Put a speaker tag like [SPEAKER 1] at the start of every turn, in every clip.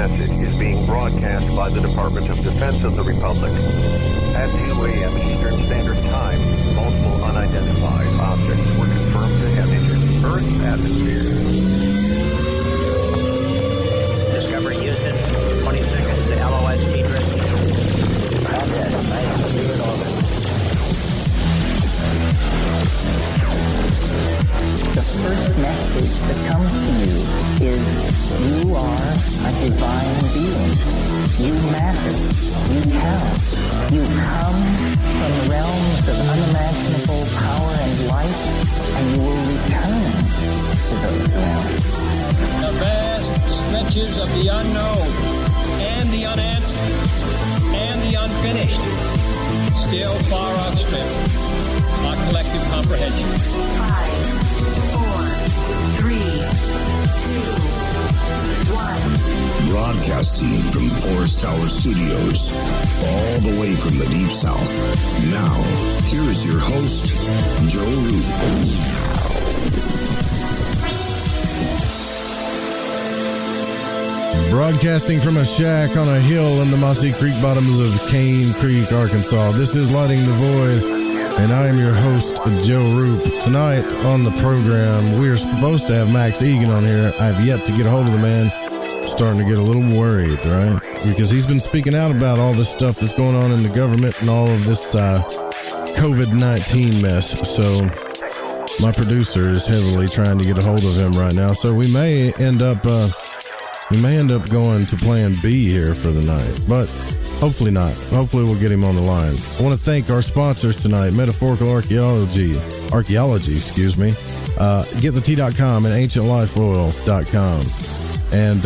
[SPEAKER 1] message is being broadcast by the Department of Defense of the Republic. At 2 a.m. Eastern Standard Time, multiple unidentified objects were confirmed to have entered the Earth's atmosphere.
[SPEAKER 2] Discovery Houston, 20 seconds to LOS Tetris. Contact, nice, clear in orbit.
[SPEAKER 3] The first message that comes to you is you are a divine being. You matter. You count. You come from realms of unimaginable power and light, and you will return to those realms.
[SPEAKER 4] The vast stretches of the unknown and the unanswered and the unfinished still far outstrip our collective comprehension.
[SPEAKER 5] 5, 4, 3, 2, 1.
[SPEAKER 6] Broadcasting from Forest Tower Studios, all the way from the Deep South. Now, here is your host, Joe Root.
[SPEAKER 7] Broadcasting from a shack on a hill in the Mossy Creek bottoms of Cane Creek, Arkansas. This is Lighting the Void, and I am your host, Joe Roop. Tonight on the program, we are supposed to have Max Igan on here. I have yet to get a hold of the man. Starting to get a little worried, right? Because he's been speaking out about all this stuff that's going on in the government and all of this COVID-19 mess. So my producer is heavily trying to get a hold of him right now. So we may end up going to plan B here for the night, but hopefully not. Hopefully we'll get him on the line. I want to thank our sponsors tonight, Metaphorical Archaeology, GetTheT.com and AncientLifeOil.com. And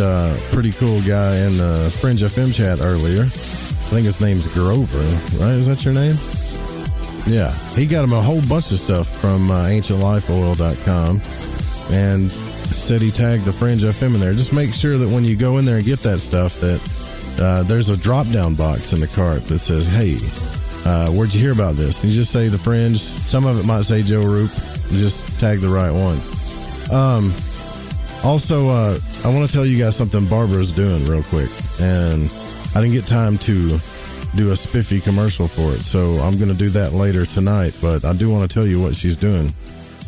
[SPEAKER 7] pretty cool guy in the Fringe FM chat earlier. I think his name's Grover, right? Is that your name? Yeah. He got him a whole bunch of stuff from AncientLifeOil.com and said he tagged the Fringe FM in there. Just make sure that when you go in there and get that stuff that there's a drop-down box in the cart that says, hey, where'd you hear about this? And you just say the Fringe. Some of it might say Joe Roop. You just tag the right one. Also, I want to tell you guys something Barbara's doing real quick, and I didn't get time to do a spiffy commercial for it, so I'm going to do that later tonight, but I do want to tell you what she's doing.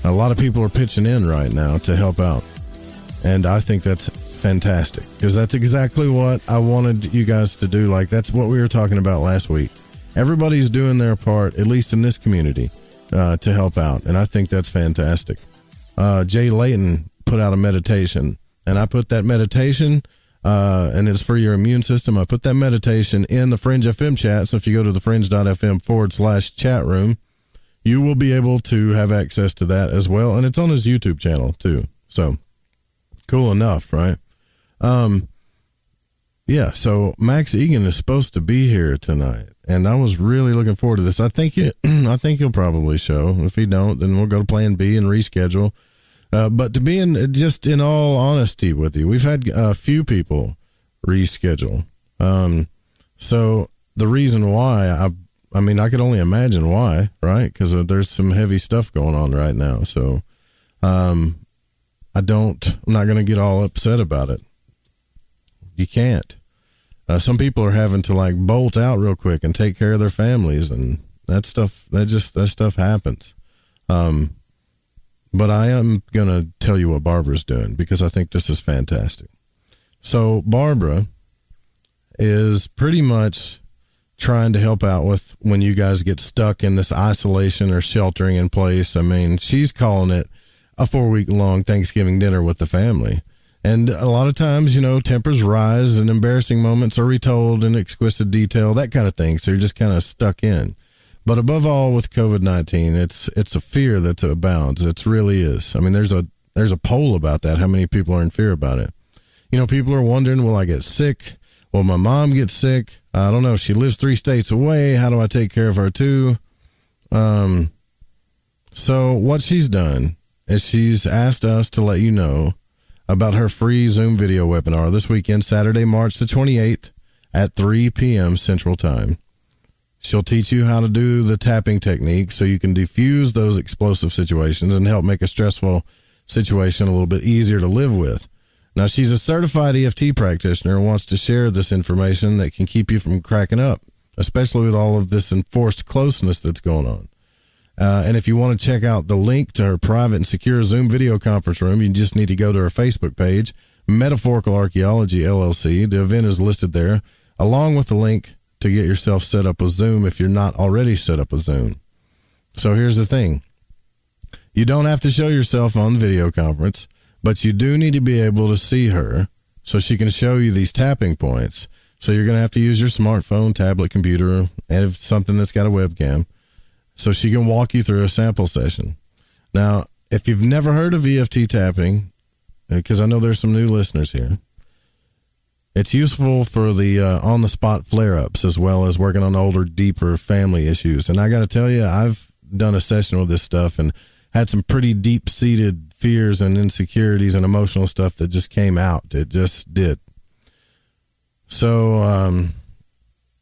[SPEAKER 7] A lot of people are pitching in right now to help out, and I think that's fantastic, because that's exactly what I wanted you guys to do. Like, that's what we were talking about last week. Everybody's doing their part, at least in this community, to help out, and I think that's fantastic. Jay Layton put out a meditation, and I put that meditation, and it's for your immune system. I put that meditation in the Fringe FM chat. So if you go to thefringe.fm/chat room, you will be able to have access to that as well. And it's on his YouTube channel too. So cool enough, right? Yeah. So Max Igan is supposed to be here tonight, and I was really looking forward to this. I think he'll probably show. If he don't, then we'll go to plan B and reschedule. But to be in all honesty with you, we've had a few people reschedule. So the reason why, I mean, I could only imagine why, right? Because there's some heavy stuff going on right now. So I'm not going to get all upset about it. You can't. Some people are having to like bolt out real quick and take care of their families, and that stuff happens. But I am going to tell you what Barbara's doing, because I think this is fantastic. So Barbara is pretty much trying to help out with when you guys get stuck in this isolation or sheltering in place. I mean, she's calling it a 4-week-long Thanksgiving dinner with the family. And a lot of times, you know, tempers rise and embarrassing moments are retold in exquisite detail, that kind of thing. So you're just kind of stuck in. But above all, with COVID-19, it's a fear that abounds. It really is. I mean, there's a poll about that, how many people are in fear about it. You know, people are wondering, will I get sick? Will my mom get sick? I don't know. She lives 3 states away. How do I take care of her too? So what she's done is she's asked us to let you know about her free Zoom video webinar this weekend, Saturday, March the 28th at 3 p.m. Central Time. She'll teach you how to do the tapping technique so you can diffuse those explosive situations and help make a stressful situation a little bit easier to live with. Now, she's a certified EFT practitioner and wants to share this information that can keep you from cracking up, especially with all of this enforced closeness that's going on. And if you want to check out the link to her private and secure Zoom video conference room, you just need to go to her Facebook page, Metaphorical Archaeology, LLC. The event is listed there, along with the link to get yourself set up with Zoom if you're not already set up with Zoom. So here's the thing. You don't have to show yourself on video conference, but you do need to be able to see her so she can show you these tapping points. So you're going to have to use your smartphone, tablet, computer, and something that's got a webcam, so she can walk you through a sample session. Now, if you've never heard of EFT tapping, because I know there's some new listeners here, it's useful for the on-the-spot flare-ups as well as working on older, deeper family issues. And I got to tell you, I've done a session with this stuff and had some pretty deep-seated fears and insecurities and emotional stuff that just came out. It just did. So,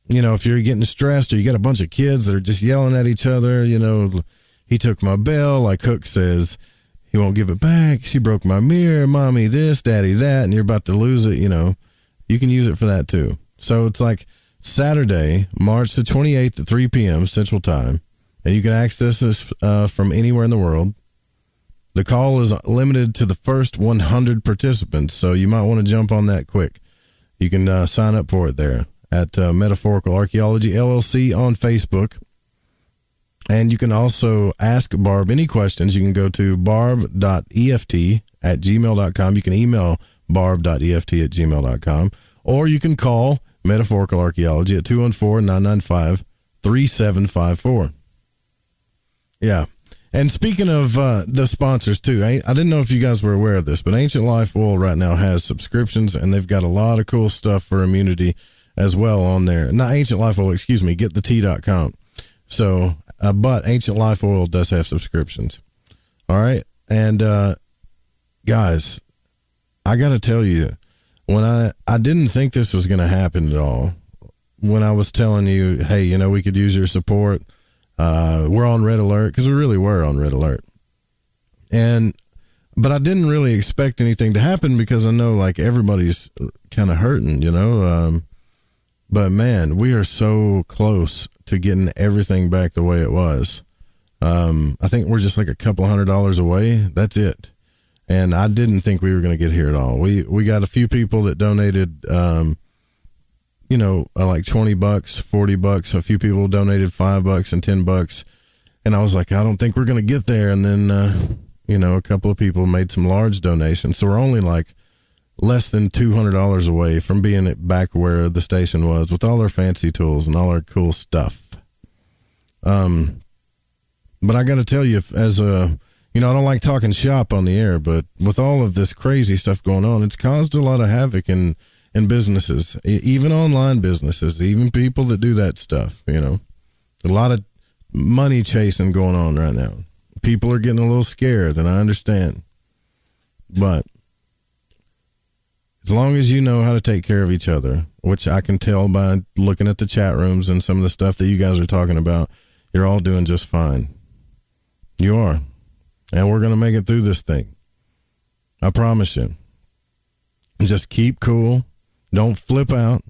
[SPEAKER 7] if you're getting stressed or you got a bunch of kids that are just yelling at each other, he took my bell, like Hook says, he won't give it back. She broke my mirror, mommy this, daddy that, and you're about to lose it, you can use it for that too. So it's like Saturday, March the 28th at 3 p.m. Central Time, and you can access this from anywhere in the world. The call is limited to the first 100 participants, so you might want to jump on that quick. You can sign up for it there at Metaphorical Archaeology, LLC on Facebook. And you can also ask Barb any questions. You can go to barb.eft@gmail.com. You can email barb.eft@gmail.com. Or you can call Metaphorical Archaeology at 214-995-3754. Yeah. And speaking of the sponsors, too, I didn't know if you guys were aware of this, but Ancient Life Oil right now has subscriptions, and they've got a lot of cool stuff for immunity as well on there. Not Ancient Life Oil, getthetea.com. So, but Ancient Life Oil does have subscriptions. All right. And, guys, I got to tell you, when I didn't think this was going to happen at all, when I was telling you, hey, we could use your support. We're on red alert, because we really were on red alert. But I didn't really expect anything to happen because I know like everybody's kind of hurting, but man, we are so close to getting everything back the way it was. I think we're just like a couple $100 away. That's it. And I didn't think we were going to get here at all. We got a few people that donated, like $20, $40. A few people donated $5 and $10. And I was like, I don't think we're going to get there. And then, a couple of people made some large donations. So we're only like less than $200 away from being back where the station was with all our fancy tools and all our cool stuff. But I got to tell you, as a, I don't like talking shop on the air, but with all of this crazy stuff going on, it's caused a lot of havoc in businesses, even online businesses, even people that do that stuff, a lot of money chasing going on right now. People are getting a little scared, and I understand. But as long as you know how to take care of each other, which I can tell by looking at the chat rooms and some of the stuff that you guys are talking about, you're all doing just fine. You are. And we're going to make it through this thing. I promise you. And just keep cool. Don't flip out.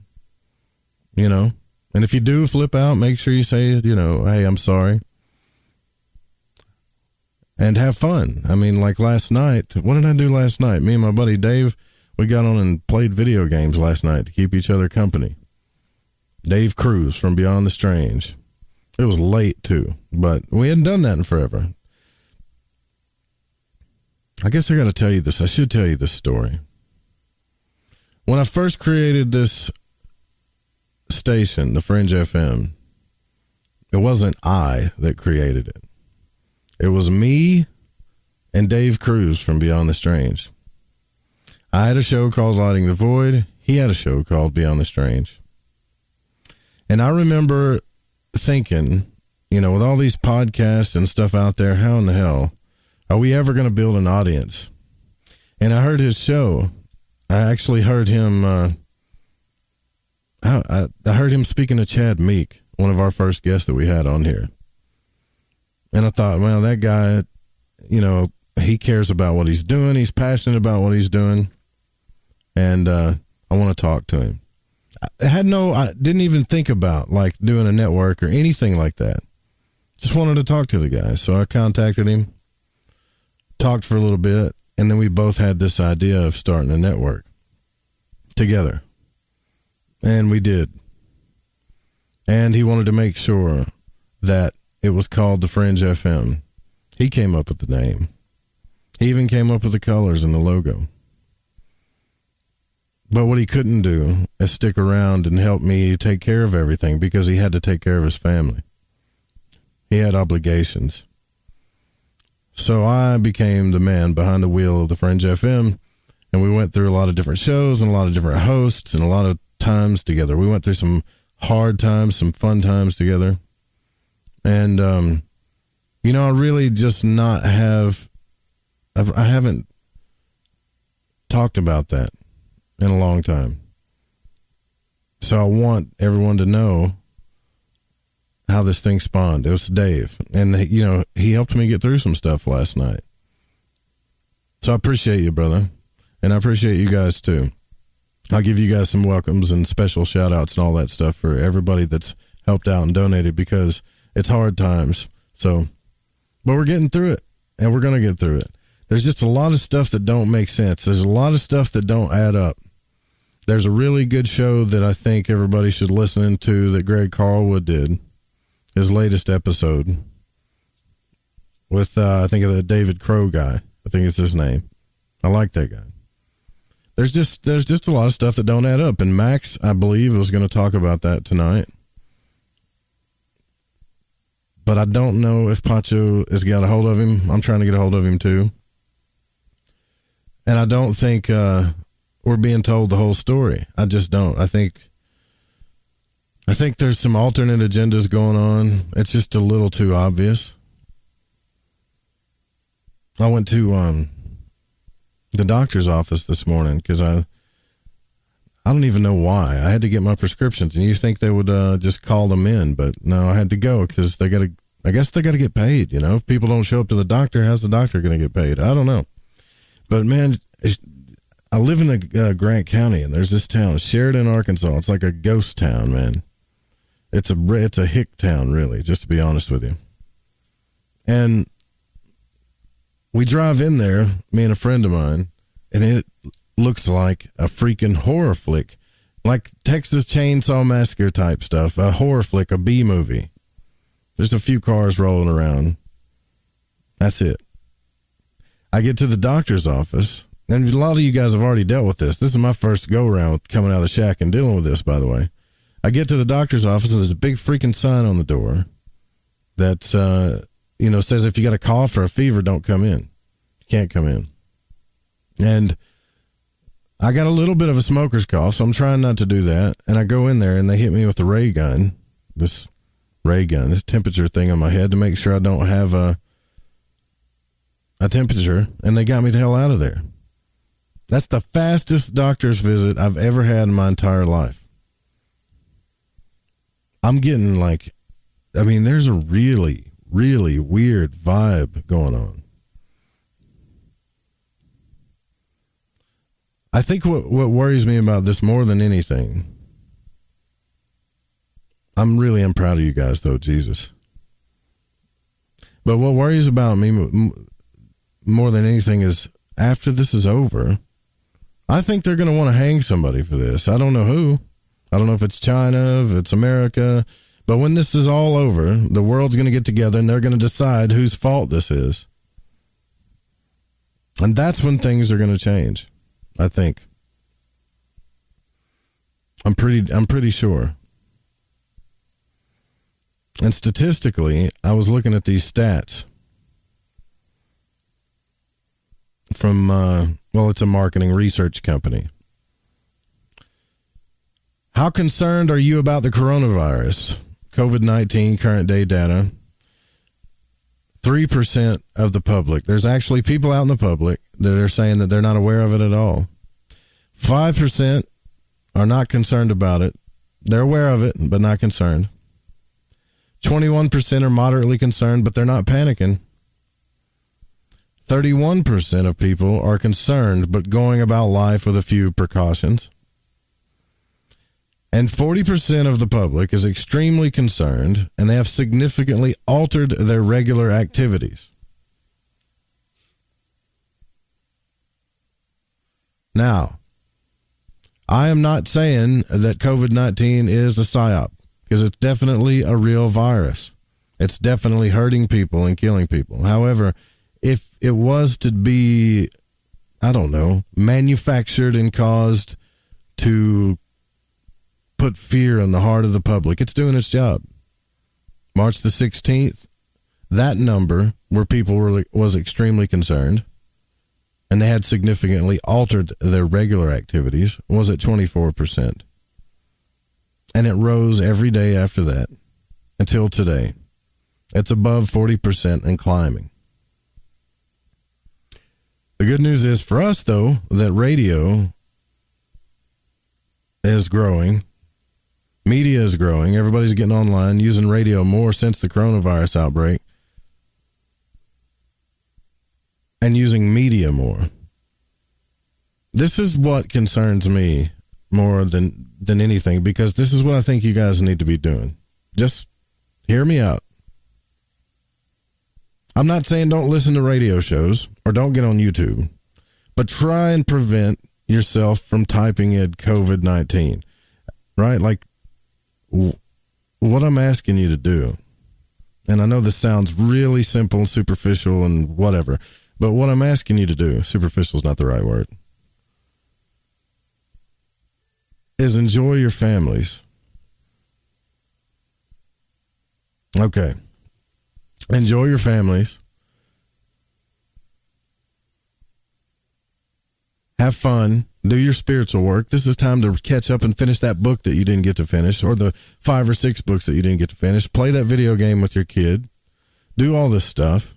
[SPEAKER 7] And if you do flip out, make sure you say, hey, I'm sorry. And have fun. I mean, like last night, what did I do last night? Me and my buddy Dave, we got on and played video games last night to keep each other company. Dave Cruz from Beyond the Strange. It was late, too, but we hadn't done that in forever. I guess I got to tell you this. I should tell you this story. When I first created this station, the Fringe FM, it wasn't I that created it. It was me and Dave Cruz from Beyond the Strange. I had a show called Lighting the Void. He had a show called Beyond the Strange. And I remember thinking, with all these podcasts and stuff out there, how in the hell are we ever going to build an audience? And I heard his show. I actually heard him, I heard him speaking to Chad Meek, one of our first guests that we had on here. And I thought, well, that guy, he cares about what he's doing. He's passionate about what he's doing. and I want to talk to him. I didn't even think about like doing a network or anything like that. Just wanted to talk to the guy. So I contacted him, talked for a little bit, and then we both had this idea of starting a network together. And we did. And he wanted to make sure that it was called the Fringe FM. He came up with the name. He even came up with the colors and the logo. But what he couldn't do is stick around and help me take care of everything because he had to take care of his family. He had obligations. So I became the man behind the wheel of the Fringe FM, and we went through a lot of different shows and a lot of different hosts and a lot of times together. We went through some hard times, some fun times together. And, I really just I haven't talked about that in a long time. So I want everyone to know how this thing spawned. It was Dave. And, he helped me get through some stuff last night. So I appreciate you, brother. And I appreciate you guys, too. I'll give you guys some welcomes and special shout-outs and all that stuff for everybody that's helped out and donated because it's hard times. But we're getting through it, and we're going to get through it. There's just a lot of stuff that don't make sense. There's a lot of stuff that don't add up. There's a really good show that I think everybody should listen to that Greg Carlwood did. His latest episode with, I think, the David Crow guy. I think it's his name. I like that guy. There's just a lot of stuff that don't add up. And Max, I believe, was going to talk about that tonight. But I don't know if Pacho has got a hold of him. I'm trying to get a hold of him, too. And I don't think we're being told the whole story. I just don't. I think there's some alternate agendas going on. It's just a little too obvious. I went to the doctor's office this morning because I don't even know why. I had to get my prescriptions, and you think they would just call them in, but no, I had to go because I guess they got to get paid. If people don't show up to the doctor, how's the doctor going to get paid? I don't know. But man, I live in Grant County, and there's this town, Sheridan, Arkansas. It's like a ghost town, man. It's a hick town, really, just to be honest with you. And we drive in there, me and a friend of mine, and it looks like a freaking horror flick, like Texas Chainsaw Massacre type stuff, a horror flick, a B movie. There's a few cars rolling around. That's it. I get to the doctor's office, and a lot of you guys have already dealt with this. This is my first go-around with coming out of the shack and dealing with this, by the way. I get to the doctor's office, and there's a big freaking sign on the door that, says if you got a cough or a fever, don't come in. You can't come in. And I got a little bit of a smoker's cough, so I'm trying not to do that. And I go in there, and they hit me with a ray gun, this temperature thing on my head to make sure I don't have a temperature, and they got me the hell out of there. That's the fastest doctor's visit I've ever had in my entire life. I'm getting there's a really, really weird vibe going on. I think what worries me about this more than anything, I'm proud of you guys, though, Jesus. But what worries about me more than anything is after this is over, I think they're going to want to hang somebody for this. I don't know who. I don't know if it's China, if it's America. But when this is all over, the world's going to get together and they're going to decide whose fault this is. And that's when things are going to change, I think. I'm pretty sure. And statistically, I was looking at these stats from, it's a marketing research company. How concerned are you about the coronavirus? COVID-19 current day data. 3% of the public. There's actually people out in the public that are saying that they're not aware of it at all. 5% are not concerned about it. They're aware of it, but not concerned. 21% are moderately concerned, but they're not panicking. 31% of people are concerned but going about life with a few precautions. And 40% of the public is extremely concerned, and they have significantly altered their regular activities. Now, I am not saying that COVID-19 is a psyop, because it's definitely a real virus. It's definitely hurting people and killing people. However, if it was to be, I don't know, manufactured and caused to put fear in the heart of the public, it's doing its job. March the 16th, that number where people was extremely concerned and they had significantly altered their regular activities was at 24%. And it rose every day after that until today. It's above 40% and climbing. The good news is for us, though, that radio is growing. Media is growing. Everybody's getting online, using radio more since the coronavirus outbreak, and using media more. This is what concerns me more than anything, because this is what I think you guys need to be doing. Just hear me out. I'm not saying don't listen to radio shows or don't get on YouTube, but try and prevent yourself from typing in COVID-19, right? Like, what I'm asking you to do, and I know this sounds really simple, superficial, and whatever, but what I'm asking you to do, superficial is not the right word, is enjoy your families. Okay. Enjoy your families. Have fun. Do your spiritual work. This is time to catch up and finish that book that you didn't get to finish, or the 5 or 6 books that you didn't get to finish. Play that video game with your kid. Do all this stuff.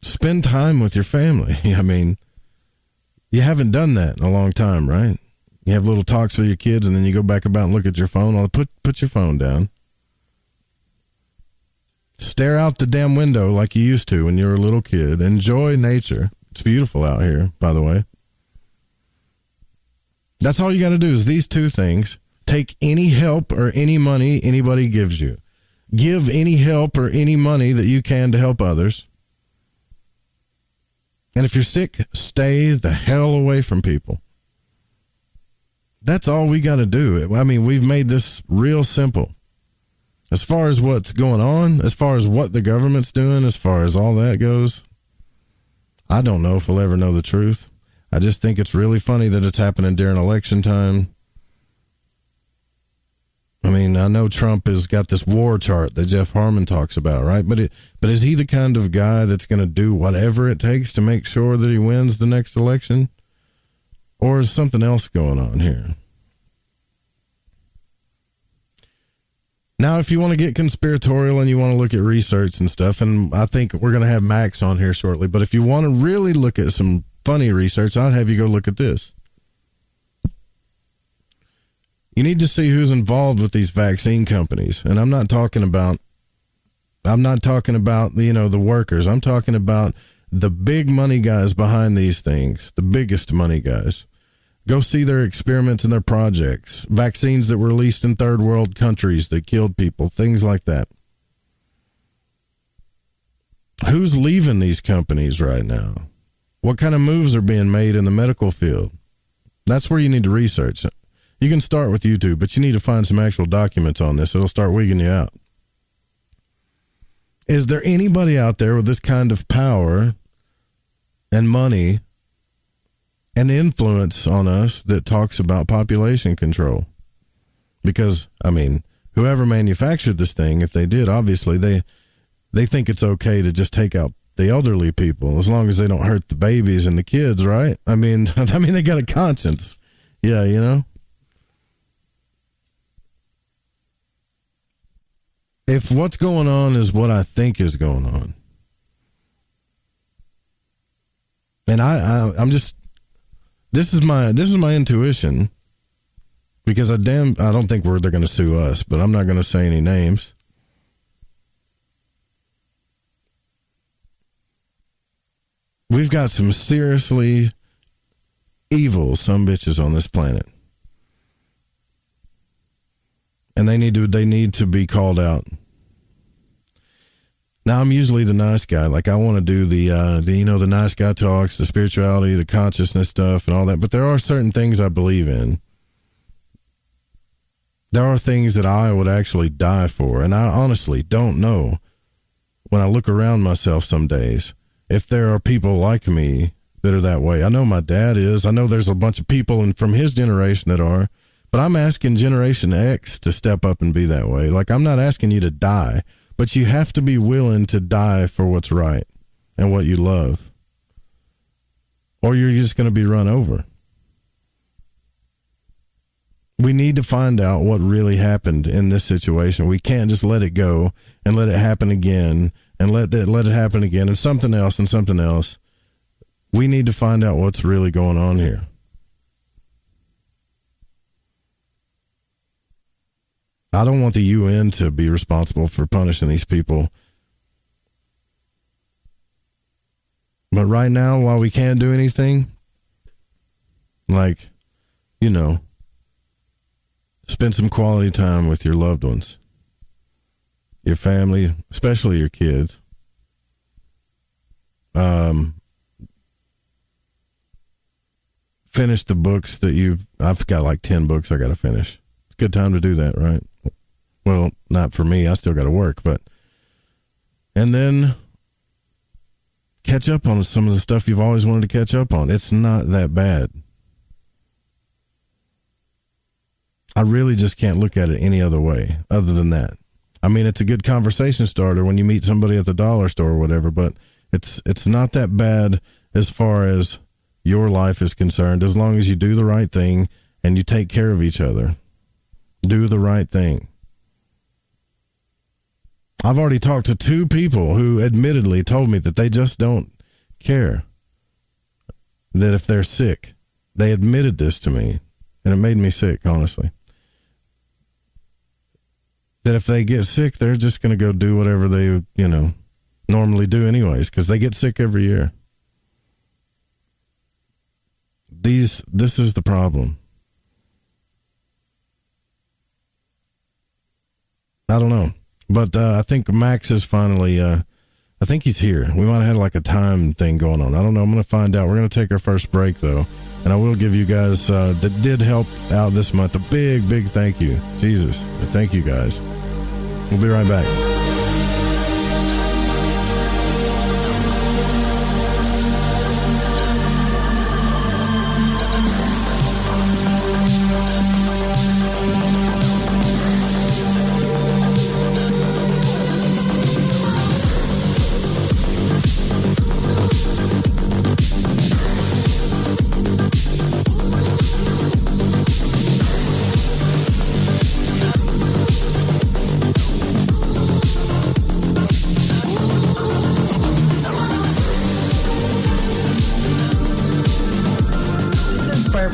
[SPEAKER 7] Spend time with your family. I mean, you haven't done that in a long time, right? You have little talks with your kids, and then you go back about and look at your phone. Well, put your phone down. Stare out the damn window like you used to when you were a little kid. Enjoy nature. It's beautiful out here, by the way. That's all you got to do is these 2 things. Take any help or any money anybody gives you. Give any help or any money that you can to help others. And if you're sick, stay the hell away from people. That's all we got to do. I mean, we've made this real simple. As far as what's going on, as far as what the government's doing, as far as all that goes, I don't know if we'll ever know the truth. I just think it's really funny that it's happening during election time. I mean, I know Trump has got this war chart that Jeff Harmon talks about, right? But is he the kind of guy that's going to do whatever it takes to make sure that he wins the next election? Or is something else going on here? Now, if you want to get conspiratorial and you want to look at research and stuff, and I think we're going to have Max on here shortly, but if you want to really look at some funny research, I'd have you go look at this. You need to see who's involved with these vaccine companies. And I'm not talking about, the workers. I'm talking about the big money guys behind these things, the biggest money guys. Go see their experiments and their projects, vaccines that were released in third world countries that killed people, things like that. Who's leaving these companies right now? What kind of moves are being made in the medical field? That's where you need to research. You can start with YouTube, but you need to find some actual documents on this. It'll start wigging you out. Is there anybody out there with this kind of power and money and influence on us that talks about population control? Because, I mean, whoever manufactured this thing, if they did, obviously they think it's okay to just take out the elderly people as long as they don't hurt the babies and the kids, right? I mean, they got a conscience. Yeah, you know? If what's going on is what I think is going on, and I'm just, this is my intuition, because I don't think they're going to sue us, but I'm not going to say any names. We've got some seriously evil sumbitches on this planet. And they need to be called out. Now, I'm usually the nice guy. Like, I want to do the nice guy talks, the spirituality, the consciousness stuff and all that. But there are certain things I believe in. There are things that I would actually die for. And I honestly don't know, when I look around myself some days, if there are people like me that are that way. I know my dad is. I know there's a bunch of people from his generation that are. But I'm asking Generation X to step up and be that way. Like, I'm not asking you to die, but you have to be willing to die for what's right and what you love. Or you're just going to be run over. We need to find out what really happened in this situation. We can't just let it go and let it happen again and let it happen again and something else and something else. We need to find out what's really going on here. I don't want the UN to be responsible for punishing these people. But right now, while we can't do anything, like, you know, spend some quality time with your loved ones, your family, especially your kids. Finish the books that I've got like 10 books I got to finish. It's a good time to do that, right? Well, not for me. I still got to work, and then catch up on some of the stuff you've always wanted to catch up on. It's not that bad. I really just can't look at it any other way other than that. I mean, it's a good conversation starter when you meet somebody at the dollar store or whatever, but it's not that bad as far as your life is concerned, as long as you do the right thing and you take care of each other. Do the right thing. I've already talked to 2 people who admittedly told me that they just don't care. That if they're sick, they admitted this to me, and it made me sick, honestly. That if they get sick, they're just going to go do whatever they, normally do anyways, because they get sick every year. This is the problem. I don't know. But I think Max is finally, I think he's here. We might have had like a time thing going on. I don't know. I'm going to find out. We're going to take our first break, though. And I will give you guys that did help out this month a big, big thank you. Jesus. Thank you, guys. We'll be right back.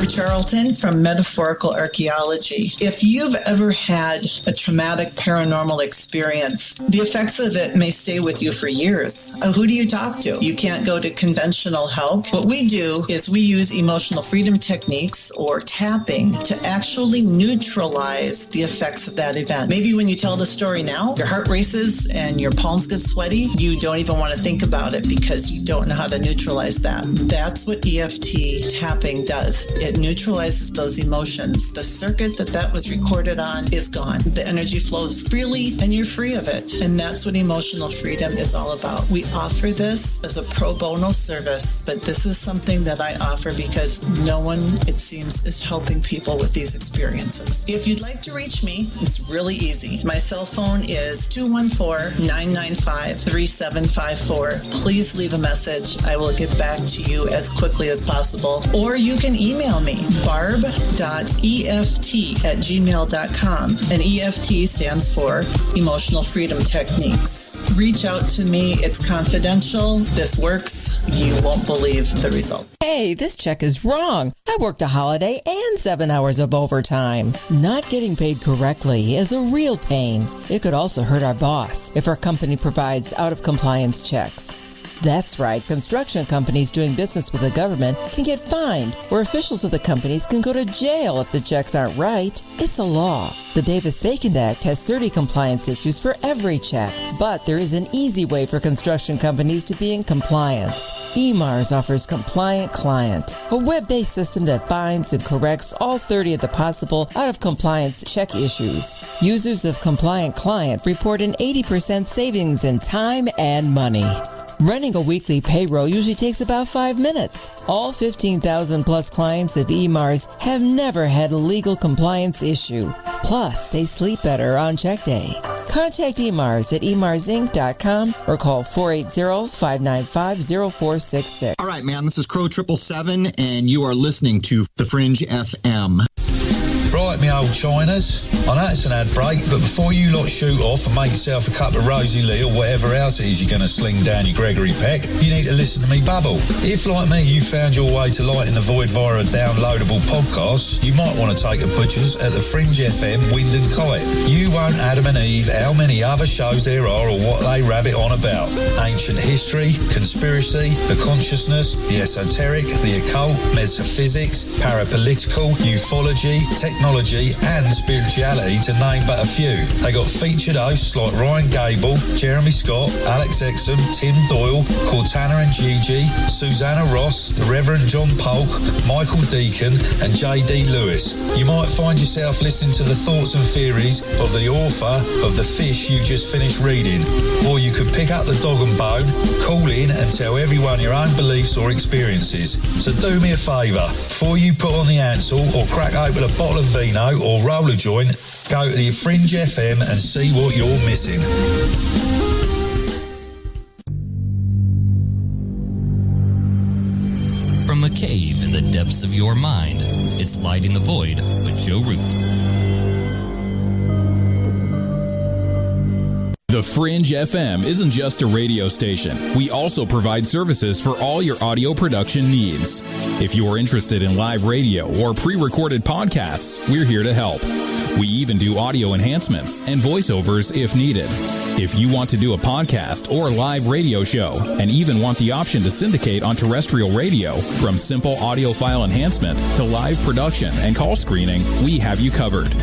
[SPEAKER 8] Charlton from Metaphorical Archaeology. If you've ever had a traumatic paranormal experience, the effects of it may stay with you for years. Who do you talk to? You can't go to conventional help. What we do is we use emotional freedom techniques or tapping to actually neutralize the effects of that event. Maybe when you tell the story now, your heart races and your palms get sweaty. You don't even want to think about it because you don't know how to neutralize that. That's what EFT tapping does. It neutralizes those emotions. The circuit that was recorded on is gone. The energy flows freely and you're free of it. And that's what emotional freedom is all about. We offer this as a pro bono service, but this is something that I offer because no one, it seems, is helping people with these experiences. If you'd like to reach me, it's really easy. My cell phone is 214-995-3754. Please leave a message. I will get back to you as quickly as possible. Or you can email me, barb.eft@gmail.com. And EFT stands for Emotional Freedom Techniques. Reach out to me. It's confidential. This works. You won't believe the results.
[SPEAKER 9] Hey, this check is wrong. I worked a holiday and 7 hours of overtime. Not getting paid correctly is a real pain. It could also hurt our boss if our company provides out-of-compliance checks. That's right. Construction companies doing business with the government can get fined, or officials of the companies can go to jail if the checks aren't right. It's a law. The Davis-Bacon Act has 30 compliance issues for every check, but there is an easy way for construction companies to be in compliance. EMARS offers Compliant Client, a web-based system that finds and corrects all 30 of the possible out-of-compliance check issues. Users of Compliant Client report an 80% savings in time and money. Running a weekly payroll usually takes about 5 minutes. All 15,000 plus clients of EMARS have never had a legal compliance issue. Plus, they sleep better on check day. Contact EMARS at emarsinc.com or call 480-595-0466.
[SPEAKER 10] All right, man, this is Crow 777, and you are listening to The Fringe FM.
[SPEAKER 11] Right, me old Chiners, I know it's an ad break, but before you lot shoot off and make yourself a cup of Rosie Lee or whatever else it is you're going to sling down your Gregory Peck, you need to listen to me babble. If, like me, you found your way to Lighting the Void via a downloadable podcast, you might want to take a butcher's at the Fringe FM Wind and Kite. You won't Adam and Eve how many other shows there are or what they rabbit on about. Ancient history, conspiracy, the consciousness, the esoteric, the occult, metaphysics, parapolitical, ufology, technology and spirituality, to name but a few. They got featured hosts like Ryan Gable, Jeremy Scott, Alex Exum, Tim Doyle, Cortana and Gigi, Susanna Ross, the Reverend John Polk, Michael Deacon and J.D. Lewis. You might find yourself listening to the thoughts and theories of the author of the fish you just finished reading. Or you could pick up the dog and bone, call in and tell everyone your own beliefs or experiences. So do me a favour, before you put on the Ansel or crack open a bottle of vino or roll a joint, go to the Fringe FM and see what you're missing.
[SPEAKER 12] From a cave in the depths of your mind, it's Lighting the Void with Joe Root.
[SPEAKER 13] The Fringe FM isn't just a radio station. We also provide services for all your audio production needs. If you're interested in live radio or pre-recorded podcasts, we're here to help. We even do audio enhancements and voiceovers if needed. If you want to do a podcast or live radio show and even want the option to syndicate on terrestrial radio, from simple audio file enhancement to live production and call screening, we have you covered.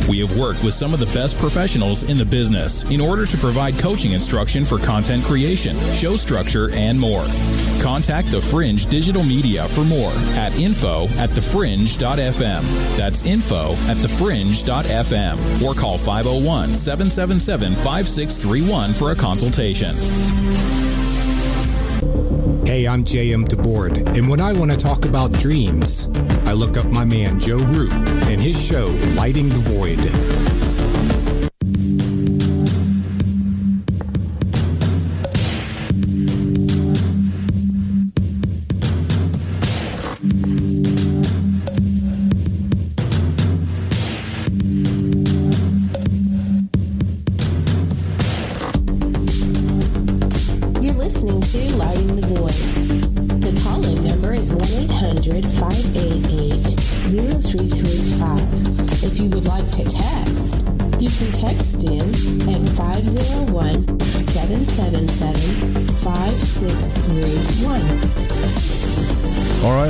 [SPEAKER 13] We have worked with some of the best professionals in the business in order to provide coaching instruction for content creation, show structure, and more. Contact The Fringe Digital Media for more at info@thefringe.fm. That's info@thefringe.fm. Or call 501-777-5631 for a consultation.
[SPEAKER 14] Hey, I'm J.M. DeBoard, and when I want to talk about dreams, I look up my man Joe Root and his show, Lighting the Void.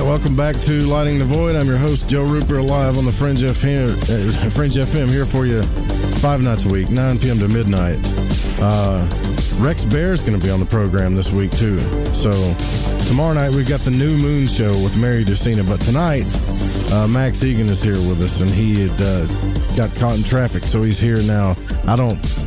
[SPEAKER 7] Welcome back to Lighting the Void. I'm your host, Joe Rooper, live on the Fringe FM here for you 5 nights a week, 9 p.m. to midnight. Rex Bear's going to be on the program this week, too. So tomorrow night, we've got the New Moon Show with Mary Ducina. But tonight, Max Igan is here with us, and he had got caught in traffic, so he's here now. I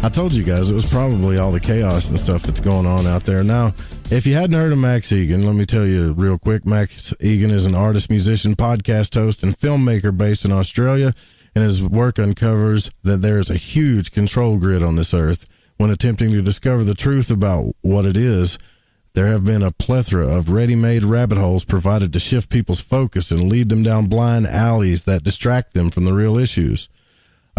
[SPEAKER 7] told you guys, it was probably all the chaos and stuff that's going on out there. Now, if you hadn't heard of Max Igan, let me tell you real quick. Max Igan is an artist, musician, podcast host, and filmmaker based in Australia, and his work uncovers that there is a huge control grid on this earth. When attempting to discover the truth about what it is, there have been a plethora of ready-made rabbit holes provided to shift people's focus and lead them down blind alleys that distract them from the real issues.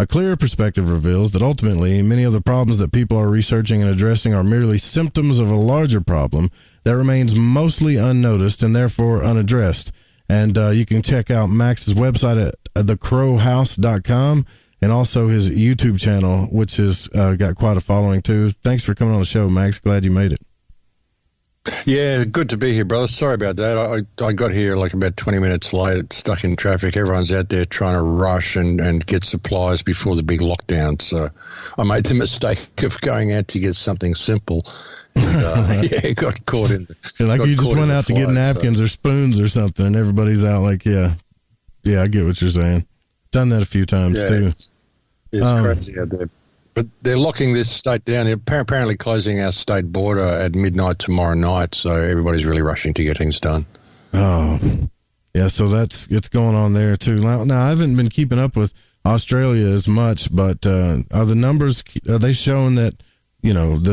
[SPEAKER 7] A clearer perspective reveals that ultimately many of the problems that people are researching and addressing are merely symptoms of a larger problem that remains mostly unnoticed and therefore unaddressed. And you can check out Max's website at thecrowhouse.com and also his YouTube channel, which has got quite a following too. Thanks for coming on the show, Max. Glad you made it.
[SPEAKER 15] Yeah, good to be here, brother. Sorry about that. I got here like about 20 minutes late, stuck in traffic. Everyone's out there trying to rush and get supplies before the big lockdown. So I made the mistake of going out to get something simple. And, got caught in.
[SPEAKER 7] Like you just went out to get napkins or spoons or something, and everybody's out like, yeah, I get what you're saying. Done that a few times too.
[SPEAKER 15] It's crazy out there. But they're locking this state down. They're apparently closing our state border at midnight tomorrow night, so everybody's really rushing to get things done.
[SPEAKER 7] Oh, yeah, so it's going on there too. Now, I haven't been keeping up with Australia as much, but are they showing that,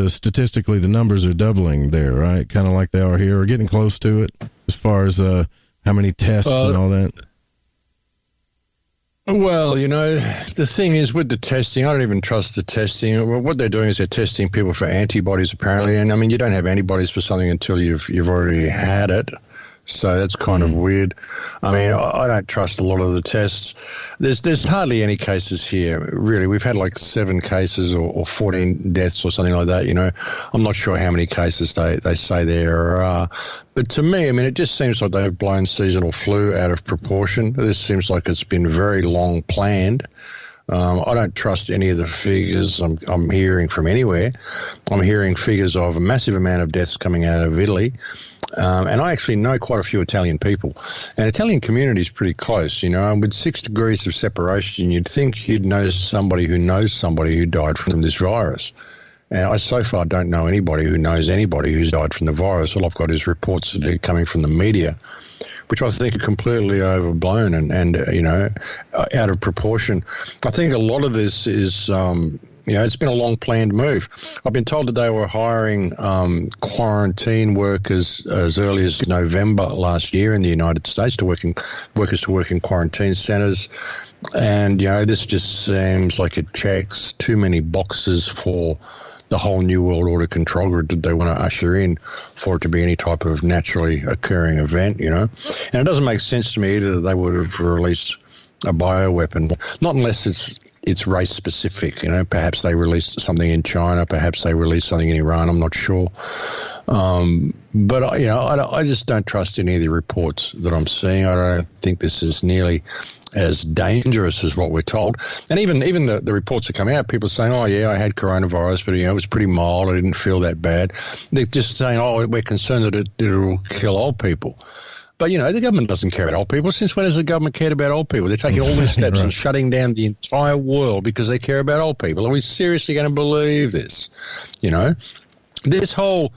[SPEAKER 7] statistically the numbers are doubling there, right? Kind of like they are here, or getting close to it as far as how many tests and all that?
[SPEAKER 15] Well, the thing is with the testing, I don't even trust the testing. What they're doing is they're testing people for antibodies, apparently. And, I mean, you don't have antibodies for something until you've already had it. So that's kind of weird. I mean, I don't trust a lot of the tests. There's hardly any cases here, really. We've had like 7 cases or 14 deaths or something like that, I'm not sure how many cases they say there are. But to me, I mean, it just seems like they've blown seasonal flu out of proportion. This seems like it's been very long planned. I don't trust any of the figures I'm hearing from anywhere. I'm hearing figures of a massive amount of deaths coming out of Italy. And I actually know quite a few Italian people. And Italian community is pretty close, with 6 degrees of separation, you'd think you'd know somebody who died from this virus. And I so far don't know anybody who knows anybody who's died from the virus. All I've got is reports that are coming from the media, which I think are completely overblown and out of proportion. I think a lot of this is, it's been a long planned move. I've been told that they were hiring quarantine workers as early as November last year in the United States to work in quarantine centres. And, this just seems like it checks too many boxes for the whole New World Order control grid that they want to usher in for it to be any type of naturally occurring event, And it doesn't make sense to me either that they would have released a bioweapon, not unless it's race specific, perhaps they released something in China, perhaps they released something in Iran, I'm not sure. But I just don't trust any of the reports that I'm seeing. I don't think this is nearly as dangerous as what we're told. And even the reports that come out, people are saying, oh, yeah, I had coronavirus, but, it was pretty mild. I didn't feel that bad. They're just saying, oh, we're concerned that it will kill old people. But, the government doesn't care about old people. Since when has the government cared about old people? They're taking all these steps and shutting down the entire world because they care about old people. Are we seriously going to believe this? This whole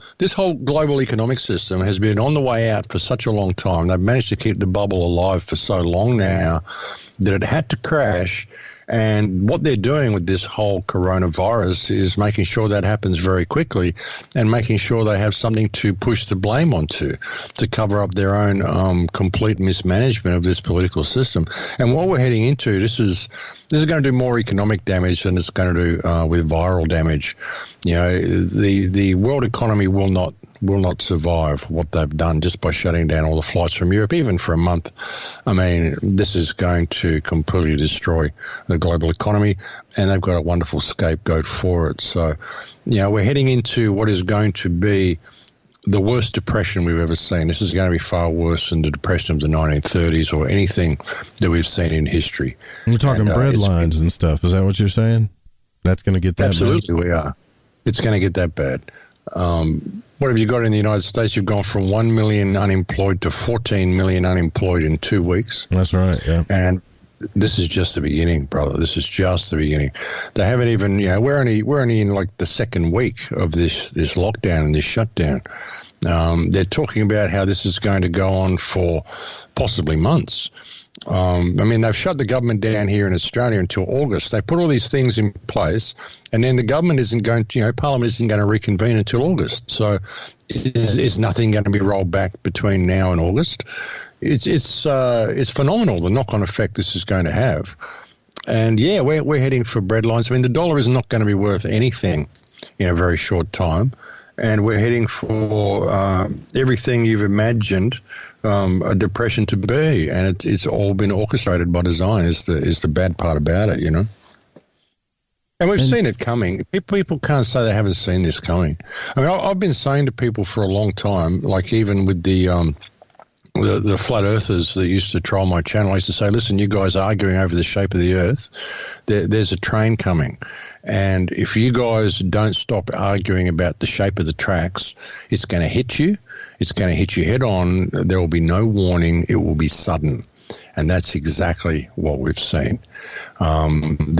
[SPEAKER 15] global economic system has been on the way out for such a long time. They've managed to keep the bubble alive for so long now that it had to crash. And what they're doing with this whole coronavirus is making sure that happens very quickly and making sure they have something to push the blame onto to cover up their own complete mismanagement of this political system. And what we're heading into, this is going to do more economic damage than it's going to do with viral damage. The world economy will not survive what they've done just by shutting down all the flights from Europe, even for a month. I mean, this is going to completely destroy the global economy, and they've got a wonderful scapegoat for it. So, we're heading into what is going to be the worst depression we've ever seen. This is going to be far worse than the depression of the 1930s or anything that we've seen in history.
[SPEAKER 7] We're talking bread lines and stuff. Is that what you're saying? That's going to get that
[SPEAKER 15] absolutely
[SPEAKER 7] bad?
[SPEAKER 15] We are. It's going to get that bad. What have you got in the United States? You've gone from 1 million unemployed to 14 million unemployed in 2 weeks.
[SPEAKER 7] That's right, yeah.
[SPEAKER 15] And this is just the beginning, brother. This is just the beginning. They haven't even, we're only in like the second week of this lockdown and this shutdown. They're talking about how this is going to go on for possibly months. I mean, they've shut the government down here in Australia until August. They put all these things in place, and then the government isn't going to, Parliament isn't going to reconvene until August. So is nothing going to be rolled back between now and August? It's phenomenal, the knock-on effect this is going to have. And, yeah, we're heading for breadlines. I mean, the dollar is not going to be worth anything in a very short time, and we're heading for everything you've imagined a depression to be, and it's all been orchestrated by design is the bad part about it, And we've seen it coming. People can't say they haven't seen this coming. I mean, I've been saying to people for a long time, like even with the flat earthers that used to troll my channel, I used to say, listen, you guys are arguing over the shape of the earth. There's a train coming. And if you guys don't stop arguing about the shape of the tracks, it's going to hit you. It's going to hit you head on. There will be no warning. It will be sudden. And that's exactly what we've seen. And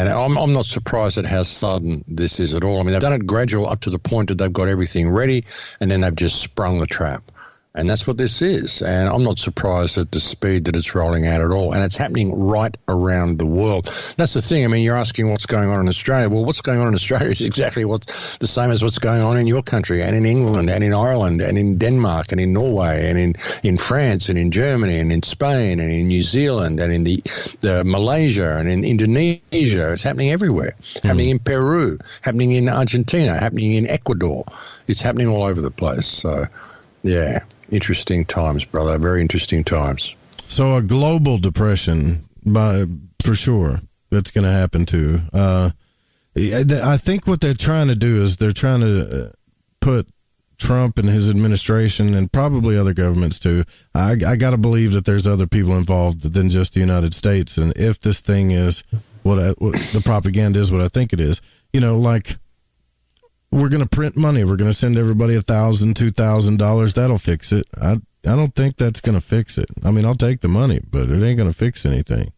[SPEAKER 15] I'm not surprised at how sudden this is at all. I mean, they've done it gradual up to the point that they've got everything ready, and then they've just sprung the trap. And that's what this is. And I'm not surprised at the speed that it's rolling out at all. And it's happening right around the world. That's the thing. I mean, you're asking what's going on in Australia. Well, what's going on in Australia is exactly what's the same as what's going on in your country and in England and in Ireland and in Denmark and in Norway and in France and in Germany and in Spain and in New Zealand and in the Malaysia and in Indonesia. It's happening everywhere. Happening in Peru, happening in Argentina, happening in Ecuador. It's happening all over the place. So, yeah. Interesting times, brother. Very interesting times.
[SPEAKER 7] So a global depression, for sure, that's going to happen too. I think what they're trying to do is they're trying to put Trump and his administration and probably other governments too. I got to believe that there's other people involved than just the United States. And if this thing is what the propaganda is, what I think it is, like, we're going to print money. We're going to send everybody $1,000, $2,000. That'll fix it. I don't think that's going to fix it. I mean, I'll take the money, but it ain't going to fix anything.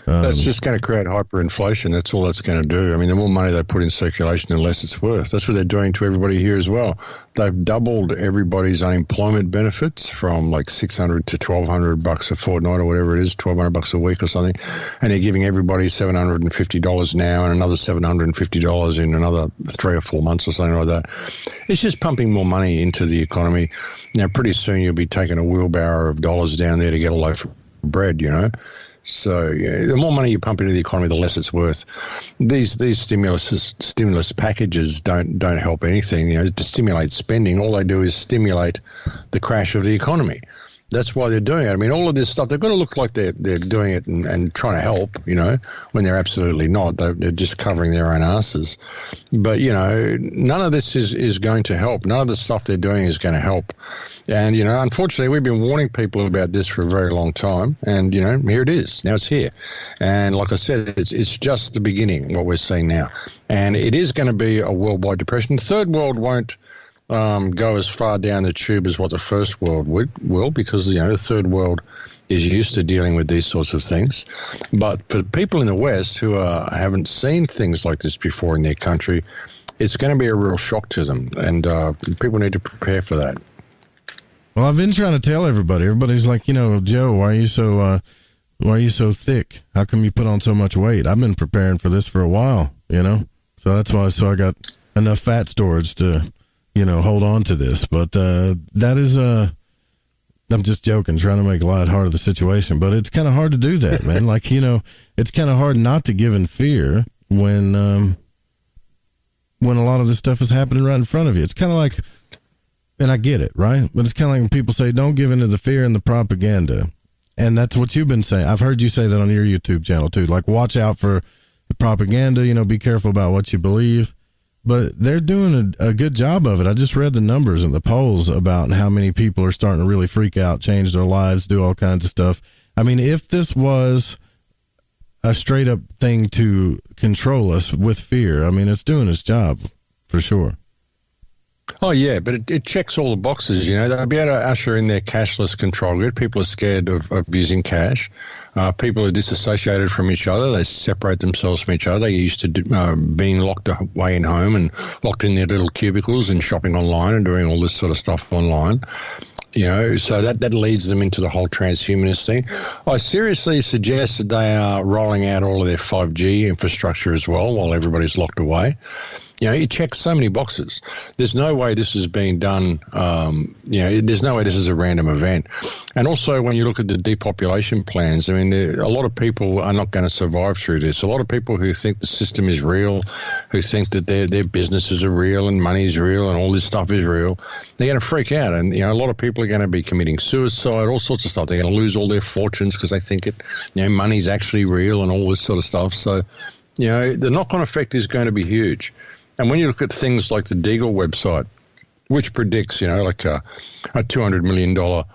[SPEAKER 15] That's just going to create hyperinflation. That's all that's going to do. I mean, the more money they put in circulation, the less it's worth. That's what they're doing to everybody here as well. They've doubled everybody's unemployment benefits from like $600 to $1,200 a fortnight or whatever it is, $1,200 a week or something. And they're giving everybody $750 now and another $750 in another 3 or 4 months or something like that. It's just pumping more money into the economy. Now, pretty soon you'll be taking a wheelbarrow of dollars down there to get a loaf of bread, So the more money you pump into the economy, the less it's worth. These stimulus packages don't help anything. To stimulate spending, all they do is stimulate the crash of the economy. That's why they're doing it. I mean, all of this stuff, they've got to look like they're doing it and trying to help, when they're absolutely not. They're just covering their own asses. But, none of this is going to help. None of the stuff they're doing is going to help. And, unfortunately, we've been warning people about this for a very long time. And, here it is. Now it's here. And like I said, it's just the beginning, what we're seeing now. And it is going to be a worldwide depression. The third world won't go as far down the tube as what the first world will, because the third world is used to dealing with these sorts of things. But for people in the West who haven't seen things like this before in their country, it's going to be a real shock to them, and people need to prepare for that.
[SPEAKER 7] Well, I've been trying to tell everybody. Everybody's like, Joe, why are you so thick? How come you put on so much weight? I've been preparing for this for a while, so that's why. So I got enough fat storage to hold on to this. But that is, I'm just joking, trying to make light of the situation. But it's kind of hard to do that, man. Like, it's kind of hard not to give in fear when a lot of this stuff is happening right in front of you. It's kind of like, and I get it, right? But it's kind of like when people say, don't give in to the fear and the propaganda. And that's what you've been saying. I've heard you say that on your YouTube channel, too. Like, watch out for the propaganda, be careful about what you believe. But they're doing a good job of it. I just read the numbers and the polls about how many people are starting to really freak out, change their lives, do all kinds of stuff. I mean, if this was a straight up thing to control us with fear, I mean, it's doing its job for sure.
[SPEAKER 15] Oh, yeah, but it checks all the boxes, They'll be able to usher in their cashless control grid. People are scared of using cash. People are disassociated from each other. They separate themselves from each other. They're used to being locked away in home and locked in their little cubicles and shopping online and doing all this sort of stuff online. So that leads them into the whole transhumanist thing. I seriously suggest that they are rolling out all of their 5G infrastructure as well while everybody's locked away. It checks so many boxes. There's no way this is being done, there's no way this is a random event. And also when you look at the depopulation plans, I mean, a lot of people are not going to survive through this. A lot of people who think the system is real, who think that their businesses are real and money is real and all this stuff is real, they're going to freak out. And, a lot of people are going to be committing suicide, all sorts of stuff. They're going to lose all their fortunes because they think money's actually real and all this sort of stuff. So, the knock-on effect is going to be huge. And when you look at things like the Deagle website, which predicts, like a $200 million or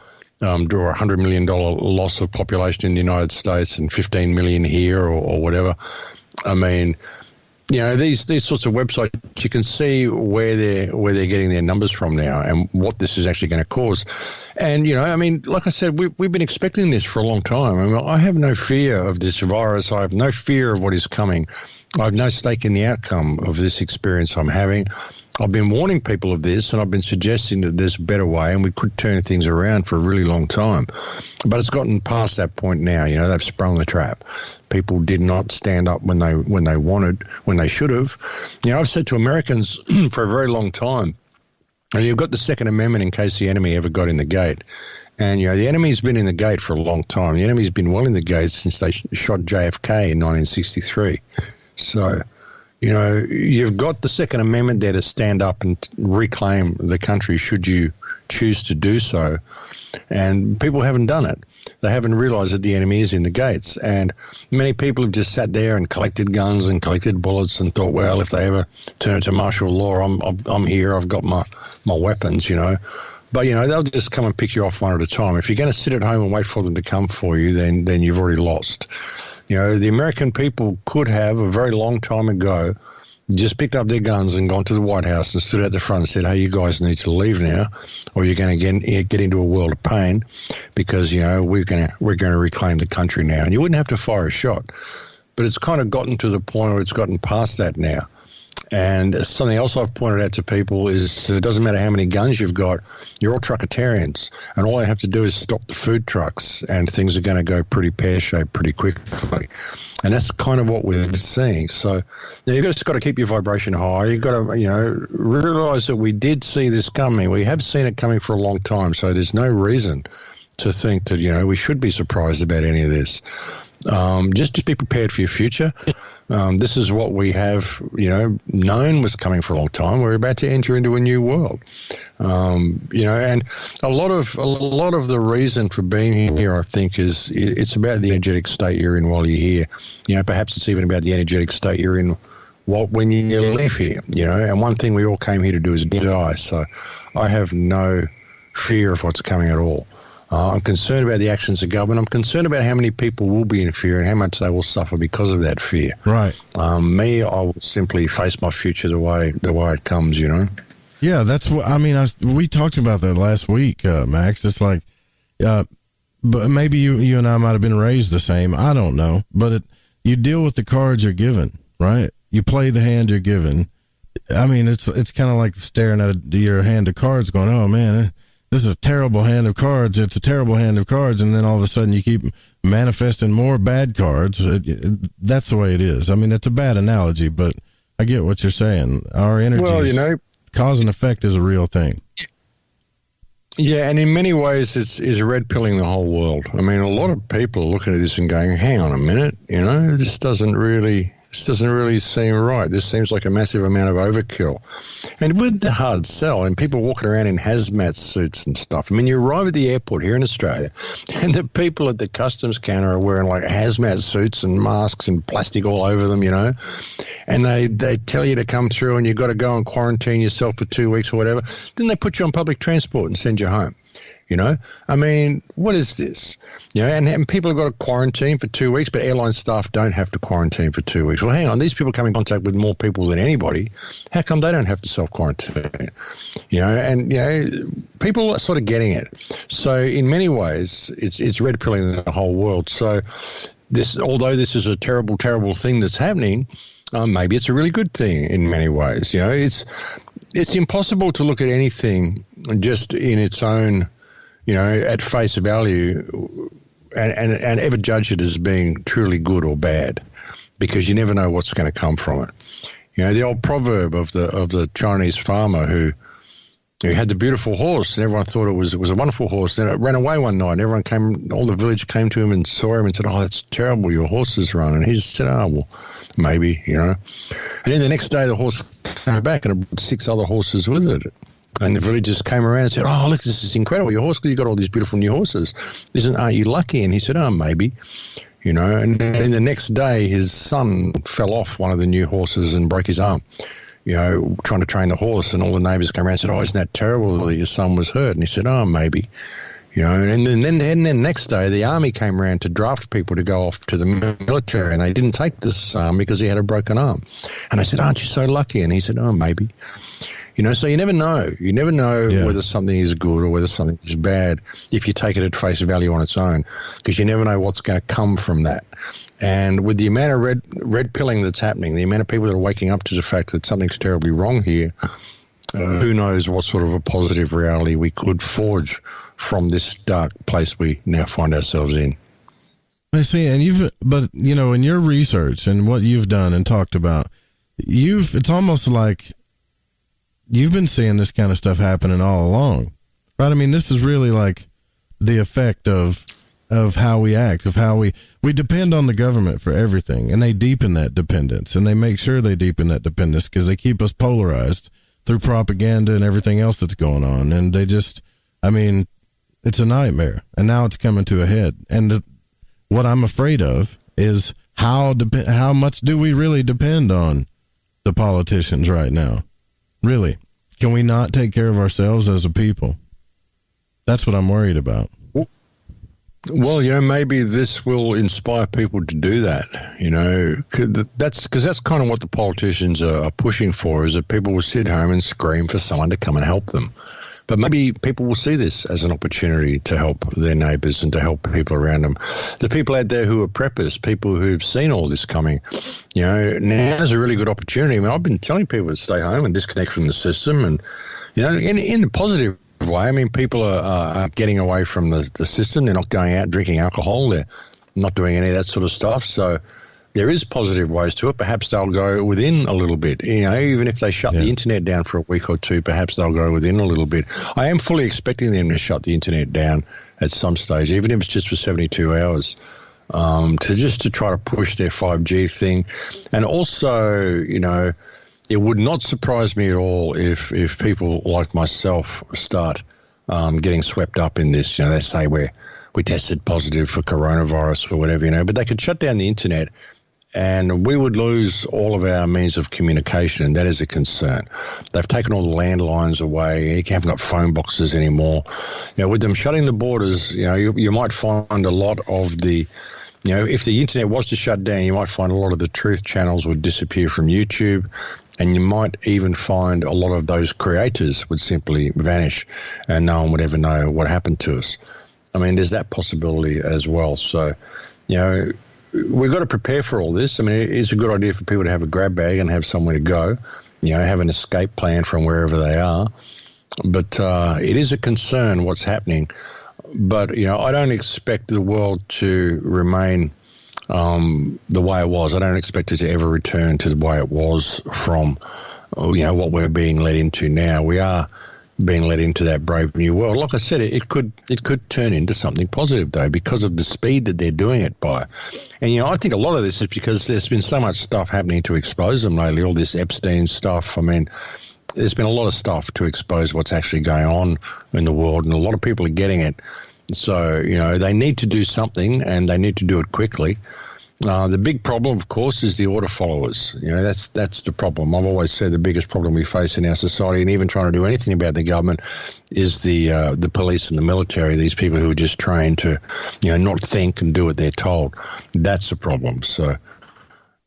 [SPEAKER 15] $100 million loss of population in the United States and 15 million here or whatever. I mean, these sorts of websites, you can see where they're getting their numbers from now and what this is actually going to cause. And, like I said, we've been expecting this for a long time. I mean, I have no fear of this virus. I have no fear of what is coming. I have no stake in the outcome of this experience I'm having. I've been warning people of this, and I've been suggesting that there's a better way, and we could turn things around for a really long time. But it's gotten past that point now. They've sprung the trap. People did not stand up when they should have. I've said to Americans for a very long time, and you've got the Second Amendment in case the enemy ever got in the gate. And, the enemy's been in the gate for a long time. The enemy's been well in the gate since they shot JFK in 1963. So, you've got the Second Amendment there to stand up and reclaim the country should you choose to do so. And people haven't done it. They haven't realised that the enemy is in the gates. And many people have just sat there and collected guns and collected bullets and thought, well, if they ever turn it to martial law, I'm here, I've got my weapons, But, they'll just come and pick you off one at a time. If you're going to sit at home and wait for them to come for you, then you've already lost. The American people could have, a very long time ago, just picked up their guns and gone to the White House and stood at the front and said, hey, you guys need to leave now, or you're going to get into a world of pain because, we're going to reclaim the country now. And you wouldn't have to fire a shot. But it's kind of gotten to the point where it's gotten past that now. And something else I've pointed out to people is it doesn't matter how many guns you've got, you're all truckatarians. And all they have to do is stop the food trucks and things are going to go pretty pear-shaped pretty quickly. And that's kind of what we're seeing. So you've just got to keep your vibration high. You've got to, realise that we did see this coming. We have seen it coming for a long time. So there's no reason to think that, we should be surprised about any of this. Just be prepared for your future. This is what we have, known was coming for a long time. We're about to enter into a new world, and a lot of the reason for being here, I think, is it's about the energetic state you're in while you're here. Perhaps it's even about the energetic state you're in when you leave here. And one thing we all came here to do is die. So I have no fear of what's coming at all. I'm concerned about the actions of government. I'm concerned about how many people will be in fear and how much they will suffer because of that fear.
[SPEAKER 7] Right.
[SPEAKER 15] I will simply face my future the way it comes,
[SPEAKER 7] Yeah, that's what I mean. We talked about that last week, Max. It's like, but maybe you and I might have been raised the same. I don't know, but you deal with the cards you're given, right? You play the hand you're given. I mean, it's kind of like staring at your hand of cards, going, "Oh man, this is a terrible hand of cards. It's a terrible hand of cards." And then all of a sudden you keep manifesting more bad cards. That's the way it is. I mean, it's a bad analogy, but I get what you're saying. Our energy, cause and effect is a real thing.
[SPEAKER 15] Yeah, and in many ways it's red pilling the whole world. I mean, a lot of people are looking at this and going, hang on a minute, this doesn't really seem right. This seems like a massive amount of overkill. And with the hard sell and people walking around in hazmat suits and stuff, I mean, you arrive at the airport here in Australia and the people at the customs counter are wearing like hazmat suits and masks and plastic all over them, and they tell you to come through and you've got to go and quarantine yourself for 2 weeks or whatever. Then they put you on public transport and send you home. I mean, what is this? And people have got to quarantine for 2 weeks, but airline staff don't have to quarantine for 2 weeks. Well, hang on, these people come in contact with more people than anybody. How come they don't have to self-quarantine? People are sort of getting it. So in many ways, it's red pilling the whole world. So although this is a terrible, terrible thing that's happening, maybe it's a really good thing in many ways. It's impossible to look at anything just in its own, at face value and ever judge it as being truly good or bad, because you never know what's going to come from it. The old proverb of the Chinese farmer who had the beautiful horse and everyone thought it was a wonderful horse. Then it ran away one night and all the village came to him and saw him and said, "Oh, that's terrible, your horse has run." And he just said, "Oh, well, maybe, And then the next day the horse came back and it brought 6 other horses with it. And the villagers came around and said, "Oh, look, this is incredible. Your horse, you got all these beautiful new horses. Aren't you lucky?" And he said, "Oh, maybe." you know. And then the next day, his son fell off one of the new horses and broke his arm, you know, trying to train the horse. And all the neighbours came around and said, "Oh, isn't that terrible that your son was hurt?" And he said, "Oh, maybe." You know, and then next day, the army came around to draft people to go off to the military, and they didn't take this because he had a broken arm. And I said, "Aren't you so lucky?" And he said, "Oh, maybe." You know, so you never know. You never know whether something is good or whether something is bad if you take it at face value on its own, because you never know what's going to come from that. And with the amount of red pilling that's happening, the amount of people that are waking up to the fact that something's terribly wrong here, who knows what sort of a positive reality we could forge from this dark place we now find ourselves in.
[SPEAKER 7] I see, but you know, in your research and what you've done and talked about, it's almost like you've been seeing this kind of stuff happening all along, right? I mean, this is really like the effect of how we act, of how we depend on the government for everything, and they deepen that dependence, and they make sure they deepen that dependence because they keep us polarized through propaganda and everything else that's going on. And they just, I mean, it's a nightmare. And now it's coming to a head. And what I'm afraid of is how much do we really depend on the politicians right now? Really? Can we not take care of ourselves as a people? That's what I'm worried about.
[SPEAKER 15] Well, you know, maybe this will inspire people to do that, you know, that's kind of what the politicians are pushing for, is that people will sit home and scream for someone to come and help them. But maybe people will see this as an opportunity to help their neighbours and to help people around them. The people out there who are preppers, people who've seen all this coming, you know, now's a really good opportunity. I mean, I've been telling people to stay home and disconnect from the system, and, you know, in the positive way. I mean, people are getting away from the system. They're not going out drinking alcohol. They're not doing any of that sort of stuff. So there is positive ways to it. Perhaps they'll go within a little bit. You know, even if they shut the internet down for a week or two, perhaps they'll go within a little bit. I am fully expecting them to shut the internet down at some stage, even if it's just for 72 hours, to try to push their 5G thing. And also, you know, it would not surprise me at all if people like myself start getting swept up in this. You know, they say we tested positive for coronavirus or whatever, you know, but they could shut down the internet and we would lose all of our means of communication. That is a concern. They've taken all the landlines away. You haven't got phone boxes anymore. You know, with them shutting the borders, you know, you might find a lot of the, you know, if the internet was to shut down, you might find a lot of the truth channels would disappear from YouTube, and you might even find a lot of those creators would simply vanish and no one would ever know what happened to us. I mean, there's that possibility as well. So, you know, we've got to prepare for all this. I mean, it's a good idea for people to have a grab bag and have somewhere to go, you know, have an escape plan from wherever they are. But it is a concern what's happening. But, you know, I don't expect the world to remain the way it was. I don't expect it to ever return to the way it was from, you know, what we're being led into now. We are being led into that brave new world. Like I said, it could turn into something positive, though, because of the speed that they're doing it by. And, you know, I think a lot of this is because there's been so much stuff happening to expose them lately, all this Epstein stuff. I mean, there's been a lot of stuff to expose what's actually going on in the world, and a lot of people are getting it. So, you know, they need to do something, and they need to do it quickly. The big problem, of course, is the order followers. You know, that's the problem. I've always said the biggest problem we face in our society, and even trying to do anything about the government, is the police and the military, these people who are just trained to, you know, not think and do what they're told. That's the problem. So,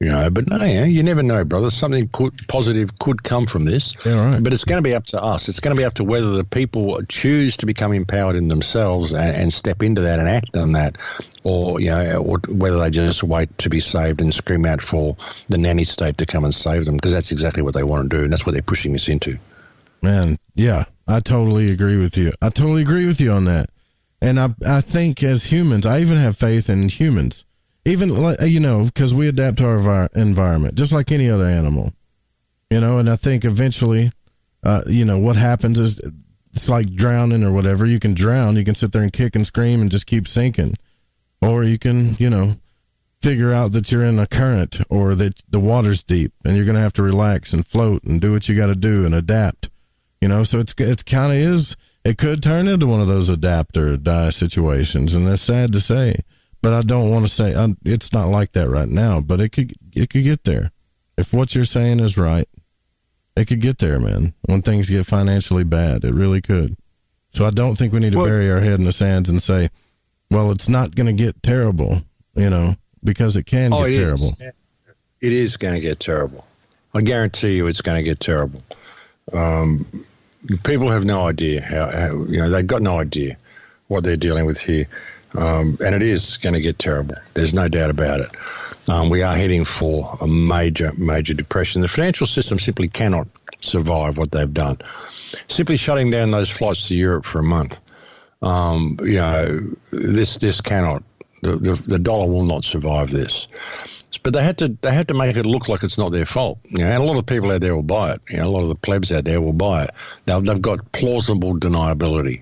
[SPEAKER 15] you know, but no, you never know, brother. Something positive could come from this.
[SPEAKER 7] Yeah, right.
[SPEAKER 15] But it's going to be up to us. It's going to be up to whether the people choose to become empowered in themselves and step into that and act on that, or, you know, or whether they just wait to be saved and scream out for the nanny state to come and save them, because that's exactly what they want to do, and that's what they're pushing us into.
[SPEAKER 7] Man, yeah, I totally agree with you. I totally agree with you on that. And I think as humans, I even have faith in humans. Even, you know, because we adapt to our environment, just like any other animal, you know, and I think eventually, you know, what happens is it's like drowning or whatever. You can drown, you can sit there and kick and scream and just keep sinking. Or you can, you know, figure out that you're in a current or that the water's deep and you're going to have to relax and float and do what you got to do and adapt, you know, so it's kind of it could turn into one of those adapt or die situations, and that's sad to say. But I don't want to say it's not like that right now, but it could get there. If what you're saying is right, it could get there, man. When things get financially bad, it really could. So I don't think we need to bury our head in the sands and say, well, it's not going to get terrible, because it can get terrible.
[SPEAKER 15] It is going to get terrible. I guarantee you it's going to get terrible. People have no idea how they've got no idea what they're dealing with here. And it is going to get terrible. There's no doubt about it. We are heading for a major, major depression. The financial system simply cannot survive what they've done. Simply shutting down those flights to Europe for a month, this cannot. The dollar will not survive this. But they had to make it look like it's not their fault. And a lot of people out there will buy it. A lot of the plebs out there will buy it. Now they've got plausible deniability.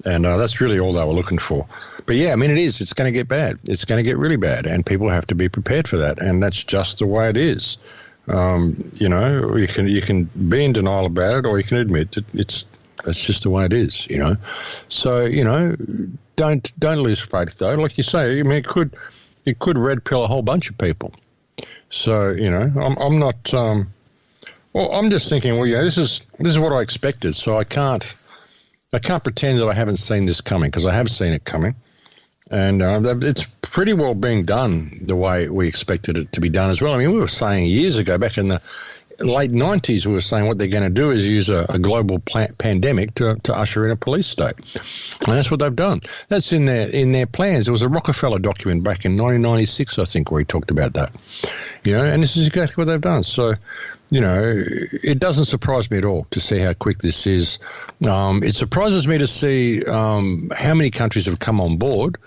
[SPEAKER 15] And that's really all they were looking for. But yeah, I mean, it's going to get bad. It's going to get really bad, and people have to be prepared for that. And that's just the way it is. You can be in denial about it, or you can admit that that's just the way it is. So don't lose faith though. Like you say, I mean, it could red pill a whole bunch of people. So I'm not. I'm just thinking. Well, this is what I expected. So I can't pretend that I haven't seen this coming, because I have seen it coming. And it's pretty well being done the way we expected it to be done as well. I mean, we were saying years ago, back in the late 90s, we were saying what they're going to do is use a global pandemic to usher in a police state. And that's what they've done. That's in their plans. There was a Rockefeller document back in 1996, I think, where he talked about that. And this is exactly what they've done. So, it doesn't surprise me at all to see how quick this is. It surprises me to see how many countries have come on board,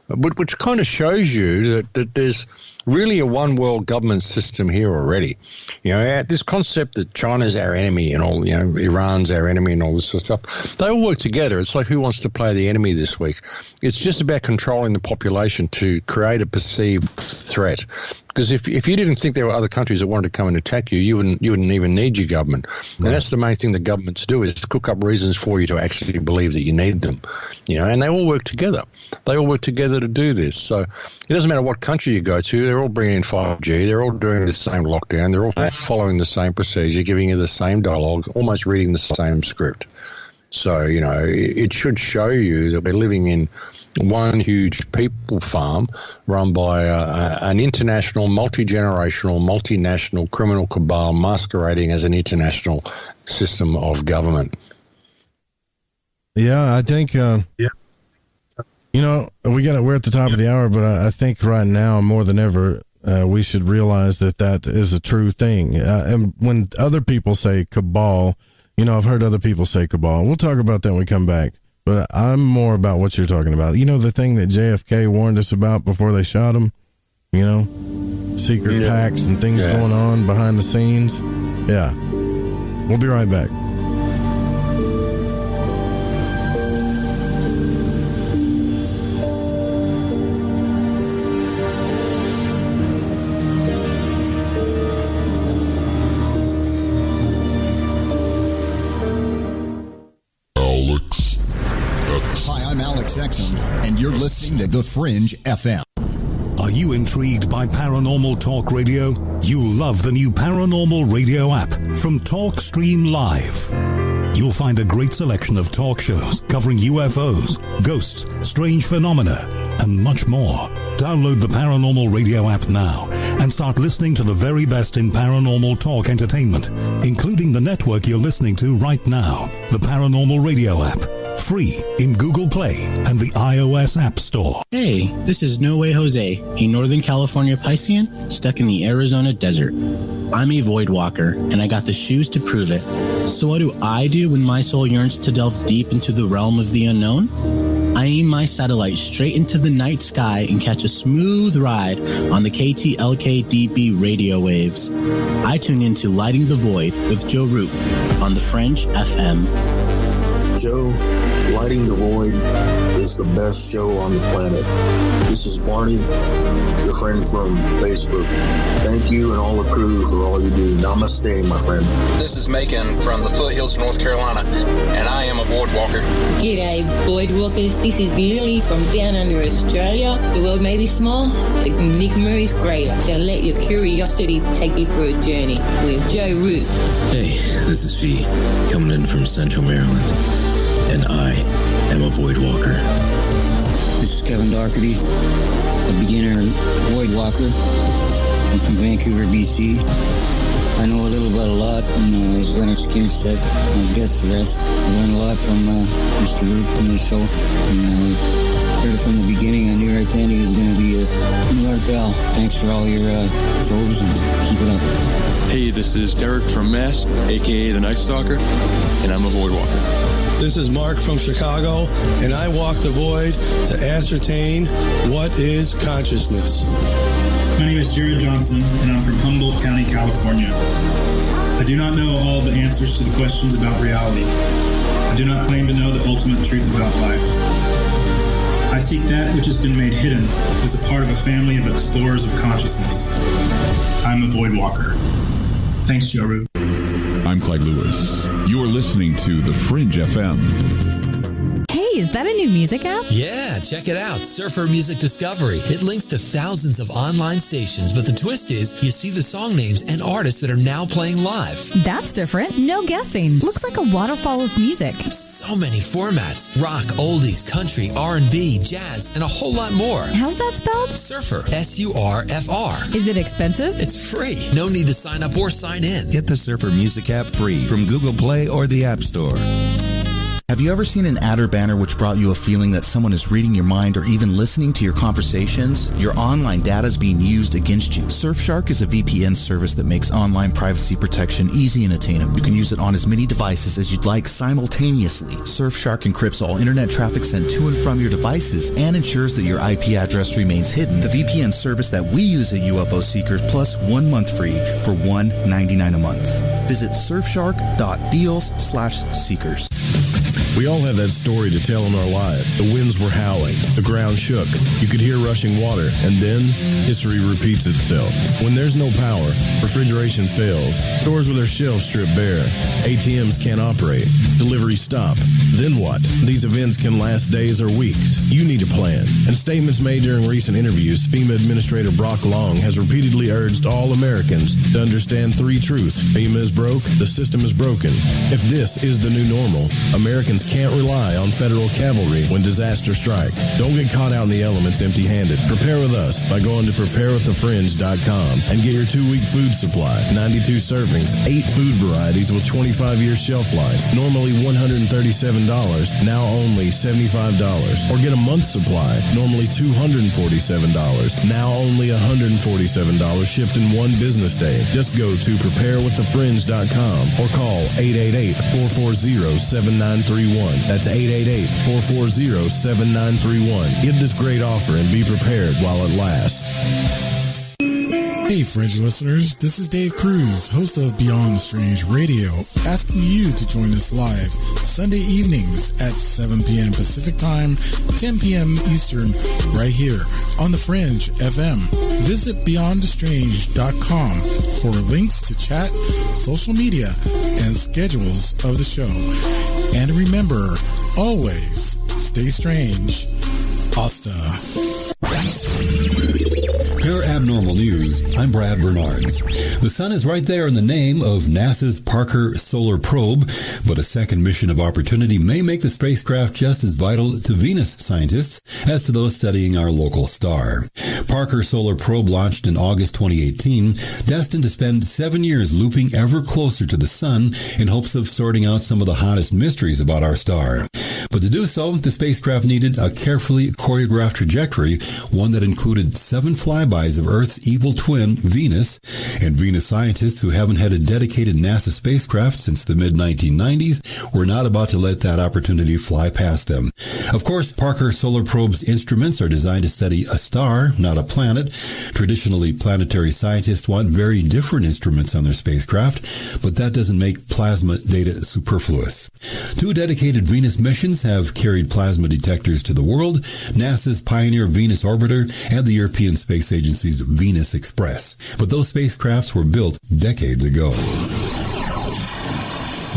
[SPEAKER 15] which kind of shows you that there's really a one world government system here already. This concept that China's our enemy and all, Iran's our enemy and all this sort of stuff, they all work together. It's like who wants to play the enemy this week? It's just about controlling the population to create a perceived threat. Because if you didn't think there were other countries that wanted to come and attack you, you wouldn't even need your government. And that's the main thing that governments do, is cook up reasons for you to actually believe that you need them. And they all work together. They all work together to do this. So it doesn't matter what country you go to, they're all bringing in 5G, they're all doing the same lockdown, they're all following the same procedure, giving you the same dialogue, almost reading the same script. So, it should show you that we're living in one huge people farm run by an international, multi-generational, multinational criminal cabal masquerading as an international system of government.
[SPEAKER 7] Yeah, I think, we're at the top of the hour, but I think right now more than ever, we should realize that is a true thing. And when other people say cabal, I've heard other people say cabal. We'll talk about that when we come back. But I'm more about what you're talking about. The thing that JFK warned us about before they shot him? Secret pacts and things going on behind the scenes? Yeah. We'll be right back.
[SPEAKER 16] And you're listening to The Fringe FM. Are you intrigued by Paranormal Talk Radio? You'll love the new Paranormal Radio app from TalkStream Live. You'll find a great selection of talk shows covering UFOs, ghosts, strange phenomena, and much more. Download the Paranormal Radio app now and start listening to the very best in paranormal talk entertainment, including the network you're listening to right now, the Paranormal Radio app. Free in Google Play and the iOS App Store.
[SPEAKER 17] Hey, this is No Way Jose, a Northern California Piscean stuck in the Arizona desert. I'm a void walker, and I got the shoes to prove it. So what do I do when my soul yearns to delve deep into the realm of the unknown? I aim my satellite straight into the night sky and catch a smooth ride on the KTLK-DB radio waves. I tune into Lighting the Void with Joe Root on the Fringe FM.
[SPEAKER 18] Joe, Lighting the Void is the best show on the planet. This is Barney, your friend from Facebook. Thank you and all the crew for all you do. Namaste, my friend.
[SPEAKER 19] This is Macon from the foothills of North Carolina, and I am a void walker.
[SPEAKER 20] G'day, void walkers. This is Lily from down under Australia. The world may be small, but Nick Murray's greater. So let your curiosity take you for a journey with Joe Root.
[SPEAKER 21] Hey, this is V, coming in from Central Maryland, and I am a void walker.
[SPEAKER 22] This is Kevin Doherty, a beginner void walker. I'm from Vancouver, BC. I know a little about a lot, and as Leonard Skinner said, I guess the rest. I learned a lot from Mr. Root on the show, and heard it from the beginning. I knew right then he was going to be a new art pal. Thanks for all your shows, and keep it up.
[SPEAKER 23] Hey, this is Derek from Mass, a.k.a. the Night Stalker, and I'm a void walker.
[SPEAKER 24] This is Mark from Chicago, and I walk the void to ascertain what is consciousness.
[SPEAKER 25] My name is Jared Johnson, and I'm from Humboldt County, California. I do not know all the answers to the questions about reality. I do not claim to know the ultimate truth about life. I seek that which has been made hidden as a part of a family of explorers of consciousness. I'm a void walker. Thanks, Joe Root.
[SPEAKER 26] I'm Clyde Lewis. You're listening to The Fringe FM.
[SPEAKER 27] Hey, is that a new music app?
[SPEAKER 28] Yeah, check it out. Surfer Music Discovery. It links to thousands of online stations, but the twist is you see the song names and artists that are now playing live.
[SPEAKER 27] That's different. No guessing. Looks like a waterfall of music.
[SPEAKER 28] So many formats. Rock, oldies, country, R&B, jazz, and a whole lot more.
[SPEAKER 27] How's that spelled?
[SPEAKER 28] Surfer. S-U-R-F-R.
[SPEAKER 27] Is it expensive?
[SPEAKER 28] It's free. No need to sign up or sign in.
[SPEAKER 29] Get the Surfer Music app free from Google Play or the App Store.
[SPEAKER 30] Have you ever seen an ad or banner which brought you a feeling that someone is reading your mind or even listening to your conversations? Your online data is being used against you. Surfshark is a VPN service that makes online privacy protection easy and attainable. You can use it on as many devices as you'd like simultaneously. Surfshark encrypts all internet traffic sent to and from your devices and ensures that your IP address remains hidden. The VPN service that we use at UFO Seekers, plus 1 month free for $1.99 a month. Visit surfshark.deals/seekers.
[SPEAKER 7] We all have that story to tell in our lives. The winds were howling. The ground shook. You could hear rushing water. And then, history repeats itself. When there's no power, refrigeration fails. Stores with their shelves stripped bare. ATMs can't operate. Deliveries stop. Then what? These events can last days or weeks. You need a plan. In statements made during recent interviews, FEMA Administrator Brock Long has repeatedly urged all Americans to understand 3 truths. FEMA is broke. The system is broken. If this is the new normal, Americans can't rely on federal cavalry when disaster strikes. Don't get caught out in the elements empty-handed. Prepare with us by going to preparewiththefringe.com and get your 2-week food supply. 92 servings, 8 food varieties with 25-year shelf life. Normally $137, now only $75. Or get a month's supply, normally $247, now only $147, shipped in 1 business day. Just go to preparewiththefringe.com or call 888-440-7931. That's 888-440-7931. Get this great offer and be prepared while it lasts.
[SPEAKER 31] Hey, Fringe listeners, this is Dave Cruz, host of Beyond the Strange Radio, asking you to join us live Sunday evenings at 7 p.m. Pacific Time, 10 p.m. Eastern, right here on the Fringe FM. Visit BeyondTheStrange.com for links to chat, social media, and schedules of the show. And remember, always stay strange. Hasta.
[SPEAKER 32] Paranormal News, I'm Brad Bernards. The sun is right there in the name of NASA's Parker Solar Probe, but a second mission of opportunity may make the spacecraft just as vital to Venus scientists as to those studying our local star. Parker Solar Probe launched in August 2018, destined to spend 7 years looping ever closer to the sun in hopes of sorting out some of the hottest mysteries about our star. But to do so, the spacecraft needed a carefully choreographed trajectory, one that included 7 flybys alibis of Earth's evil twin, Venus, and Venus scientists who haven't had a dedicated NASA spacecraft since the mid-1990s were not about to let that opportunity fly past them. Of course, Parker Solar Probe's instruments are designed to study a star, not a planet. Traditionally, planetary scientists want very different instruments on their spacecraft, but that doesn't make plasma data superfluous. 2 dedicated Venus missions have carried plasma detectors to the world, NASA's Pioneer Venus Orbiter and the European Space Agency's Venus Express. But those spacecrafts were built decades ago.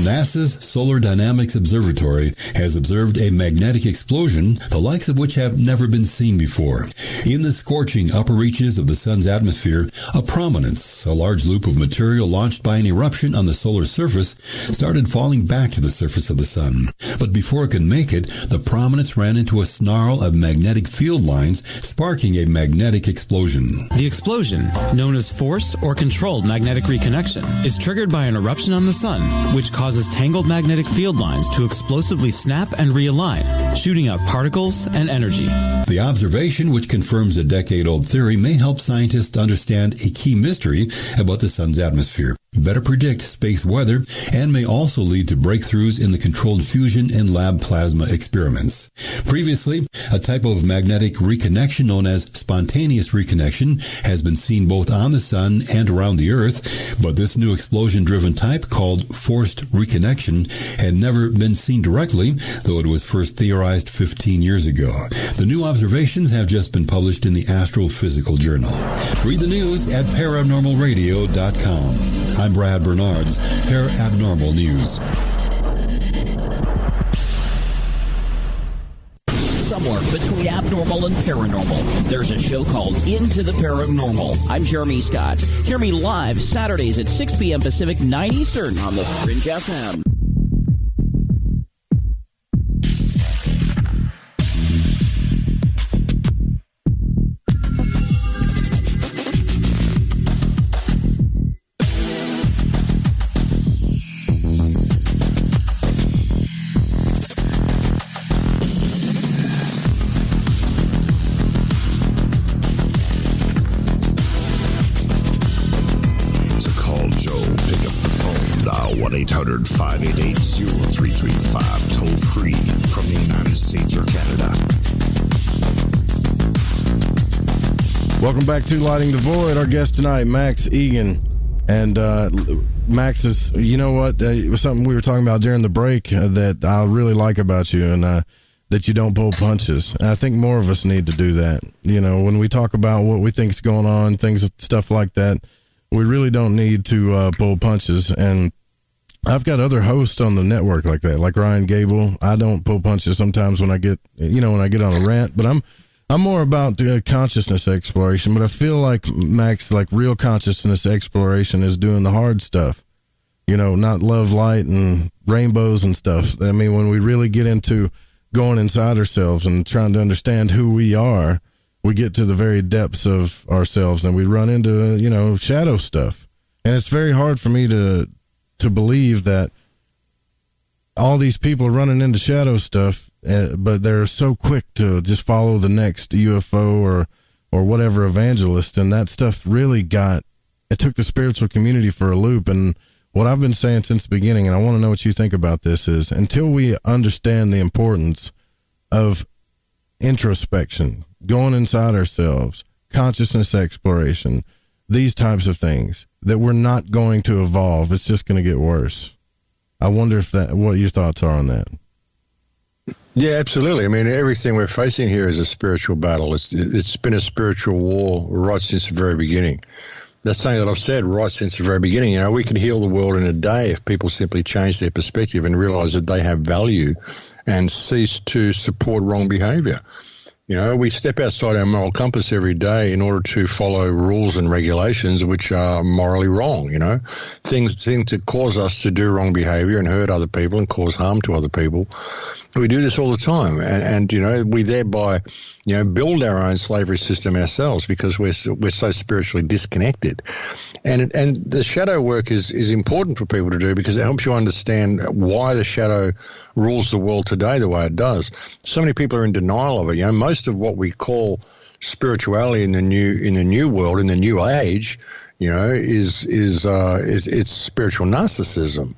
[SPEAKER 32] NASA's Solar Dynamics Observatory has observed a magnetic explosion, the likes of which have never been seen before. In the scorching upper reaches of the sun's atmosphere, a prominence, a large loop of material launched by an eruption on the solar surface, started falling back to the surface of the sun. But before it could make it, the prominence ran into a snarl of magnetic field lines, sparking a magnetic explosion.
[SPEAKER 1] The explosion, known as forced or controlled magnetic reconnection, is triggered by an eruption on the sun, which causes tangled magnetic field lines to explosively snap and realign, shooting out particles and energy.
[SPEAKER 32] The observation, which confirms a decade-old theory, may help scientists understand a key mystery about the sun's atmosphere, better predict space weather, and may also lead to breakthroughs in the controlled fusion and lab plasma experiments. Previously, a type of magnetic reconnection known as spontaneous reconnection has been seen both on the sun and around the Earth, but this new explosion-driven type, called forced reconnection, had never been seen directly, though it was first theorized 15 years ago. The new observations have just been published in the Astrophysical Journal. Read the news at paranormalradio.com. I'm Brad Bernards, Paranormal News.
[SPEAKER 2] Somewhere between abnormal and paranormal, there's a show called Into the Paranormal. I'm Jeremy Scott. Hear me live Saturdays at 6 p.m. Pacific, 9 Eastern on the Fringe FM.
[SPEAKER 3] So call Joe, pick up the phone, dial 1-800-588-0335, toll free from the United States or Canada.
[SPEAKER 7] Welcome back to Lighting the Void. Our guest tonight, Max Igan. And Max is, you know what, it was something we were talking about during the break that I really like about you, and that you don't pull punches. And I think more of us need to do that. You know, when we talk about what we think is going on, things, stuff like that, we really don't need to pull punches. And I've got other hosts on the network like that, like Ryan Gable. I don't pull punches sometimes when I get, when I get on a rant, but I'm more about consciousness exploration. But I feel like Max, like real consciousness exploration, is doing the hard stuff. Not love, light, and rainbows and stuff. I mean, when we really get into going inside ourselves and trying to understand who we are, we get to the very depths of ourselves and we run into, shadow stuff. And it's very hard for me to believe that all these people are running into shadow stuff, but they're so quick to just follow the next UFO or whatever evangelist. And that stuff really it took the spiritual community for a loop. And what I've been saying since the beginning, and I want to know what you think about this, is until we understand the importance of introspection, going inside ourselves, consciousness exploration, these types of things, that we're not going to evolve. It's just going to get worse. I wonder what your thoughts are on that.
[SPEAKER 15] Yeah, absolutely. I mean, everything we're facing here is a spiritual battle. It's been a spiritual war right since the very beginning. That's something that I've said right since the very beginning. We can heal the world in a day if people simply change their perspective and realize that they have value and cease to support wrong behavior. We step outside our moral compass every day in order to follow rules and regulations which are morally wrong, things that cause us to do wrong behavior and hurt other people and cause harm to other people. We do this all the time. And we thereby, build our own slavery system ourselves because we're so spiritually disconnected. And the shadow work is important for people to do because it helps you understand why the shadow rules the world today the way it does. So many people are in denial of it. Most of what we call spirituality in the new world, in the new age, is it's spiritual narcissism.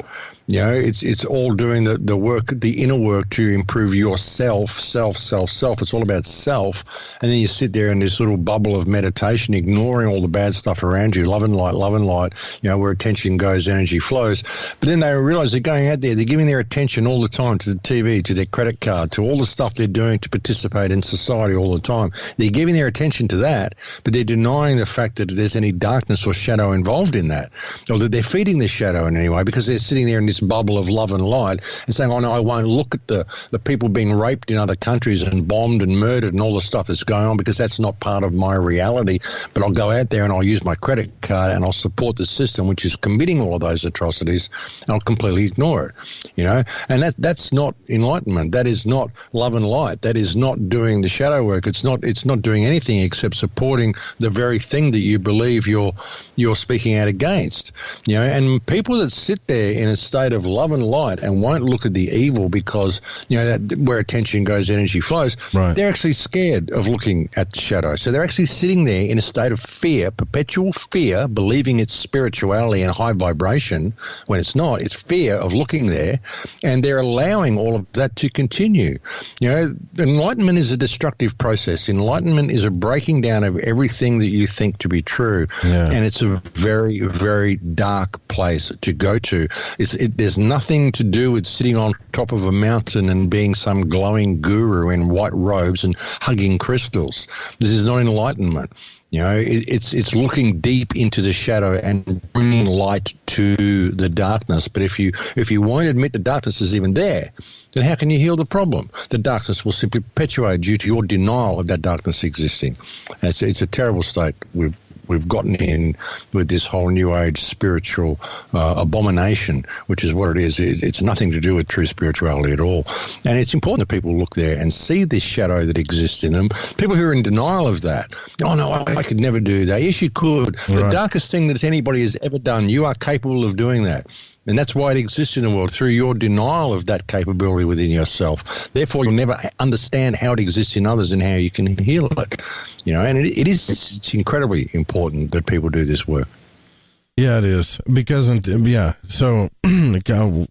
[SPEAKER 15] It's all doing the work, the inner work to improve yourself. It's all about self. And then you sit there in this little bubble of meditation, ignoring all the bad stuff around you, love and light, where attention goes, energy flows. But then they realize they're going out there, they're giving their attention all the time to the TV, to their credit card, to all the stuff they're doing to participate in society all the time. They're giving their attention to that, but they're denying the fact that there's any darkness or shadow involved in that, or that they're feeding the shadow in any way, because they're sitting there in this bubble of love and light and saying, oh no, I won't look at the people being raped in other countries and bombed and murdered and all the stuff that's going on, because that's not part of my reality. But I'll go out there and I'll use my credit card and I'll support the system which is committing all of those atrocities, and I'll completely ignore it. And that's not enlightenment. That is not love and light. That is not doing the shadow work. It's not doing anything except supporting the very thing that you believe you're speaking out against. And people that sit there in a state of love and light and won't look at the evil because that where attention goes, energy flows, right, they're actually scared of looking at the shadow. So they're actually sitting there in a state of fear, perpetual fear, believing it's spirituality and high vibration when it's not. It's fear of looking there, and they're allowing all of that to continue. Enlightenment is a destructive process. Enlightenment is a breaking down of everything that you think to be true, and it's a very, very dark place to go to. There's nothing to do with sitting on top of a mountain and being some glowing guru in white robes and hugging crystals. This is not enlightenment. It's looking deep into the shadow and bringing light to the darkness. But if you won't admit the darkness is even there, then how can you heal the problem? The darkness will simply perpetuate due to your denial of that darkness existing. It's a terrible state we've gotten in with this whole new age spiritual abomination, which is what it is. It's nothing to do with true spirituality at all. And it's important that people look there and see this shadow that exists in them. People who are in denial of that, oh no, I could never do that. Yes, you could. Right. The darkest thing that anybody has ever done, you are capable of doing that. And that's why it exists in the world, through your denial of that capability within yourself. Therefore, you'll never understand how it exists in others and how you can heal it. And it's incredibly important that people do this work.
[SPEAKER 7] Yeah, it is. Because, so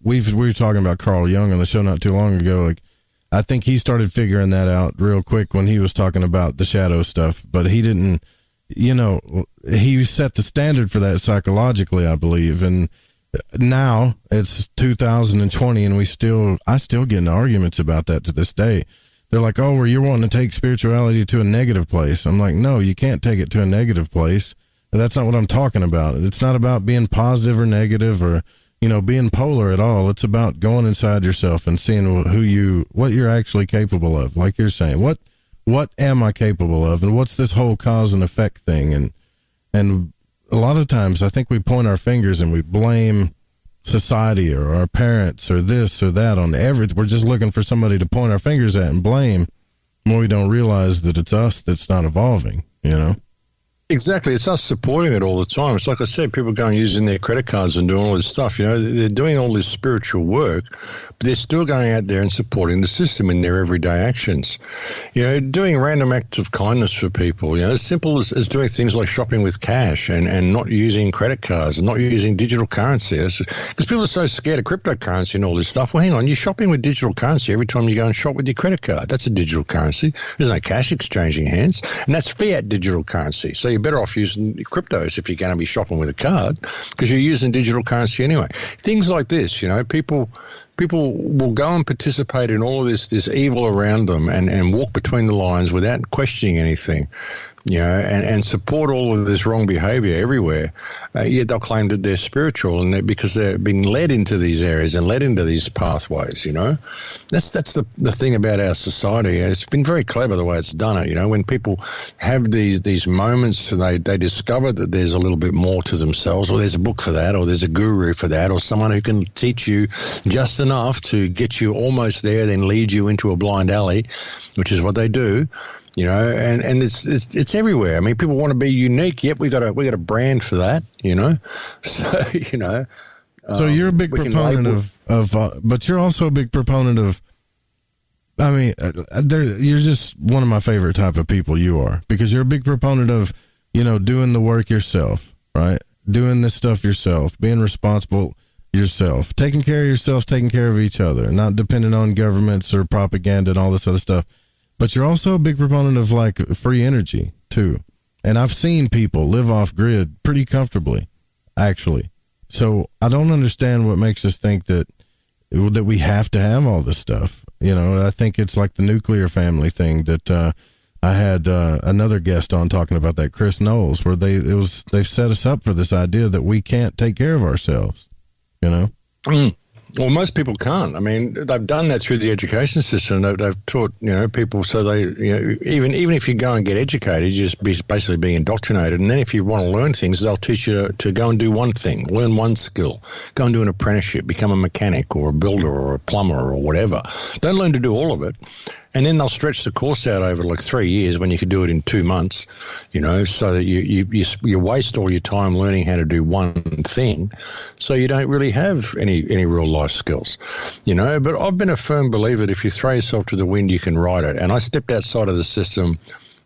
[SPEAKER 7] we were talking about Carl Jung on the show not too long ago. Like, I think he started figuring that out real quick when he was talking about the shadow stuff, but he didn't, he set the standard for that psychologically, I believe. And now it's 2020 and I still get in arguments about that to this day. They're like, oh, well, you're wanting to take spirituality to a negative place. I'm like, no, you can't take it to a negative place. That's not what I'm talking about. It's not about being positive or negative or, being polar at all. It's about going inside yourself and seeing what you're actually capable of. Like you're saying, what am I capable of? And what's this whole cause and effect thing? And a lot of times I think we point our fingers and we blame society or our parents or this or that on everything. We're just looking for somebody to point our fingers at and blame when we don't realize that it's us that's not evolving,
[SPEAKER 15] Exactly. It's us supporting it all the time. It's like I said, people going using their credit cards and doing all this stuff. They're doing all this spiritual work, but they're still going out there and supporting the system in their everyday actions. Doing random acts of kindness for people, as simple as doing things like shopping with cash and not using credit cards and not using digital currency. Because people are so scared of cryptocurrency and all this stuff. Well, hang on, you're shopping with digital currency every time you go and shop with your credit card. That's a digital currency. There's no cash exchanging hands, and that's fiat digital currency. So you're better off using cryptos if you're going to be shopping with a card, because you're using digital currency anyway. Things like this, people will go and participate in all of this evil around them and walk between the lines without questioning anything, and support all of this wrong behavior everywhere. Yet they'll claim that they're spiritual, and because they're being led into these areas and led into these pathways. That's the thing about our society. It's been very clever the way it's done it. When people have these moments, they discover that there's a little bit more to themselves, or there's a book for that, or there's a guru for that, or someone who can teach you just enough to get you almost there, then lead you into a blind alley, which is what they do. And it's everywhere. I mean, people want to be unique. Yep, we got a brand for that. So
[SPEAKER 7] So you're a big proponent of but you're also a big proponent of I mean, you're just one of my favorite type of people, you are, because you're a big proponent of, doing the work yourself, right? Doing this stuff yourself, being responsible yourself, taking care of yourself, taking care of each other, not depending on governments or propaganda and all this other stuff. But you're also a big proponent of like free energy too. And I've seen people live off grid pretty comfortably, actually. So I don't understand what makes us think that we have to have all this stuff. I think it's like the nuclear family thing that I had another guest on talking about that, Chris Knowles, where they've set us up for this idea that we can't take care of ourselves.
[SPEAKER 15] Well, most people can't. I mean, they've done that through the education system. They've taught, people, so they, even if you go and get educated, you just basically be indoctrinated. And then if you want to learn things, they'll teach you to go and do one thing, learn one skill, go and do an apprenticeship, become a mechanic or a builder or a plumber or whatever. Don't learn to do all of it. And then they'll stretch the course out over like 3 years when you could do it in 2 months, so that you waste all your time learning how to do one thing, so you don't really have any real life skills, But I've been a firm believer that if you throw yourself to the wind, you can ride it. And I stepped outside of the system.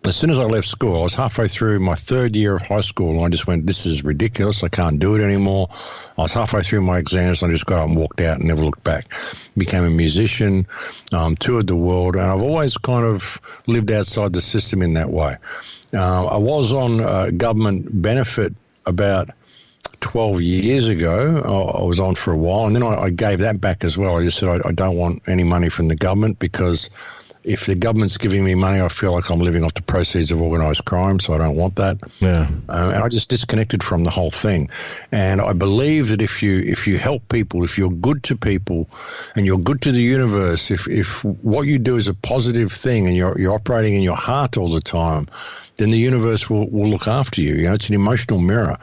[SPEAKER 15] As soon as I left school, I was halfway through my 3rd year of high school, and I just went, this is ridiculous. I can't do it anymore. I was halfway through my exams, and I just got up and walked out and never looked back. Became a musician, toured the world, and I've always kind of lived outside the system in that way. I was on government benefit about 12 years ago. I was on for a while, and then I gave that back as well. I just said I don't want any money from the government, because if the government's giving me money, I feel like I'm living off the proceeds of organised crime, so I don't want that. Yeah. And I just disconnected from the whole thing. And I believe that if you help people, if you're good to people and you're good to the universe, if what you do is a positive thing and you're operating in your heart all the time, then the universe will look after you. It's an emotional mirror.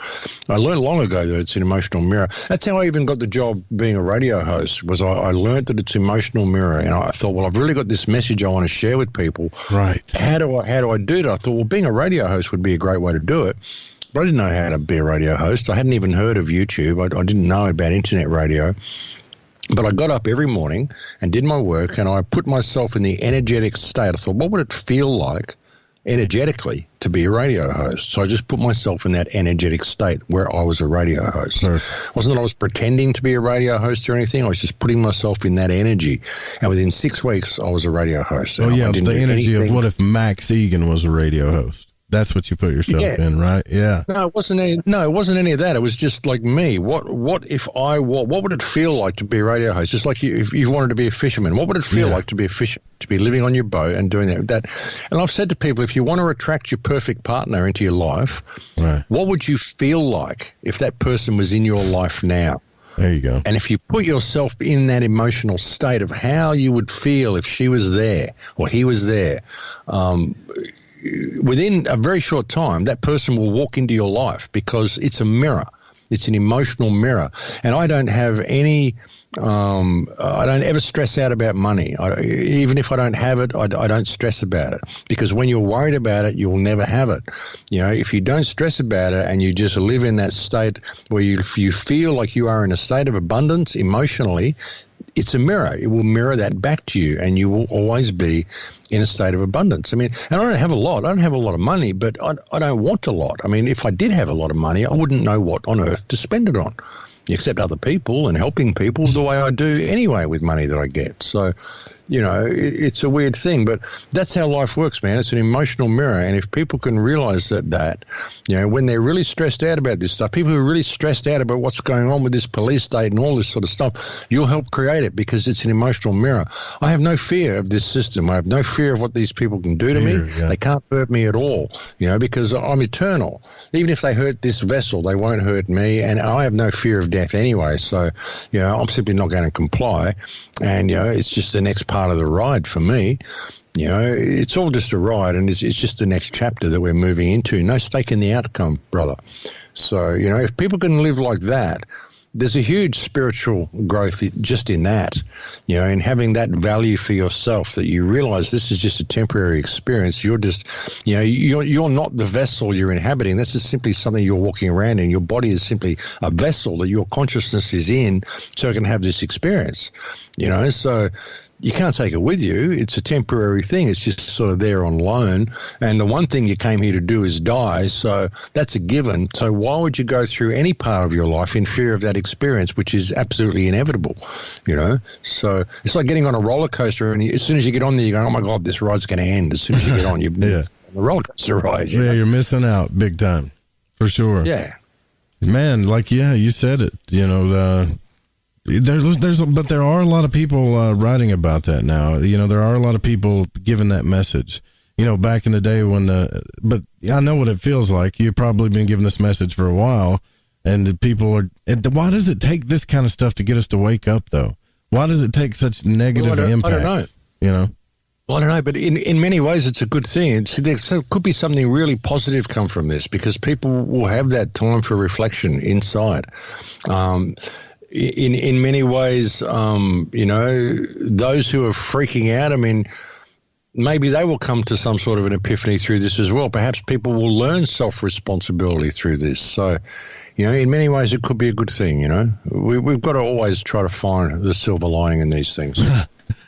[SPEAKER 15] I learned long ago that it's an emotional mirror. That's how I even got the job being a radio host, was I learned that it's an emotional mirror. And I thought, well, I've really got this message I want to share with people. Right. How do I do that? I thought, well, being a radio host would be a great way to do it. But I didn't know how to be a radio host. I hadn't even heard of YouTube. I didn't know about internet radio. But I got up every morning and did my work, and I put myself in the energetic state. I thought, what would it feel like energetically to be a radio host? So I just put myself in that energetic state where I was a radio host. Sure. Wasn't that I was pretending to be a radio host or anything. I was just putting myself in that energy. And within 6 weeks, I was a radio host.
[SPEAKER 7] Oh, yeah, the energy of what if Max Igan was a radio host? That's what you put yourself in, right? Yeah.
[SPEAKER 15] No, it wasn't any of that. It was just like me. What if I what would it feel like to be a radio host? Just like if you wanted to be a fisherman, what would it feel like to be a fisherman, to be living on your boat and doing that? And I've said to people, if you want to attract your perfect partner into your life, what would you feel like if that person was in your life now?
[SPEAKER 7] There you go.
[SPEAKER 15] And if you put yourself in that emotional state of how you would feel if she was there or he was there, within a very short time, that person will walk into your life, because it's a mirror. It's an emotional mirror. And I don't have any, I don't ever stress out about money. Even if I don't have it, I don't stress about it, because when you're worried about it, you'll never have it. If you don't stress about it and you just live in that state where you feel like you are in a state of abundance emotionally, it's a mirror. It will mirror that back to you, and you will always be in a state of abundance. I mean, and I don't have a lot. I don't have a lot of money, but I don't want a lot. I mean, if I did have a lot of money, I wouldn't know what on earth to spend it on, except other people and helping people the way I do anyway with money that I get. So, it's a weird thing, but that's how life works, man. It's an emotional mirror. And if people can realize that, when they're really stressed out about this stuff, people who are really stressed out about what's going on with this police state and all this sort of stuff, you'll help create it, because it's an emotional mirror. I have no fear of this system. I have no fear of what these people can do to me. Yeah. They can't hurt me at all, because I'm eternal. Even if they hurt this vessel, they won't hurt me. And I have no fear of death anyway. So, I'm simply not going to comply. And, it's just the next part of the ride for me. It's all just a ride, and it's just the next chapter that we're moving into. No stake in the outcome, brother. So, if people can live like that, there's a huge spiritual growth just in that, in having that value for yourself, that you realize this is just a temporary experience. You're just, you're not the vessel you're inhabiting. This is simply something you're walking around in. Your body is simply a vessel that your consciousness is in, so it can have this experience, so you can't take it with you. It's a temporary thing. It's just sort of there on loan. And the one thing you came here to do is die. So that's a given. So why would you go through any part of your life in fear of that experience, which is absolutely inevitable, you know? So it's like getting on a roller coaster, and as soon as you get on there, you go, oh my God, this ride's going to end. As soon as you get on, you're on the roller coaster ride. You know?
[SPEAKER 7] You're missing out big time, for sure.
[SPEAKER 15] Yeah.
[SPEAKER 7] Man, like, you said it, you know, but there are a lot of people writing about that now. You know, there are a lot of people giving that message. You know, back in the day when but I know what it feels like. You've probably been giving this message for a while, and the people are. Why does it take this kind of stuff to get us to wake up, though? Why does it take such negative impact?
[SPEAKER 15] I don't know.
[SPEAKER 7] You know.
[SPEAKER 15] Well, I don't know, but in many ways, it's a good thing. There could be something really positive come from this, because people will have that time for reflection inside. In many ways, you know, those who are freaking out, I mean, maybe they will come to some sort of an epiphany through this as well. Perhaps people will learn self-responsibility through this. So, you know, in many ways, it could be a good thing, you know. We've got to always try to find the silver lining in these things.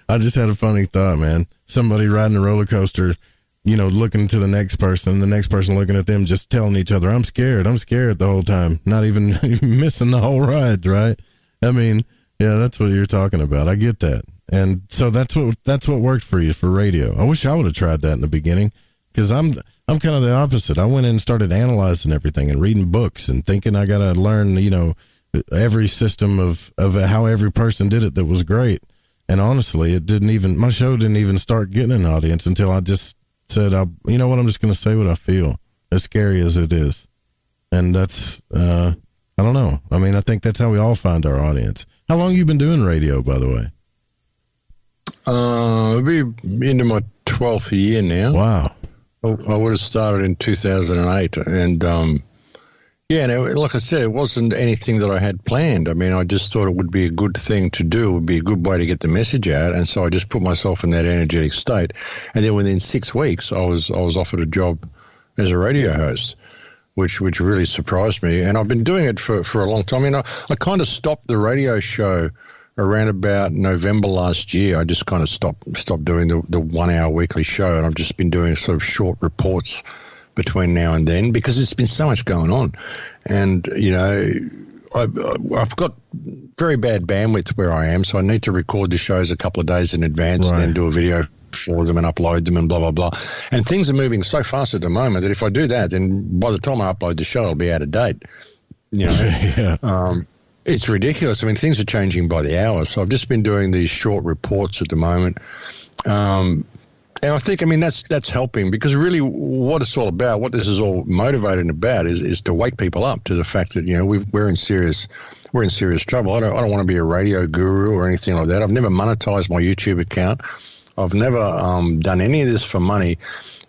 [SPEAKER 7] I just had a funny thought, man. Somebody riding a roller coaster, you know, looking to the next person, and the next person looking at them, just telling each other, I'm scared the whole time. Not even missing the whole ride, right? I mean, yeah, that's what you're talking about. I get that. And so that's what worked for you for radio. I wish I would have tried that in the beginning, because I'm kind of the opposite. I went in and started analyzing everything and reading books and thinking I got to learn, you know, every system of how every person did it that was great. And honestly, my show didn't even start getting an audience until I just said, you know what, I'm just going to say what I feel, as scary as it is. And that's, I don't know. I mean, I think that's how we all find our audience. How long have you been doing radio, by the way?
[SPEAKER 15] I'll be into my 12th year now.
[SPEAKER 7] Wow.
[SPEAKER 15] I would have started in 2008. And, yeah, and like I said, it wasn't anything that I had planned. I mean, I just thought it would be a good thing to do. It would be a good way to get the message out. And so I just put myself in that energetic state. And then within 6 weeks, I was offered a job as a radio host, which really surprised me. And I've been doing it for a long time. I mean, I kind of stopped the radio show around about November last year. I just kind of stopped doing the 1 hour weekly show. And I've just been doing sort of short reports between now and then, because there's been so much going on. And, you know, I've got very bad bandwidth where I am, so I need to record the shows a couple of days in advance, and then do a video for them and upload them and blah, blah, blah. And things are moving so fast at the moment that if I do that, then by the time I upload the show, it'll be out of date. You know, it's ridiculous. I mean, things are changing by the hour. So I've just been doing these short reports at the moment. And I think, I mean, that's helping, because really what it's all about, what this is all motivated about is to wake people up to the fact that, you know, we're in serious trouble. I don't want to be a radio guru or anything like that. I've never monetized my YouTube account. I've never done any of this for money,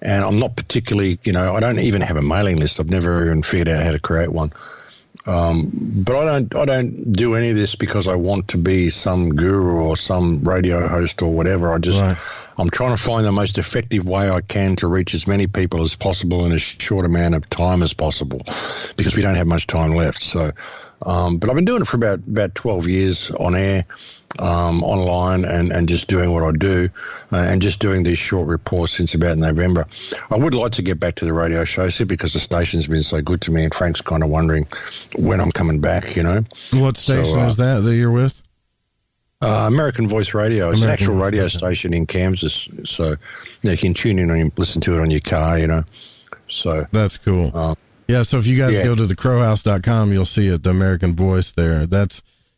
[SPEAKER 15] and I'm not particularly, you know, I don't even have a mailing list. I've never even figured out how to create one. But I don't do any of this because I want to be some guru or some radio host or whatever. I'm trying to find the most effective way I can to reach as many people as possible in as short amount of time as possible, because we don't have much time left. So, but I've been doing it for about 12 years on air, online, and just doing what I do, and just doing these short reports since about November. I would like to get back to the radio show, because the station's been so good to me, and Frank's kind of wondering when I'm coming back, you know.
[SPEAKER 7] What station is that you're with?
[SPEAKER 15] American Voice Radio. It's an actual radio station in Kansas, so you can tune in and listen to it on your car, you know. So
[SPEAKER 7] that's cool. So if you guys go to thecrowhouse.com, you'll see it, the American Voice there.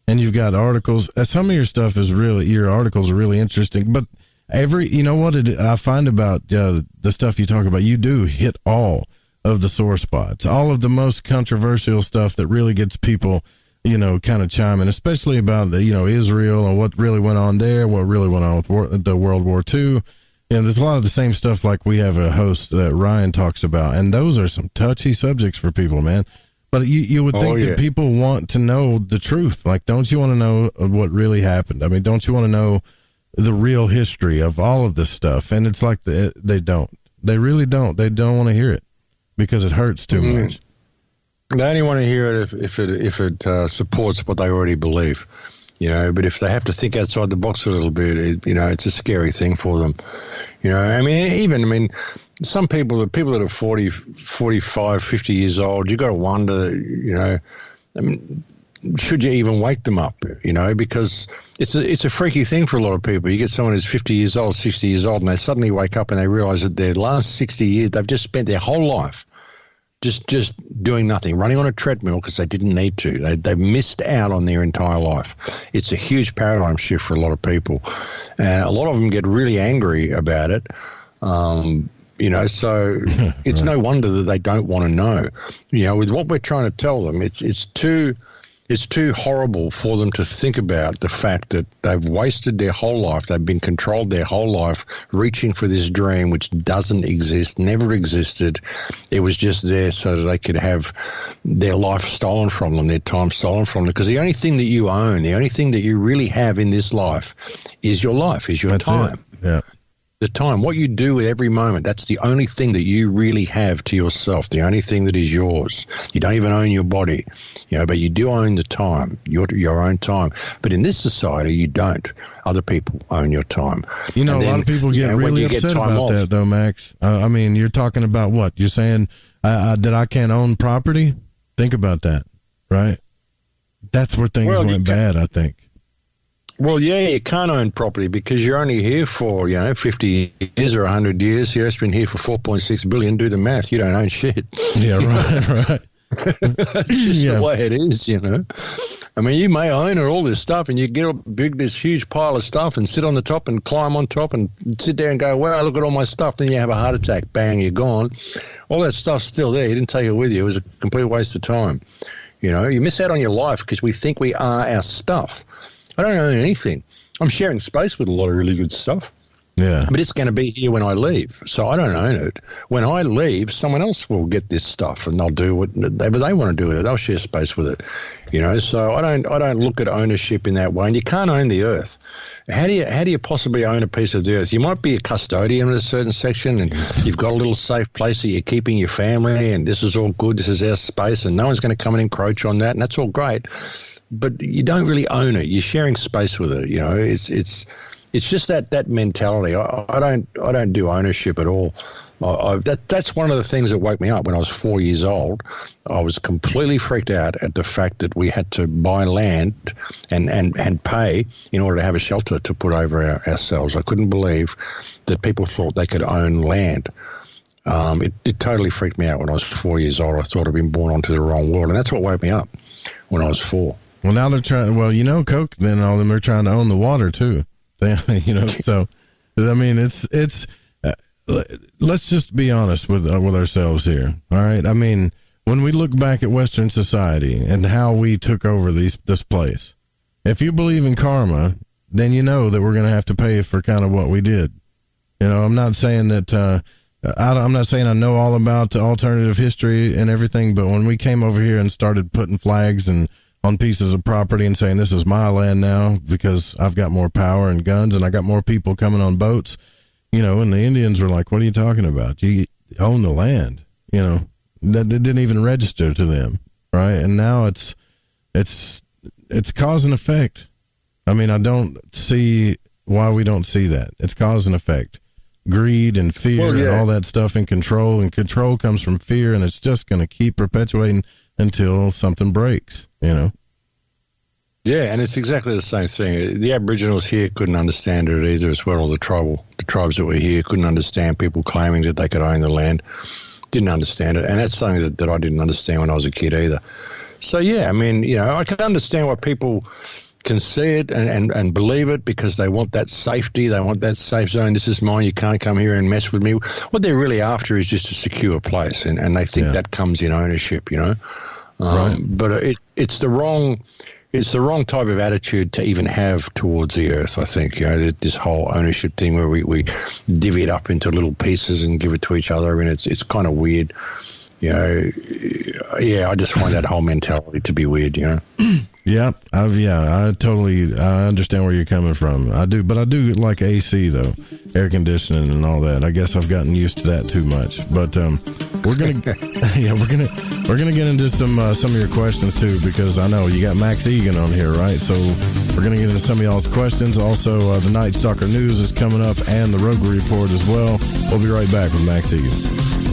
[SPEAKER 7] And you've got articles. Some of your stuff your articles are really interesting, but you know what I find about the stuff you talk about, you do hit all of the sore spots, all of the most controversial stuff that really gets people, you know, kind of chiming, especially about Israel and what really went on there, what really went on with the World War II. And there's a lot of the same stuff like we have a host that Ryan talks about, and those are some touchy subjects for people, man. But you would think that people want to know the truth. Like, don't you want to know what really happened? I mean, don't you want to know the real history of all of this stuff? And it's like they don't. They really don't. They don't want to hear it because it hurts too much. They
[SPEAKER 15] only want to hear it if it supports what they already believe. you know, but if they have to think outside the box a little bit, it's a scary thing for them. You know, some people, the people that are 40, 45, 50 years old, you got to wonder, should you even wake them up, because it's a freaky thing for a lot of people. You get someone who's 50 years old, 60 years old, and they suddenly wake up and they realize that their last 60 years, they've just spent their whole life just doing nothing, running on a treadmill because they didn't need to. They've missed out on their entire life. It's a huge paradigm shift for a lot of people. And a lot of them get really angry about it. So it's no wonder that they don't want to know. With what we're trying to tell them, it's too horrible for them to think about the fact that they've wasted their whole life. They've been controlled their whole life, reaching for this dream which doesn't exist, never existed. It was just there so that they could have their life stolen from them, their time stolen from them. Because the only thing that you own, the only thing that you really have in this life is your life, is your time.
[SPEAKER 7] Yeah.
[SPEAKER 15] The time, what you do with every moment, that's the only thing that you really have to yourself, the only thing that is yours. You don't even own your body, but you do own the time, your own time. But in this society, you don't. Other people own your time.
[SPEAKER 7] A lot of people get really upset about that, though, Max. You're talking about what? You're saying that I can't own property? Think about that, right? That's where things went bad, I think.
[SPEAKER 15] Well, yeah, you can't own property because you're only here for, 50 years or 100 years. It's been here for 4.6 billion. Do the math. You don't own shit.
[SPEAKER 7] Yeah, right.
[SPEAKER 15] It's just the way it is, you may own all this stuff and you get this huge pile of stuff and sit on the top and climb on top and sit there and go, wow, look at all my stuff. Then you have a heart attack. Bang, you're gone. All that stuff's still there. You didn't take it with you. It was a complete waste of time. You miss out on your life because we think we are our stuff. I don't own anything. I'm sharing space with a lot of really good stuff.
[SPEAKER 7] Yeah.
[SPEAKER 15] But it's going to be here when I leave. So I don't own it. When I leave, someone else will get this stuff and they'll do whatever they want to do with it. They'll share space with it. So I don't look at ownership in that way. And you can't own the earth. How do you possibly own a piece of the earth? You might be a custodian in a certain section and you've got a little safe place that you're keeping your family and this is all good. This is our space and no one's going to come and encroach on that. And that's all great. But you don't really own it. You're sharing space with it. It's just that mentality. I don't do ownership at all. That's one of the things that woke me up when I was 4 years old. I was completely freaked out at the fact that we had to buy land and pay in order to have a shelter to put over ourselves. I couldn't believe that people thought they could own land. It totally freaked me out when I was 4 years old. I thought I'd been born onto the wrong world, and that's what woke me up when I was 4.
[SPEAKER 7] Well, now they're trying. Well, Coke. Then all of them are trying to own the water too. So it's. Let's just be honest with ourselves here. All right. When we look back at Western society and how we took over this place, if you believe in karma, then you know that we're going to have to pay for kind of what we did. I'm not saying that. I'm not saying I know all about alternative history and everything, but when we came over here and started putting flags and on pieces of property and saying this is my land now because I've got more power and guns and I got more people coming on boats, and the Indians were like, what are you talking about? You own the land, that didn't even register to them. Right. And now it's cause and effect. I don't see why we don't see that. It's cause and effect. Greed and fear and all that stuff and control comes from fear, and it's just going to keep perpetuating until something breaks,
[SPEAKER 15] Yeah, and it's exactly the same thing. The Aboriginals here couldn't understand it either as well. The tribes that were here couldn't understand people claiming that they could own the land. Didn't understand it, and that's something that I didn't understand when I was a kid either. So, yeah, I can understand why people can see it and believe it because they want that safety. They want that safe zone. This is mine. You can't come here and mess with me. What they're really after is just a secure place, and they think that comes in ownership, Right. But it's the wrong type of attitude to even have towards the earth, I think. This whole ownership thing where we divvy it up into little pieces and give it to each other. It's kind of weird. I just find that whole mentality to be weird,
[SPEAKER 7] Yeah, I understand where you're coming from. I do like AC though, air conditioning and all that. I guess I've gotten used to that too much. But we're gonna get into some of your questions too, because I know you got Max Igan on here, right? So we're gonna get into some of y'all's questions. Also, the Night Stalker News is coming up, and the Rogue Report as well. We'll be right back with Max Igan.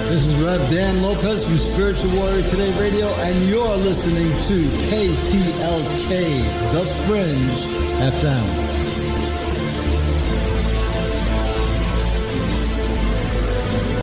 [SPEAKER 4] This is Rev Dan Lopez from Spiritual Warrior Today Radio, and you're listening to KTLK, The Fringe FM.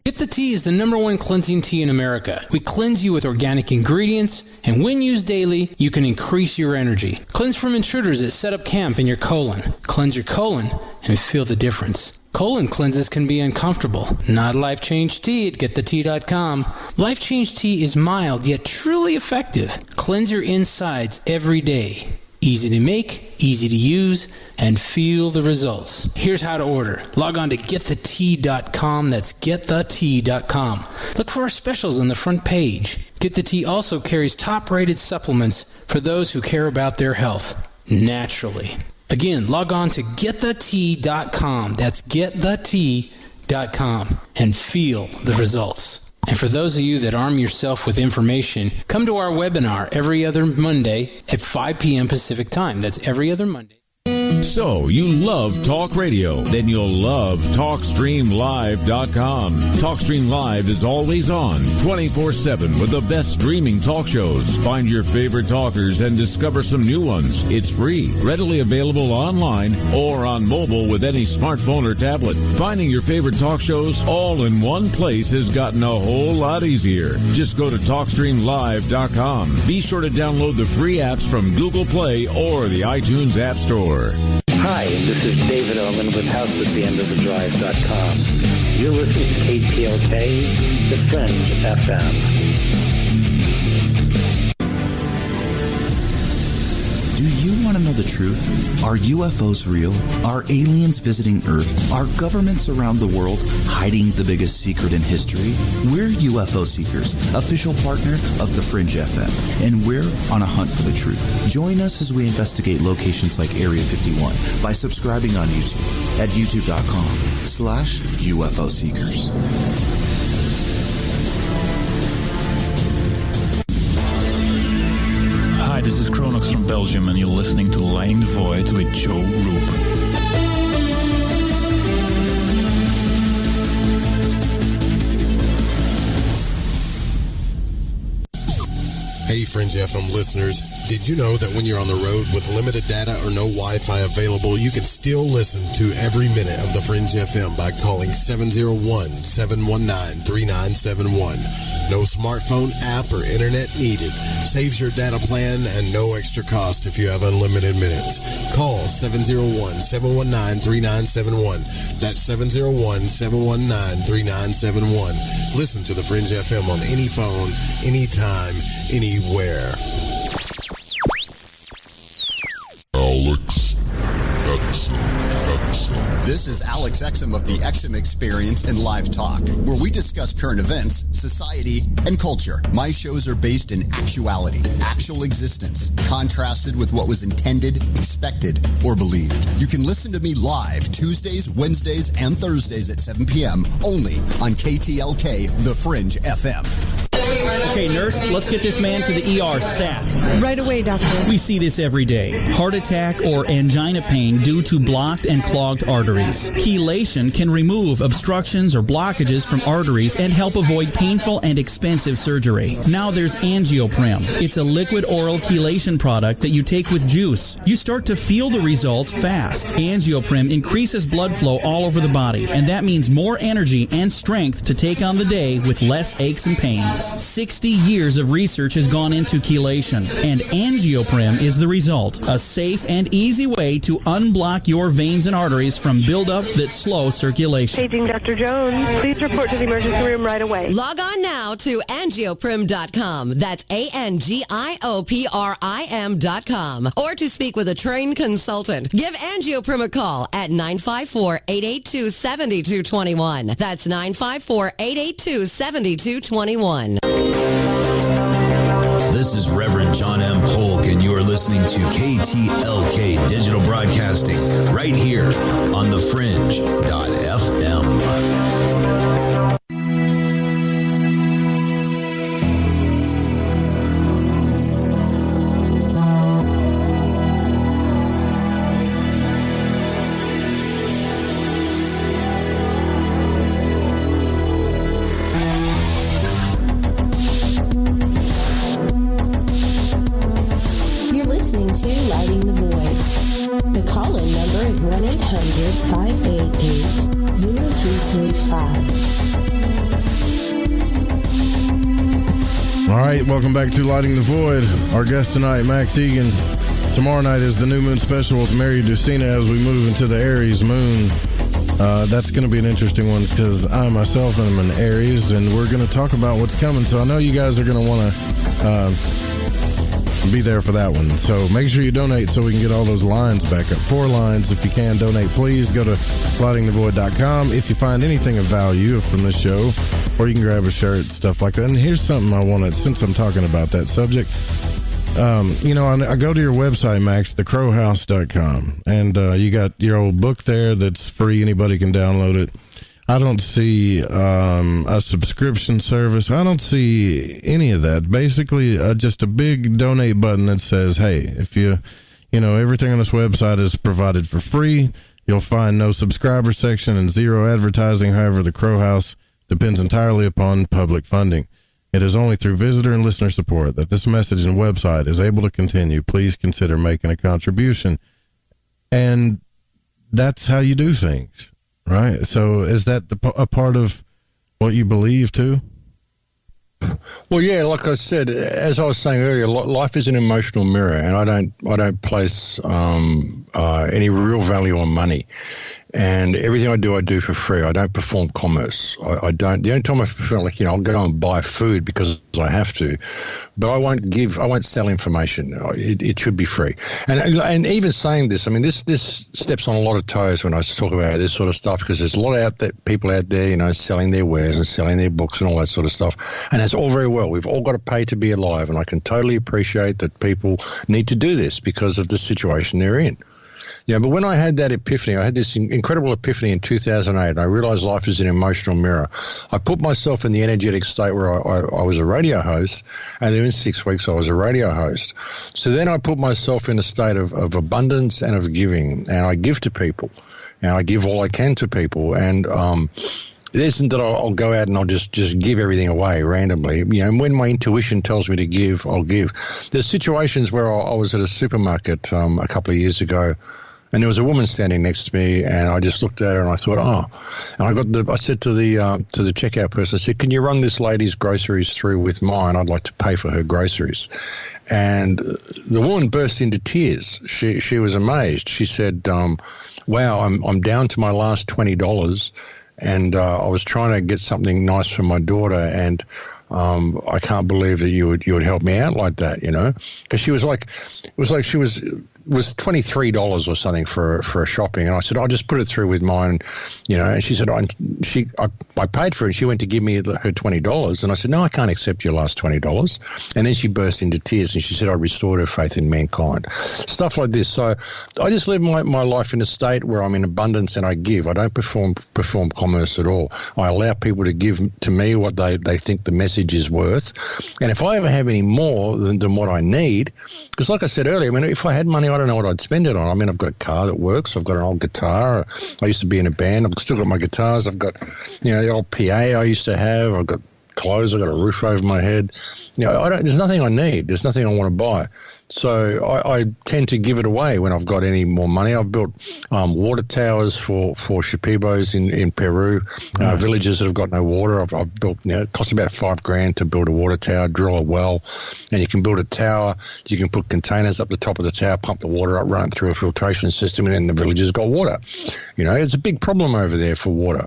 [SPEAKER 5] Get the Tea is the #1 cleansing tea in America. We cleanse you with organic ingredients, and when used daily, you can increase your energy. Cleanse from intruders that set up camp in your colon. Cleanse your colon and feel the difference. Colon cleanses can be uncomfortable. Not Life Change Tea at GetTheTea.com. Life Change Tea is mild yet truly effective. Cleanse your insides every day. Easy to make, easy to use, and feel the results. Here's how to order. Log on to GetTheTea.com. That's GetTheTea.com. Look for our specials on the front page. Get the Tea also carries top-rated supplements for those who care about their health naturally. Again, log on to GetTheTea.com. That's GetTheTea.com and feel the results. And for those of you that arm yourself with information, come to our webinar every other Monday at 5 p.m. Pacific Time. That's every other Monday.
[SPEAKER 26] So, you love talk radio? Then you'll love TalkStreamLive.com. TalkStream Live is always on, 24/7 with the best streaming talk shows. Find your favorite talkers and discover some new ones. It's free, readily available online or on mobile with any smartphone or tablet. Finding your favorite talk shows all in one place has gotten a whole lot easier. Just go to TalkStreamLive.com. Be sure to download the free apps from Google Play or the iTunes App Store.
[SPEAKER 6] Hi, this is David Oman with HouseAtTheEndOfTheDrive.com. You're listening to KTLK, The Fringe FM.
[SPEAKER 30] Do you want to know the truth? Are UFOs real? Are aliens visiting Earth? Are governments around the world hiding the biggest secret in history? We're UFO Seekers, official partner of the Fringe FM, and we're on a hunt for the truth. Join us as we investigate locations like Area 51 by subscribing on YouTube at youtube.com/UFO Seekers.
[SPEAKER 8] Hi, this is Kronox from Belgium, and you're listening to Lighting the Void with Joe Roop.
[SPEAKER 9] Hey, Fringe FM listeners. Did you know that when you're on the road with limited data or no Wi-Fi available, you can still listen to every minute of the Fringe FM by calling 701-719-3971. No smartphone app or internet needed. Saves your data plan and no extra cost if you have unlimited minutes. Call 701-719-3971. That's 701-719-3971. Listen to the Fringe FM on any phone, anytime, anywhere.
[SPEAKER 3] Alex Exum.
[SPEAKER 10] This is Alex Exum of the Exum Experience and Live Talk, where we discuss current events, society, and culture. My shows are based in actuality, actual existence, contrasted with what was intended, expected, or believed. You can listen to me live Tuesdays, Wednesdays, and Thursdays at 7 p.m. only on KTLK, The Fringe FM.
[SPEAKER 11] Okay, nurse, let's get this man to the ER stat.
[SPEAKER 12] Right away, doctor.
[SPEAKER 11] We see this every day. Heart attack or angina pain due to blocked and clogged arteries. Chelation can remove obstructions or blockages from arteries and help avoid painful and expensive surgery. Now there's Angioprim. It's a liquid oral chelation product that you take with juice. You start to feel the results fast. Angioprim increases blood flow all over the body, and that means more energy and strength to take on the day with less aches and pains. 60 years of research has gone into chelation, and Angioprim is the result. A safe and easy way to unblock your veins and arteries from buildup that slow circulation.
[SPEAKER 12] Paging Dr. Jones. Please report to the emergency room right away.
[SPEAKER 13] Log on now to angioprim.com. That's ANGIOPRIM.com. Or to speak with a trained consultant. Give Angioprim a call at 954-882-7221. That's 954-882-7221.
[SPEAKER 14] This is Reverend John M. Polk, and you are listening to KTLK Digital Broadcasting right here on the Fringe.fm.
[SPEAKER 7] Welcome back to Lighting the Void. Our guest tonight, Max Igan. Tomorrow night is the New Moon Special with Mary Ducina as we move into the Aries moon. That's going to be an interesting one because I myself am an Aries, and we're going to talk about what's coming. So I know you guys are going to want to be there for that one. So make sure you donate so we can get all those lines back up. 4 lines. If you can donate, please go to lightingthevoid.com. If you find anything of value from this show, or you can grab a shirt, stuff like that. And here's something I want to, since I'm talking about that subject, I go to your website, Max, thecrowhouse.com, and you got your old book there that's free. Anybody can download it. I don't see a subscription service. I don't see any of that. Basically, just a big donate button that says, hey, if everything on this website is provided for free. You'll find no subscriber section and 0 advertising. However, the Crow House depends entirely upon public funding. It is only through visitor and listener support that this message and website is able to continue. Please consider making a contribution. And that's how you do things, right? So is that a part of what you believe too?
[SPEAKER 15] Well, yeah, like I said, as I was saying earlier, life is an emotional mirror, and I don't place any real value on money. And everything I do for free. I don't perform commerce. I don't. The only time I feel like, I'll go and buy food because I have to, but I won't sell information. It should be free. And even saying this, I mean, this steps on a lot of toes when I talk about this sort of stuff, because there's a lot of people out there, selling their wares and selling their books and all that sort of stuff. And that's all very well. We've all got to pay to be alive. And I can totally appreciate that people need to do this because of the situation they're in. Yeah, but when I had that epiphany, I had this incredible epiphany in 2008, and I realized life is an emotional mirror. I put myself in the energetic state where I was a radio host, and then in 6 weeks I was a radio host. So then I put myself in a state of abundance and of giving, and I give to people, and I give all I can to people, and it isn't that I'll go out and I'll just give everything away randomly. And when my intuition tells me to give, I'll give. There's situations where I was at a supermarket a couple of years ago, and there was a woman standing next to me, and I just looked at her and I thought, and I said to the checkout person, I said, can you run this lady's groceries through with mine? I'd like to pay for her groceries. And the woman burst into tears. She was amazed. She said, wow, I'm down to my last $20. And I was trying to get something nice for my daughter, and I can't believe that you would help me out like that, because she was like, it was like she was $23 or something for a shopping, and I said, I'll just put it through with mine, and she said, I paid for it, and she went to give me her $20, and I said, no, I can't accept your last $20, and then she burst into tears, and she said I restored her faith in mankind, stuff like this. So I just live my life in a state where I'm in abundance and I give. I don't perform commerce at all. I allow people to give to me what they think the message is worth, and if I ever have any more than what I need, because like I said earlier, I mean, if I had money, I don't know what I'd spend it on. I mean, I've got a car that works. I've got an old guitar. I used to be in a band. I've still got my guitars. I've got, the old PA I used to have. I've got clothes. I've got a roof over my head. There's nothing I need. There's nothing I want to buy. So I tend to give it away when I've got any more money. I've built water towers for Shipibos in Peru, villages that have got no water. I've built, it costs about $5,000 to build a water tower, drill a well, and you can build a tower. You can put containers up the top of the tower, pump the water up, run it through a filtration system, and then the village has got water. It's a big problem over there for water.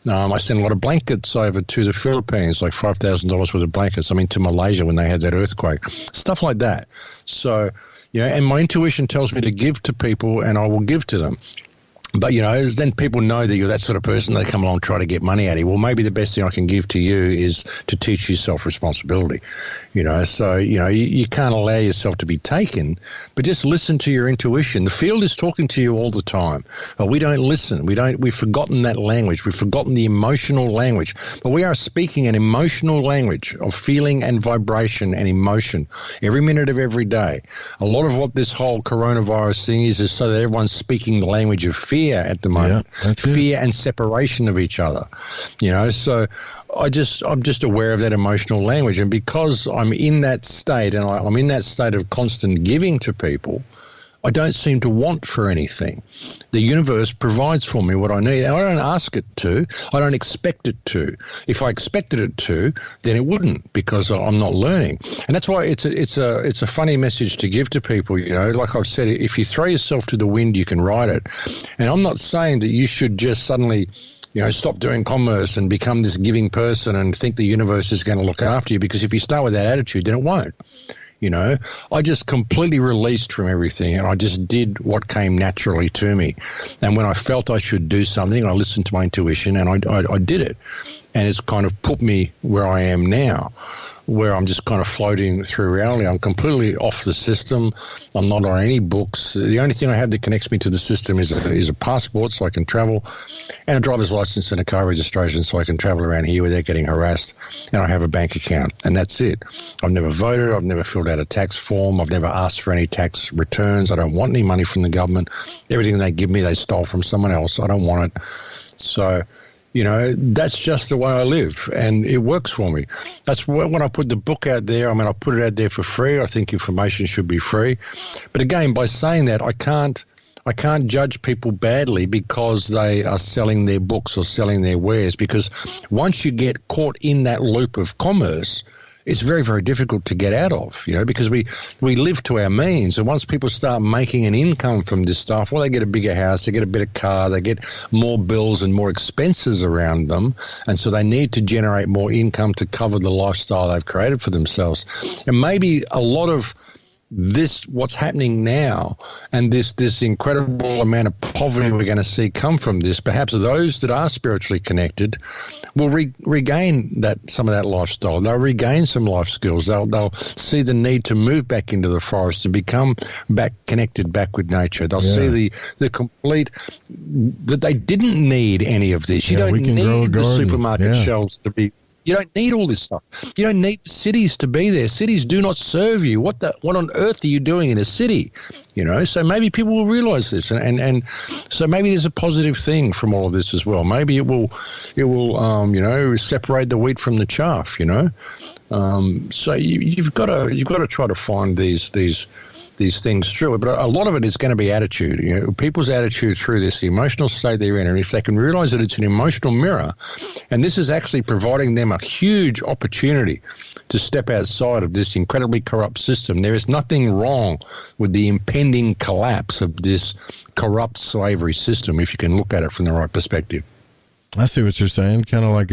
[SPEAKER 15] I sent a lot of blankets over to the Philippines, like $5,000 worth of blankets. To Malaysia when they had that earthquake, stuff like that. So, and my intuition tells me to give to people, and I will give to them. But, then people know that you're that sort of person. They come along and try to get money out of you. Well, maybe the best thing I can give to you is to teach you self-responsibility. So, you can't allow yourself to be taken, but just listen to your intuition. The field is talking to you all the time. But we don't listen. We've forgotten that language. We've forgotten the emotional language. But we are speaking an emotional language of feeling and vibration and emotion every minute of every day. A lot of what this whole coronavirus thing is so that everyone's speaking the language of fear at the moment, fear and separation of each other, so I'm just aware of that emotional language. And because I'm in that state, and I'm in that state of constant giving to people, I don't seem to want for anything. The universe provides for me what I need. I don't ask it to. I don't expect it to. If I expected it to, then it wouldn't, because I'm not learning. And that's why it's a funny message to give to people. Like I've said, if you throw yourself to the wind, you can ride it. And I'm not saying that you should just suddenly stop doing commerce and become this giving person and think the universe is going to look after you, because if you start with that attitude, then it won't. I just completely released from everything, and I just did what came naturally to me. And when I felt I should do something, I listened to my intuition, and I did it. And it's kind of put me where I am now, where I'm just kind of floating through reality. I'm completely off the system. I'm not on any books. The only thing I have that connects me to the system is a passport, so I can travel, and a driver's license and a car registration, so I can travel around here without getting harassed. And I have a bank account, and that's it. I've never voted. I've never filled out a tax form. I've never asked for any tax returns. I don't want any money from the government. Everything they give me, they stole from someone else. I don't want it. So, that's just the way I live, and it works for me. That's when I put the book out there. I put it out there for free. I think information should be free. But again, by saying that, I can't judge people badly because they are selling their books or selling their wares, because once you get caught in that loop of commerce, it's very, very difficult to get out of, because we live to our means. And once people start making an income from this stuff, well, they get a bigger house, they get a better car, they get more bills and more expenses around them. And so they need to generate more income to cover the lifestyle they've created for themselves. And maybe a lot of this, what's happening now, and this incredible amount of poverty we're going to see come from this, perhaps those that are spiritually connected will regain some of that lifestyle. They'll regain some life skills. They'll see the need to move back into the forest and become connected back with nature. They'll see the complete, that they didn't need any of this. You don't need the supermarket shelves to be. You don't need all this stuff. You don't need cities to be there. Cities do not serve you. What on earth are you doing in a city? So maybe people will realize this, and so maybe there's a positive thing from all of this as well. Maybe it will separate the wheat from the chaff. So you've got to try to find these things through it. But a lot of it is going to be attitude. People's attitude through this, the emotional state they're in, and if they can realize that it's an emotional mirror, and this is actually providing them a huge opportunity to step outside of this incredibly corrupt system. There is nothing wrong with the impending collapse of this corrupt slavery system if you can look at it from the right perspective.
[SPEAKER 7] I see what you're saying. Kind of like,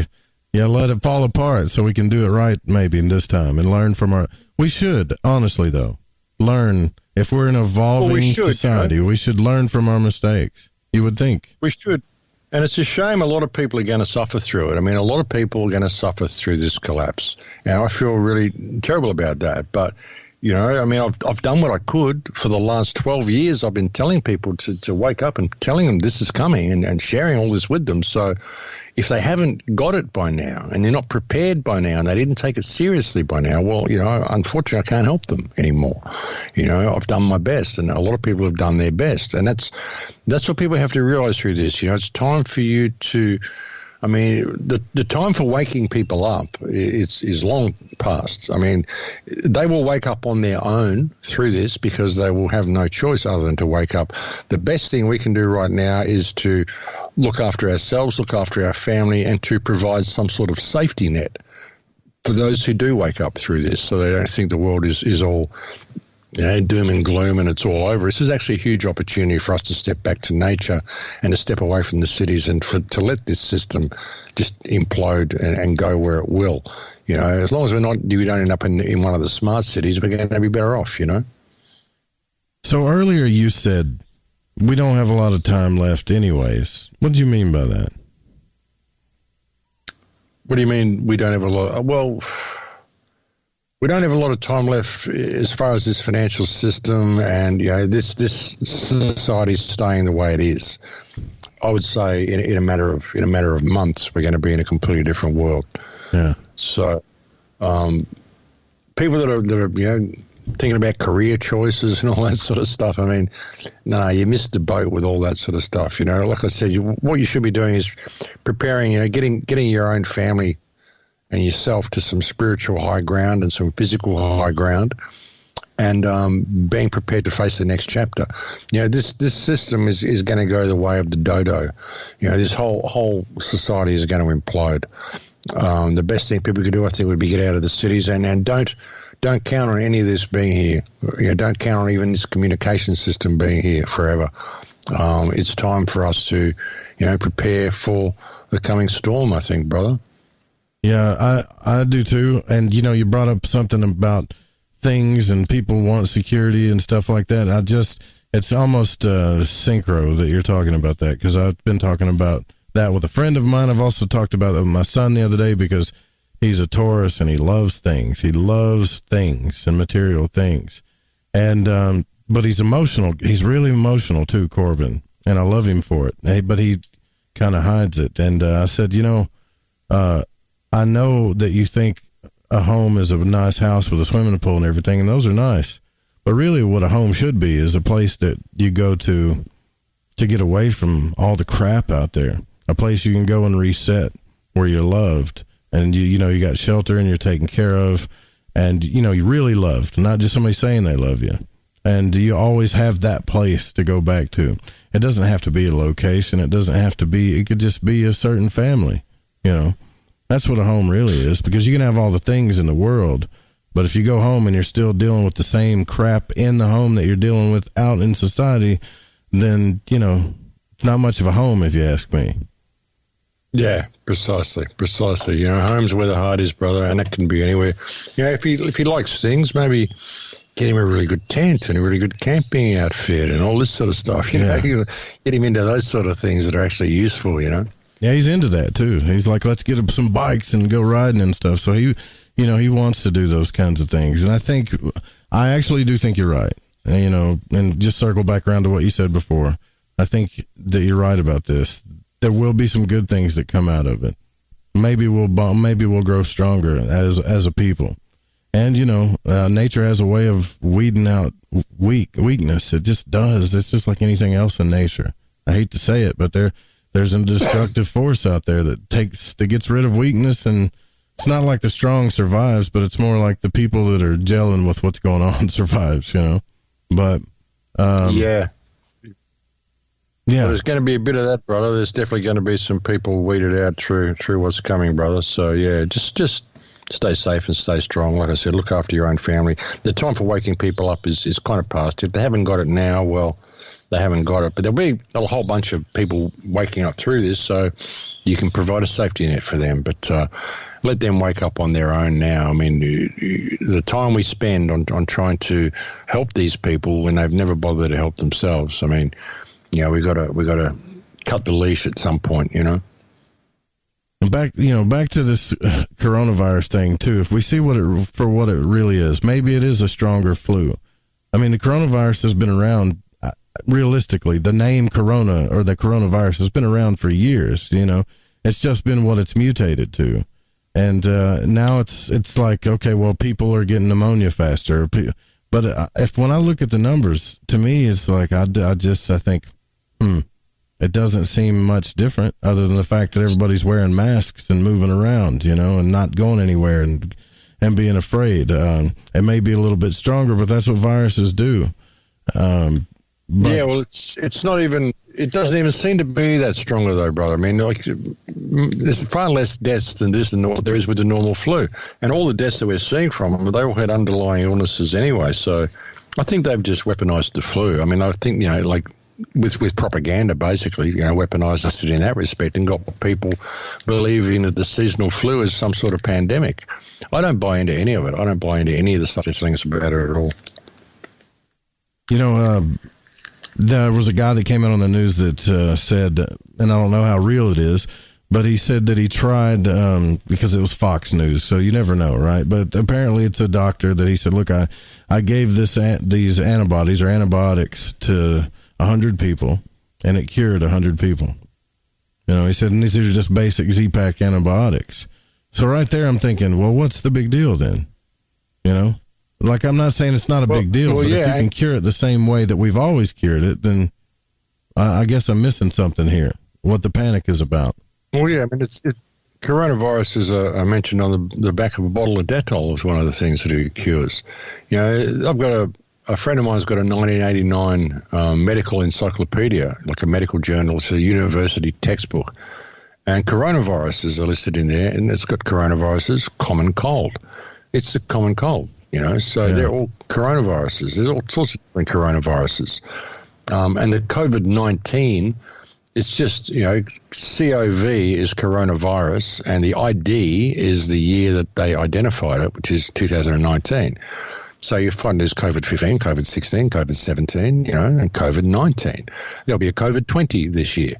[SPEAKER 7] let it fall apart so we can do it right maybe in this time and learn from we should, honestly though, learn. If we're an evolving society, we should learn from our mistakes. You would think.
[SPEAKER 15] We should. And it's a shame a lot of people are going to suffer through it. A lot of people are going to suffer through this collapse. And I feel really terrible about that. But, I've done what I could for the last 12 years. I've been telling people to wake up and telling them this is coming and sharing all this with them. So if they haven't got it by now and they're not prepared by now and they didn't take it seriously by now, well, unfortunately I can't help them anymore. I've done my best, and a lot of people have done their best. And that's what people have to realize through this. It's time for you to I mean, the time for waking people up is long past. I mean, they will wake up on their own through this because they will have no choice other than to wake up. The best thing we can do right now is to look after ourselves, look after our family, and to provide some sort of safety net for those who do wake up through this, so they don't think the world is all doom and gloom and it's all over. This is actually a huge opportunity for us to step back to nature and to step away from the cities and to let this system just implode and go where it will. As long as we don't end up in one of the smart cities, we're going to be better off,
[SPEAKER 7] So earlier you said we don't have a lot of time left anyways. What do you mean by that?
[SPEAKER 15] What do you mean we don't have a lot? Well, we don't have a lot of time left as far as this financial system and this society is staying the way it is. I would say in a matter of months we're going to be in a completely different world.
[SPEAKER 7] Yeah.
[SPEAKER 15] So, people that are thinking about career choices and all that sort of stuff. I mean, no, you missed the boat with all that sort of stuff. Like I said, what you should be doing is preparing. Getting your own family and yourself to some spiritual high ground and some physical high ground, and being prepared to face the next chapter. This system is going to go the way of the dodo. This whole society is going to implode. The best thing people could do, I think, would be get out of the cities and don't count on any of this being here. Don't count on even this communication system being here forever. It's time for us to, prepare for the coming storm, I think, brother.
[SPEAKER 7] Yeah, I do too. And, you brought up something about things and people want security and stuff like that. It's almost synchro that you're talking about that, because I've been talking about that with a friend of mine. I've also talked about it with my son the other day because he's a Taurus and he loves things. He loves things and material things. And, but he's emotional. He's really emotional too, Corbin. And I love him for it. But he kind of hides it. And I said, I know that you think a home is a nice house with a swimming pool and everything, and those are nice. But really what a home should be is a place that you go to get away from all the crap out there. A place you can go and reset where you're loved. And you got shelter and you're taken care of, and you really loved, not just somebody saying they love you. And you always have that place to go back to. It doesn't have to be a location. It could just be a certain family. That's what a home really is, because you can have all the things in the world, but if you go home and you're still dealing with the same crap in the home that you're dealing with out in society, then it's not much of a home, if you ask me.
[SPEAKER 15] Yeah, precisely. Home's where the heart is, brother, and it can be anywhere. If he likes things, maybe get him a really good tent and a really good camping outfit and all this sort of stuff. Get him into those sort of things that are actually useful.
[SPEAKER 7] Yeah, he's into that too. He's like, let's get him some bikes and go riding and stuff. So he wants to do those kinds of things. And I actually do think you're right. And just circle back around to what you said before. I think that you're right about this. There will be some good things that come out of it. Maybe we'll grow stronger as a people. And nature has a way of weeding out weakness. It just does. It's just like anything else in nature. I hate to say it, but there's a destructive force out there that gets rid of weakness, and it's not like the strong survives, but it's more like the people that are gelling with what's going on survives. But
[SPEAKER 15] yeah. Well, there's going to be a bit of that, brother. There's definitely going to be some people weeded out through what's coming, brother. So, yeah, just stay safe and stay strong. Like I said, look after your own family. The time for waking people up is kind of past. If they haven't got it now, well, they haven't got it. But there'll be a whole bunch of people waking up through this, so you can provide a safety net for them. But let them wake up on their own now. I mean, the time we spend on trying to help these people when they've never bothered to help themselves, I mean, we got to cut the leash at some point,
[SPEAKER 7] Back to this coronavirus thing too. If we see what it really is, maybe it is a stronger flu. I mean, the coronavirus has been around. Realistically, the name corona or the coronavirus has been around for years. It's just been what it's mutated to, and now it's like, okay, well, people are getting pneumonia faster. But when I look at the numbers, to me, it's like I think, it doesn't seem much different other than the fact that everybody's wearing masks and moving around, and not going anywhere and being afraid. It may be a little bit stronger, but that's what viruses do.
[SPEAKER 15] It's not even. It doesn't even seem to be that stronger, though, brother. I mean, there's far less deaths than there is with the normal flu, and all the deaths that we're seeing from them, they all had underlying illnesses anyway. So, I think they've just weaponized the flu. I mean, I think with propaganda, basically, weaponized it in that respect and got people believing that the seasonal flu is some sort of pandemic. I don't buy into any of it. I don't buy into any of the such things about it at all.
[SPEAKER 7] There was a guy that came out on the news that said, and I don't know how real it is, but he said that he tried, because it was Fox News, so you never know, right? But apparently it's a doctor that he said, look, I gave these antibodies or antibiotics to 100 people, and it cured 100 people. He said, and these are just basic Z-Pack antibiotics. So right there I'm thinking, well, what's the big deal then? Like, I'm not saying it's not a big deal, but if you can cure it the same way that we've always cured it, then I guess I'm missing something here, what the panic is about.
[SPEAKER 15] Well, yeah, I mean, it's coronavirus, is I mentioned on the back of a bottle of Dettol, is one of the things that it cures. I've got a friend of mine's got a 1989 medical encyclopedia, like a medical journal. It's a university textbook. And coronaviruses are listed in there, and it's got coronaviruses, common cold. It's the common cold. They're all coronaviruses. There's all sorts of different coronaviruses. And the COVID-19, it's just, COV is coronavirus, and the ID is the year that they identified it, which is 2019. So you find there's COVID-15, COVID-16, COVID-17, and COVID-19. There'll be a COVID-20 this year.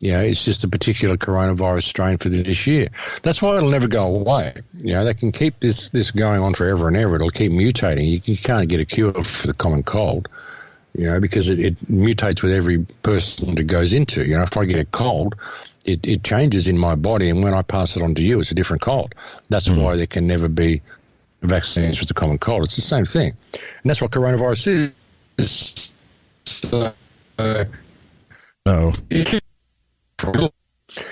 [SPEAKER 15] It's just a particular coronavirus strain for this year. That's why it'll never go away. They can keep this going on forever and ever. It'll keep mutating. You can't get a cure for the common cold, because it mutates with every person it goes into. If I get a cold, it changes in my body, and when I pass it on to you, it's a different cold. That's why there can never be vaccines for the common cold. It's the same thing. And that's what coronavirus is.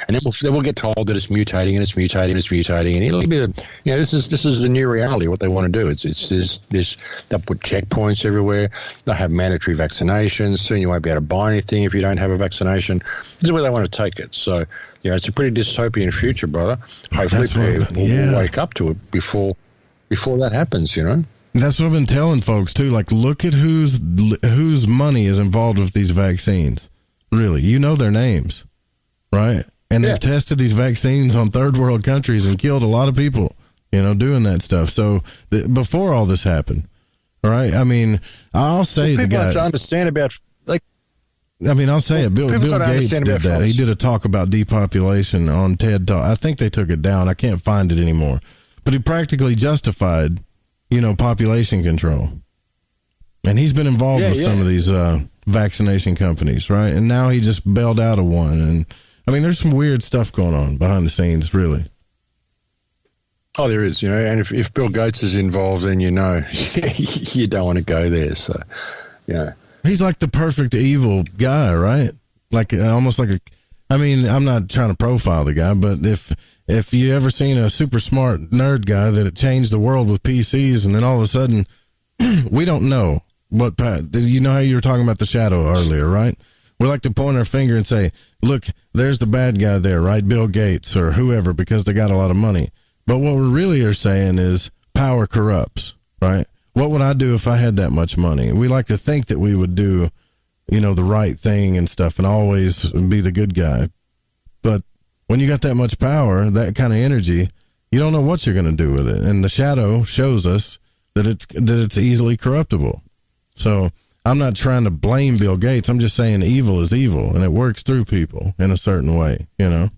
[SPEAKER 15] And then we'll get told that it's mutating and it's mutating and it's mutating, and it'll be this is the new reality. What they want to do, it's this they'll put checkpoints everywhere. They'll have mandatory vaccinations. Soon you won't be able to buy anything if you don't have a vaccination. This is where they want to take it. So it's a pretty dystopian future, brother. Hopefully we'll wake up to it before that happens.
[SPEAKER 7] That's what I've been telling folks too. Like, look at whose money is involved with these vaccines. Really, their names. Right. And they've tested these vaccines on third world countries and killed a lot of people, doing that stuff. So before all this happened, right? I mean, I'll say the guy.
[SPEAKER 15] People have to understand about,
[SPEAKER 7] I'll say it. Bill Gates did that. He did a talk about depopulation on TED Talk. I think they took it down. I can't find it anymore. But he practically justified, population control. And he's been involved with some of these vaccination companies, right? And now he just bailed out of one. And there's some weird stuff going on behind the scenes, really.
[SPEAKER 15] Oh, there is, and if Bill Gates is involved, then you don't want to go there. So,
[SPEAKER 7] he's like the perfect evil guy, right? Like almost like I'm not trying to profile the guy, but if you ever seen a super smart nerd guy that had changed the world with PCs, and then all of a sudden we don't know what how you were talking about the shadow earlier, right? We like to point our finger and say, look, there's the bad guy there, right? Bill Gates or whoever, because they got a lot of money. But what we really are saying is power corrupts, right? What would I do if I had that much money? We like to think that we would do, the right thing and stuff and always be the good guy. But when you got that much power, that kind of energy, you don't know what you're going to do with it. And the shadow shows us that it's easily corruptible. So I'm not trying to blame Bill Gates. I'm just saying evil is evil, and it works through people in a certain way,
[SPEAKER 15] Yeah,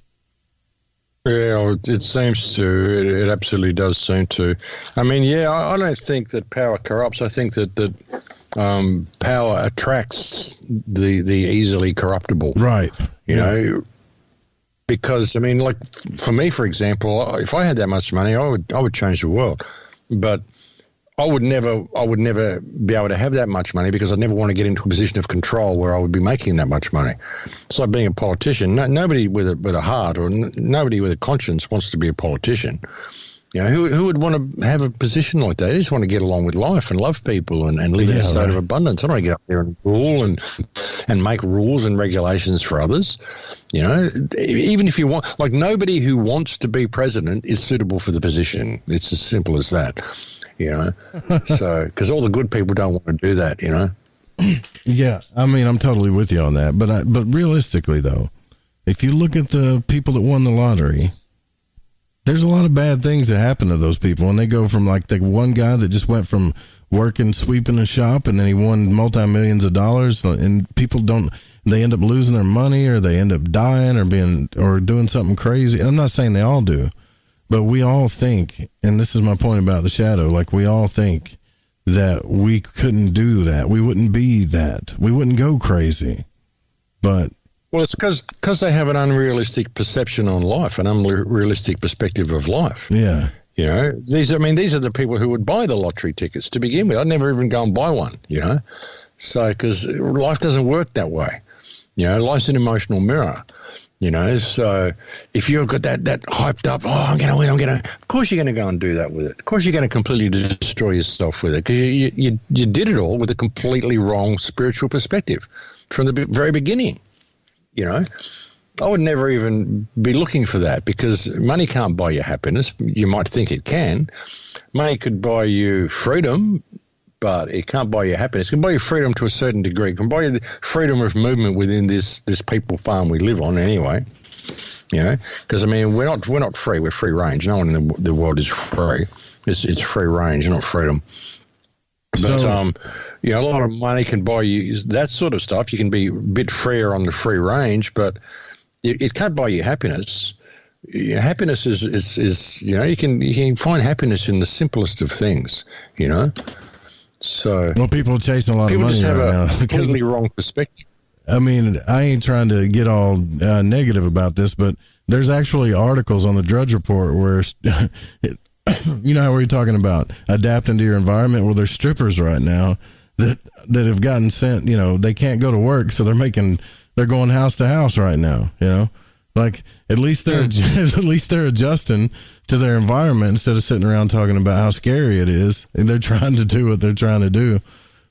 [SPEAKER 15] it seems to. It absolutely does seem to. I don't think that power corrupts. I think that power attracts the easily corruptible.
[SPEAKER 7] Right.
[SPEAKER 15] Because, like, for me, for example, if I had that much money, I would change the world. But I would never be able to have that much money because I'd never want to get into a position of control where I would be making that much money. It's like being a politician. Nobody with a heart or nobody with a conscience wants to be a politician. You know, who would want to have a position like that? They just want to get along with life and love people and live in a state of abundance. I don't want to get up there and rule and make rules and regulations for others. You know, even if you want, like, nobody who wants to be president is suitable for the position. It's as simple as that. You know, so because all the good people don't want to do that, you know.
[SPEAKER 7] Yeah, I mean, I'm totally with you on that. But realistically, though, if you look at the people that won the lottery, there's a lot of bad things that happen to those people. And they go from, like, the one guy that just went from working, sweeping a shop, and then he won multi-millions of dollars. And people they end up losing their money, or they end up dying, or doing something crazy. I'm not saying they all do. But we all think, and this is my point about the shadow, like, we all think that we couldn't do that. We wouldn't be that. We wouldn't go crazy. But...
[SPEAKER 15] Well, it's because they have an unrealistic perception on life, an unrealistic perspective of life.
[SPEAKER 7] Yeah.
[SPEAKER 15] You know, these are the people who would buy the lottery tickets to begin with. I'd never even go and buy one, you know. So, because life doesn't work that way. You know, life's an emotional mirror. You know, so if you've got that hyped up, I'm going to win, of course you're going to go and do that with it. Of course you're going to completely destroy yourself with it, because you did it all with a completely wrong spiritual perspective from the very beginning. You know, I would never even be looking for that, because money can't buy you happiness. You might think it can. Money could buy you freedom, but it can't buy you happiness. It can buy you freedom to a certain degree. It can buy you the freedom of movement within this people farm we live on anyway. You know, because, I mean, we're not free. We're free range. No one in the world is free. It's free range, not freedom. But, you know, a lot of money can buy you that sort of stuff. You can be a bit freer on the free range, but it can't buy you happiness. Happiness is you know, you can find happiness in the simplest of things, you know. So,
[SPEAKER 7] well, people are chasing a lot of money
[SPEAKER 15] just have
[SPEAKER 7] right now.
[SPEAKER 15] Completely wrong perspective.
[SPEAKER 7] I mean, I ain't trying to get all negative about this, but there's actually articles on the Drudge Report where, you know how we're talking about adapting to your environment? Well, there's strippers right now that have gotten sent, you know, they can't go to work, so they're going house to house right now, you know. Like, at least they're adjusting to their environment instead of sitting around talking about how scary it is. And they're trying to do what they're trying to do.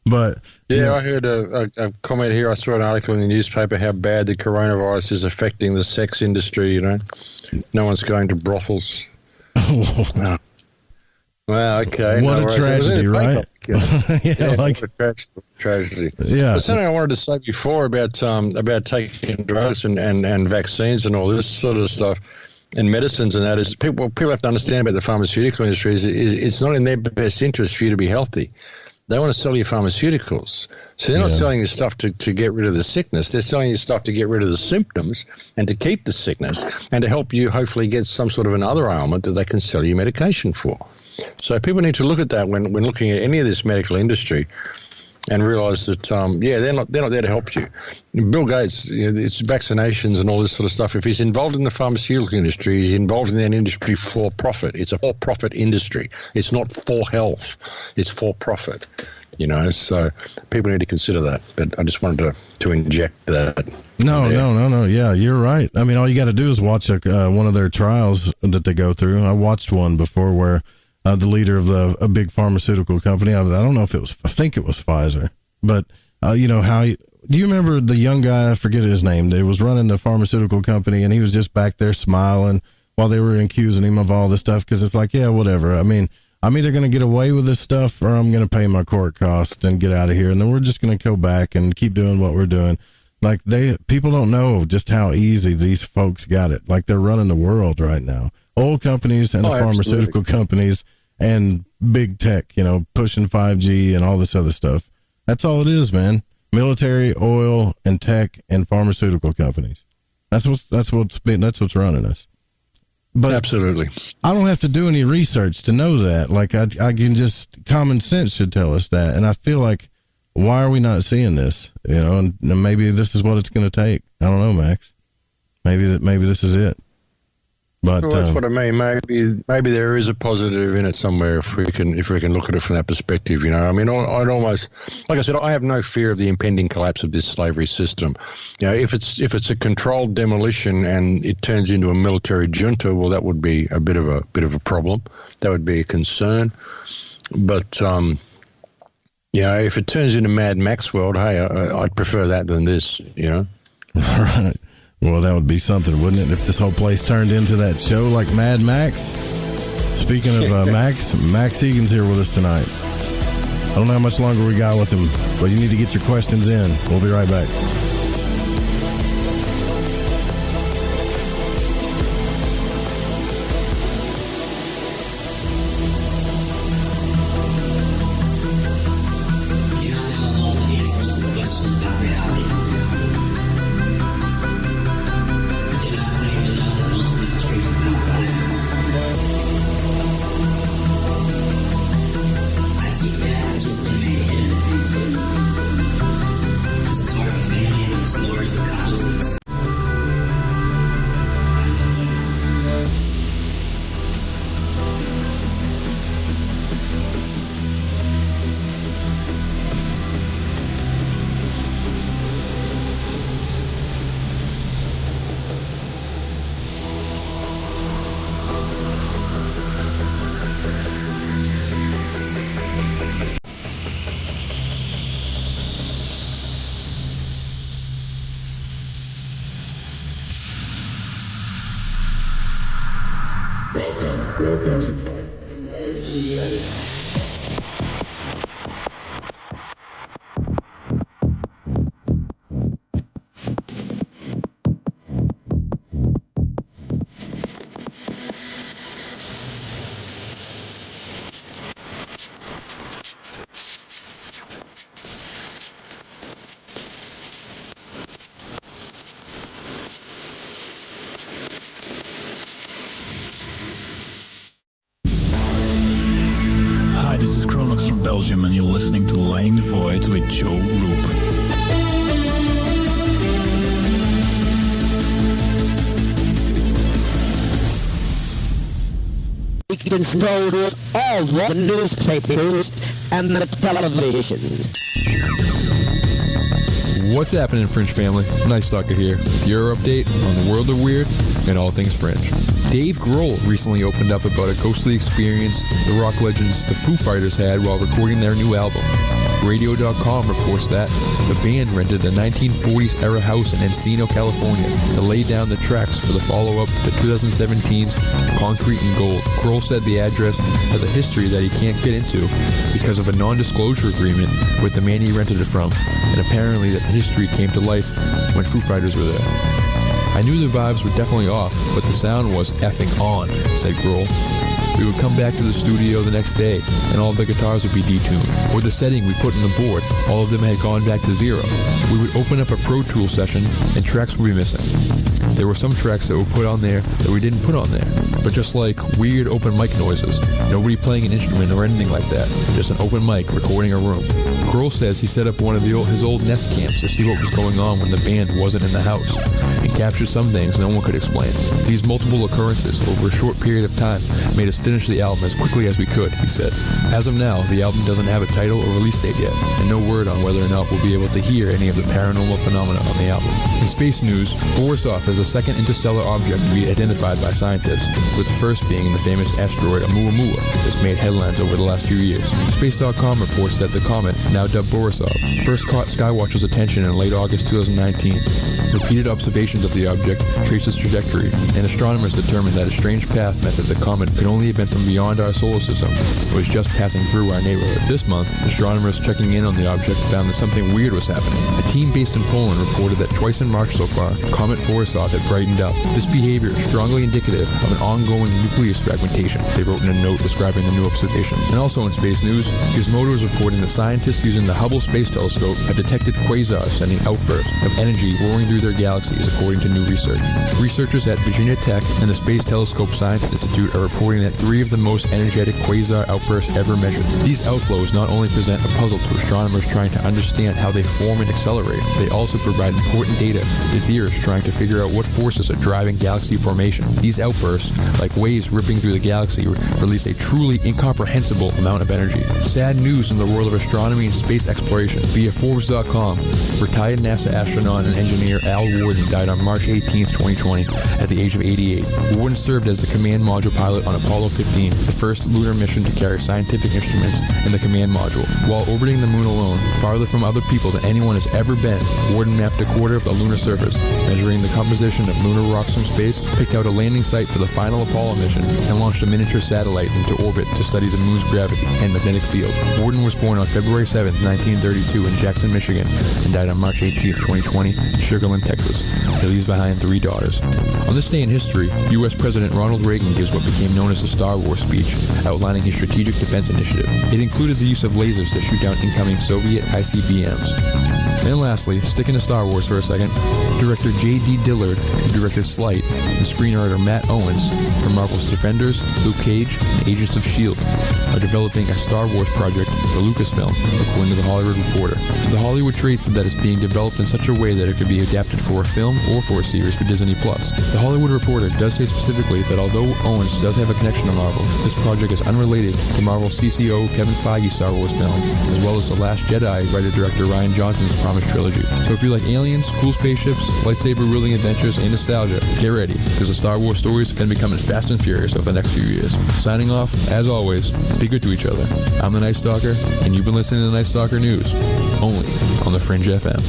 [SPEAKER 7] But
[SPEAKER 15] yeah, I heard a comment here. I saw an article in the newspaper how bad the coronavirus is affecting the sex industry. You know, no one's going to brothels. Oh. Well, okay.
[SPEAKER 7] What a tragedy, right?
[SPEAKER 15] Yeah, like what a tragedy.
[SPEAKER 7] Yeah.
[SPEAKER 15] But something I wanted to say before about taking drugs and vaccines and all this sort of stuff and medicines and that is people have to understand about the pharmaceutical industry is it's not in their best interest for you to be healthy. They want to sell you pharmaceuticals. So they're not selling you stuff to get rid of the sickness. They're selling you stuff to get rid of the symptoms and to keep the sickness and to help you hopefully get some sort of another ailment that they can sell you medication for. So people need to look at that when looking at any of this medical industry and realize that, they're not there to help you. Bill Gates, you know, it's vaccinations and all this sort of stuff. If he's involved in the pharmaceutical industry, he's involved in that industry for profit. It's a for-profit industry. It's not for health. It's for profit, you know. So people need to consider that. But I just wanted to inject that.
[SPEAKER 7] No. Yeah, you're right. I mean, all you got to do is watch one of their trials that they go through. I watched one before where the leader of a big pharmaceutical company, I don't know if I think it was Pfizer, but you know how, do you remember the young guy, I forget his name, that was running the pharmaceutical company, and he was just back there smiling while they were accusing him of all this stuff, because it's like, yeah, whatever. I mean, I'm either going to get away with this stuff or I'm going to pay my court costs and get out of here, and then we're just going to go back and keep doing what we're doing. Like, people don't know just how easy these folks got it. Like, they're running the world right now. Oil companies and the pharmaceutical companies and big tech, you know, pushing 5G and all this other stuff. That's all it is, man. Military, oil, and tech and pharmaceutical companies. That's what's running us. But
[SPEAKER 15] absolutely, I
[SPEAKER 7] don't have to do any research to know that. Like, I can just, common sense should tell us that. And I feel like, why are we not seeing this? You know, and maybe this is what it's going to take. I don't know, Max. Maybe this is it. But
[SPEAKER 15] well, that's what I mean. Maybe there is a positive in it somewhere if we can look at it from that perspective. You know, I mean, I'd almost, like I said, I have no fear of the impending collapse of this slavery system. You know, if it's a controlled demolition and it turns into a military junta, well, that would be a bit of a problem. That would be a concern. But you know, if it turns into Mad Max world, hey, I'd prefer that than this. You know,
[SPEAKER 7] all right. Well, that would be something, wouldn't it, if this whole place turned into that show like Mad Max? Speaking of Max Igan's here with us tonight. I don't know how much longer we got with him, but you need to get your questions in. We'll be right back.
[SPEAKER 8] Belgium, and you're listening to Lighting the Void with Joe Roop.
[SPEAKER 16] He controls all the newspapers and the television.
[SPEAKER 17] What's happening, Fringe family? Nice Talker here with your update on the world of weird and all things Fringe. Dave Grohl recently opened up about a ghostly experience the rock legends the Foo Fighters had while recording their new album. Radio.com reports that the band rented a 1940s-era house in Encino, California to lay down the tracks for the follow-up to 2017's Concrete and Gold. Grohl said the address has a history that he can't get into because of a non-disclosure agreement with the man he rented it from, and apparently that the history came to life when Foo Fighters were there. I knew the vibes were definitely off, but the sound was effing on, said Grohl. We would come back to the studio the next day, and all the guitars would be detuned. With the setting we put in the board, all of them had gone back to zero. We would open up a Pro Tools session, and tracks would be missing. There were some tracks that were put on there that we didn't put on there, but just like weird open mic noises. Nobody playing an instrument or anything like that, just an open mic recording a room. Grohl says he set up one of his old nest camps to see what was going on when the band wasn't in the house, and captured some things no one could explain. These multiple occurrences over a short period of time made us finish the album as quickly as we could, he said. As of now, the album doesn't have a title or release date yet, and no word on whether or not we'll be able to hear any of the paranormal phenomena on the album. In space news, Borisov is the second interstellar object to be identified by scientists, with the first being the famous asteroid Oumuamua that's made headlines over the last few years. Space.com reports that the comet, now dubbed Borisov, first caught Skywatch's attention in late August 2019. Repeated observations of the object traced its trajectory, and astronomers determined that a strange path meant that the comet could only have been from beyond our solar system. It was just passing through our neighborhood. This month, astronomers checking in on the object found that something weird was happening. A team based in Poland reported that twice in March so far, Comet Borisov had brightened up. This behavior is strongly indicative of an ongoing nucleus fragmentation, they wrote in a note describing the new observation. And also in space news, Gizmodo is reporting that scientists using the Hubble Space Telescope have detected quasars sending outbursts of energy roaring through their galaxies, according according to new research. Researchers at Virginia Tech and the Space Telescope Science Institute are reporting that 3 of the most energetic quasar outbursts ever measured. These outflows not only present a puzzle to astronomers trying to understand how they form and accelerate, they also provide important data to theorists trying to figure out what forces are driving galaxy formation. These outbursts, like waves ripping through the galaxy, release a truly incomprehensible amount of energy. Sad news in the world of astronomy and space exploration. Via Forbes.com, retired NASA astronaut and engineer Al Worden died on March 18, 2020, at the age of 88. Worden served as the command module pilot on Apollo 15, the first lunar mission to carry scientific instruments in the command module. While orbiting the moon alone, farther from other people than anyone has ever been, Worden mapped a quarter of the lunar surface, measuring the composition of lunar rocks from space, picked out a landing site for the final Apollo mission, and launched a miniature satellite into orbit to study the moon's gravity and magnetic field. Worden was born on February 7, 1932 in Jackson, Michigan, and died on March 18, 2020 in Sugar Land, Texas. He leaves behind 3 daughters. On this day in history, U.S. President Ronald Reagan gives what became known as the Star Wars speech, outlining his strategic defense initiative. It included the use of lasers to shoot down incoming Soviet ICBMs. And lastly, sticking to Star Wars for a second, director J.D. Dillard, who directed Slight, and screenwriter Matt Owens from Marvel's Defenders, Luke Cage, and Agents of S.H.I.E.L.D. are developing a Star Wars project for Lucasfilm, according to The Hollywood Reporter. The Hollywood Trade said that it's being developed in such a way that it could be adapted for a film or for a series for Disney+. The Hollywood Reporter does say specifically that although Owens does have a connection to Marvel, this project is unrelated to Marvel's CCO Kevin Feige Star Wars film, as well as The Last Jedi writer-director Rian Johnson's Promised Trilogy. So if you like aliens, cool spaceships, lightsaber-wielding adventures, and nostalgia, get ready, because the Star Wars stories are going to be coming fast and furious over the next few years. Signing off, as always, be good to each other. I'm the Night Stalker, and you've been listening to the Night Stalker News, only on the Fringe FM.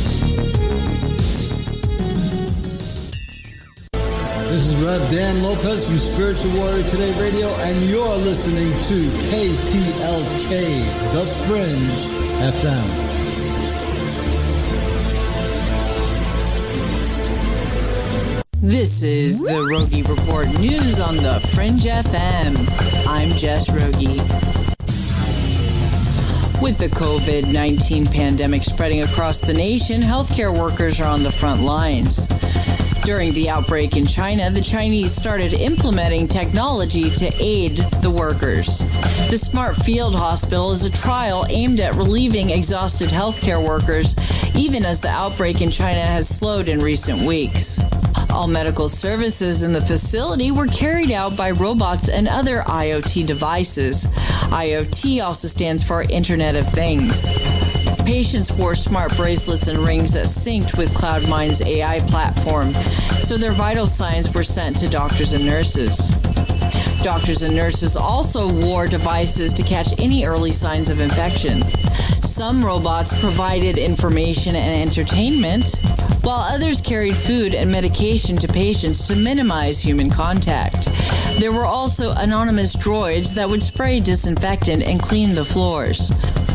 [SPEAKER 4] This is Rev Dan Lopez from Spiritual Warrior Today Radio, and you're listening to KTLK, The Fringe FM.
[SPEAKER 18] This is the Rogie Report News on the Fringe FM. I'm Jess Rogie. With the COVID-19 pandemic spreading across the nation, healthcare workers are on the front lines. During the outbreak in China, the Chinese started implementing technology to aid the workers. The Smart Field Hospital is a trial aimed at relieving exhausted healthcare workers, even as the outbreak in China has slowed in recent weeks. All medical services in the facility were carried out by robots and other IoT devices. IoT also stands for Internet of Things. Patients wore smart bracelets and rings that synced with CloudMind's AI platform, so their vital signs were sent to doctors and nurses. Doctors and nurses also wore devices to catch any early signs of infection. Some robots provided information and entertainment, while others carried food and medication to patients to minimize human contact. There were also anonymous droids that would spray disinfectant and clean the floors.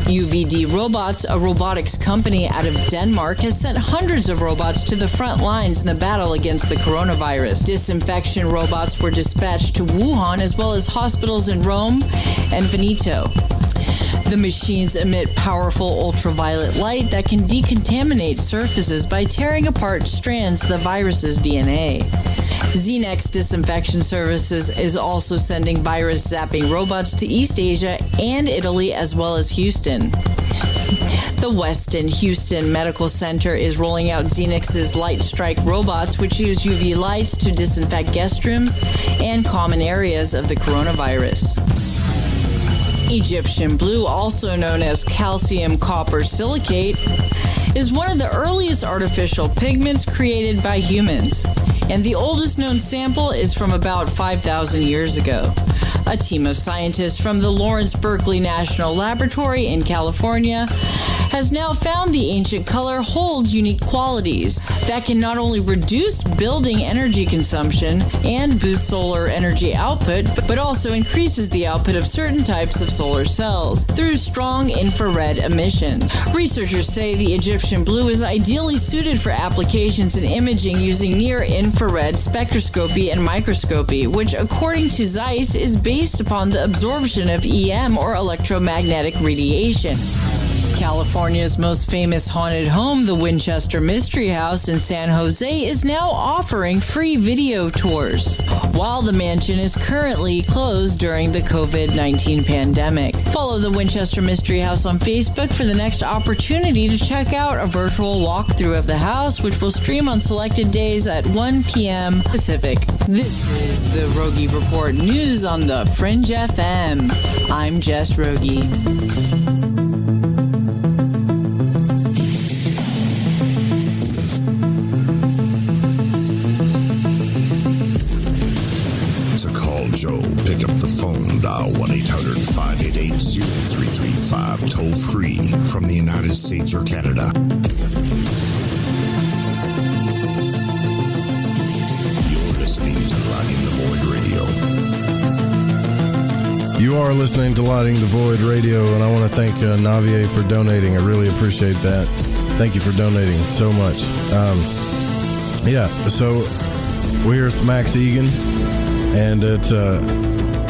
[SPEAKER 18] UVD Robots, a robotics company out of Denmark, has sent hundreds of robots to the front lines in the battle against the coronavirus. Disinfection robots were dispatched to Wuhan, as well as hospitals in Rome and Veneto. The machines emit powerful ultraviolet light that can decontaminate surfaces by tearing apart strands of the virus's DNA. Xenex Disinfection Services is also sending virus zapping robots to East Asia and Italy, as well as Houston. The Westin Houston Medical Center is rolling out Xenex's Light Strike robots, which use UV lights to disinfect guest rooms and common areas of the coronavirus. Egyptian blue, also known as calcium copper silicate, is one of the earliest artificial pigments created by humans, and the oldest known sample is from about 5,000 years ago. A team of scientists from the Lawrence Berkeley National Laboratory in California has now found the ancient color holds unique qualities that can not only reduce building energy consumption and boost solar energy output, but also increases the output of certain types of solar cells through strong infrared emissions. Researchers say the Egyptian blue is ideally suited for applications in imaging using near-infrared spectroscopy and microscopy, which, according to Zeiss, is based upon the absorption of EM or electromagnetic radiation. California's most famous haunted home, the Winchester Mystery House in San Jose, is now offering free video tours, while the mansion is currently closed during the COVID-19 pandemic. Follow the Winchester Mystery House on Facebook for the next opportunity to check out a virtual walkthrough of the house, which will stream on selected days at 1 p.m. Pacific. This is the Rogie Report News on the Fringe FM. I'm Jess Rogie.
[SPEAKER 3] Joe, pick up the phone, dial 1-800-588-0335, toll free from the United States or Canada. You're listening to Lighting the Void Radio.
[SPEAKER 7] You are listening to Lighting the Void Radio, and I want to thank Navier for donating. I really appreciate that. Thank you for donating so much. So we're here with Max Igan. And it's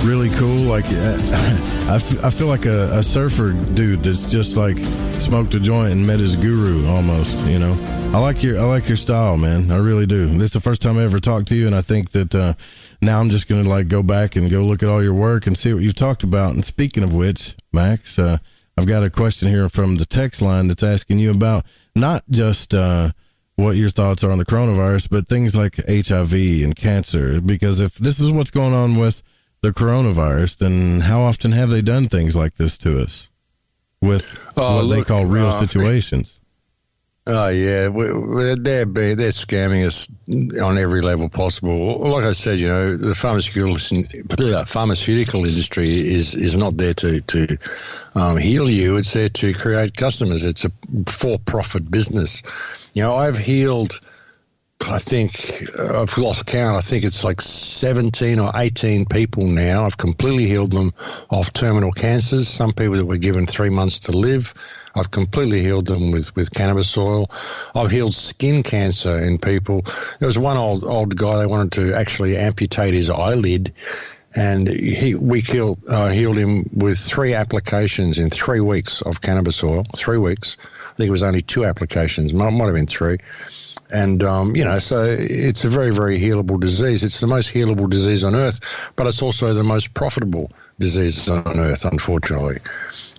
[SPEAKER 7] really cool. Like I feel like a surfer dude that's just like smoked a joint and met his guru almost. You know, I like your style, man. I really do. This is the first time I ever talked to you, and I think that now I'm just gonna like go back and go look at all your work and see what you've talked about. And speaking of which, Max, I've got a question here from the text line that's asking you about not just what your thoughts are on the coronavirus, but things like HIV and cancer. Because if this is what's going on with the coronavirus, then how often have they done things like this to us with what they call real situations?
[SPEAKER 15] Oh, yeah. They're scamming us on every level possible. Like I said, you know, the pharmaceutical industry is not there to heal you. It's there to create customers. It's a for-profit business. You know, I've healed, I think, I've lost count. I think it's like 17 or 18 people now. I've completely healed them of terminal cancers. Some people that were given 3 months to live. I've completely healed them with cannabis oil. I've healed skin cancer in people. There was one old guy, they wanted to actually amputate his eyelid, and we healed him with 3 applications in 3 weeks of cannabis oil. 3 weeks. I think it was only 2 applications. Might have been 3. And, so it's a very, very healable disease. It's the most healable disease on earth, but it's also the most profitable disease on earth, unfortunately.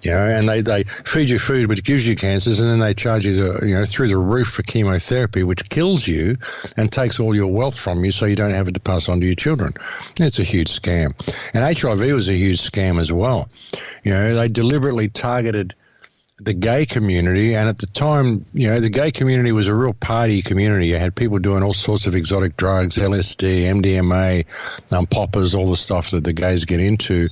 [SPEAKER 15] You know, and they feed you food which gives you cancers, and then they charge you through the roof for chemotherapy, which kills you and takes all your wealth from you, so you don't have it to pass on to your children. It's a huge scam. And HIV was a huge scam as well. You know, they deliberately targeted the gay community, and at the time, you know, the gay community was a real party community. You had people doing all sorts of exotic drugs, LSD, MDMA, poppers, all the stuff that the gays get into.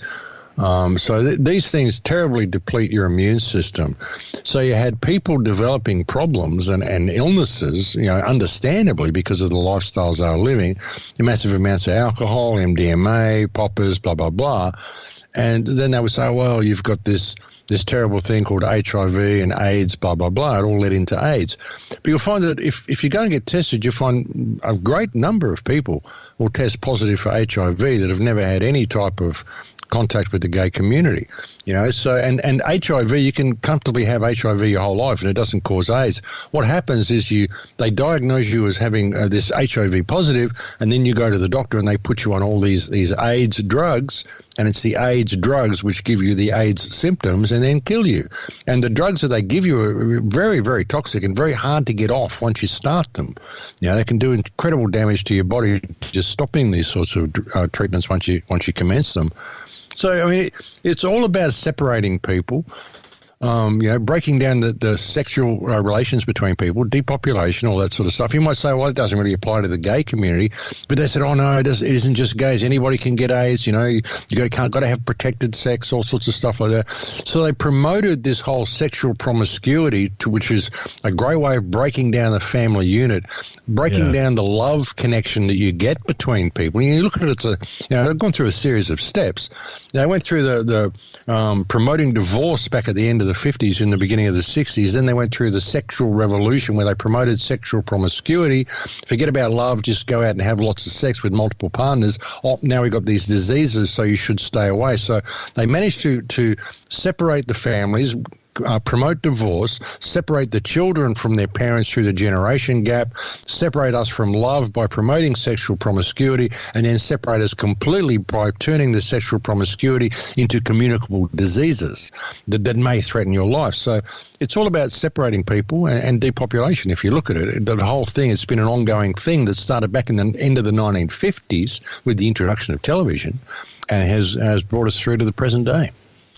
[SPEAKER 15] These things terribly deplete your immune system. So you had people developing problems and illnesses, you know, understandably because of the lifestyles they were living, massive amounts of alcohol, MDMA, poppers, blah, blah, blah. And then they would say, well, you've got this terrible thing called HIV and AIDS, blah, blah, blah. It all led into AIDS. But you'll find that if you go and get tested, you'll find a great number of people will test positive for HIV that have never had any type of contact with the gay community, you know. So and HIV, you can comfortably have HIV your whole life and it doesn't cause AIDS. What happens is they diagnose you as having this HIV positive, and then you go to the doctor and they put you on all these AIDS drugs, and it's the AIDS drugs which give you the AIDS symptoms and then kill you. And the drugs that they give you are very, very toxic and very hard to get off once you start them. You know, they can do incredible damage to your body just stopping these sorts of treatments once you commence them. So, I mean, it's all about separating people, breaking down the sexual relations between people, depopulation, all that sort of stuff. You might say, well, it doesn't really apply to the gay community. But they said, oh, no, it isn't just gays. Anybody can get AIDS, you know. You got to have protected sex, all sorts of stuff like that. So they promoted this whole sexual promiscuity, which is a great way of breaking down the family unit, breaking down the love connection that you get between people. You look at it, they've gone through a series of steps. They went through the promoting divorce back at the end of the 50s and the beginning of the 60s. Then they went through the sexual revolution where they promoted sexual promiscuity. Forget about love, just go out and have lots of sex with multiple partners. Oh, now we've got these diseases, so you should stay away. So they managed to separate the families, promote divorce, separate the children from their parents through the generation gap, separate us from love by promoting sexual promiscuity, and then separate us completely by turning the sexual promiscuity into communicable diseases that may threaten your life. So it's all about separating people and depopulation. If you look at it, the whole thing, it's been an ongoing thing that started back in the end of the 1950s with the introduction of television, and it has brought us through to the present day.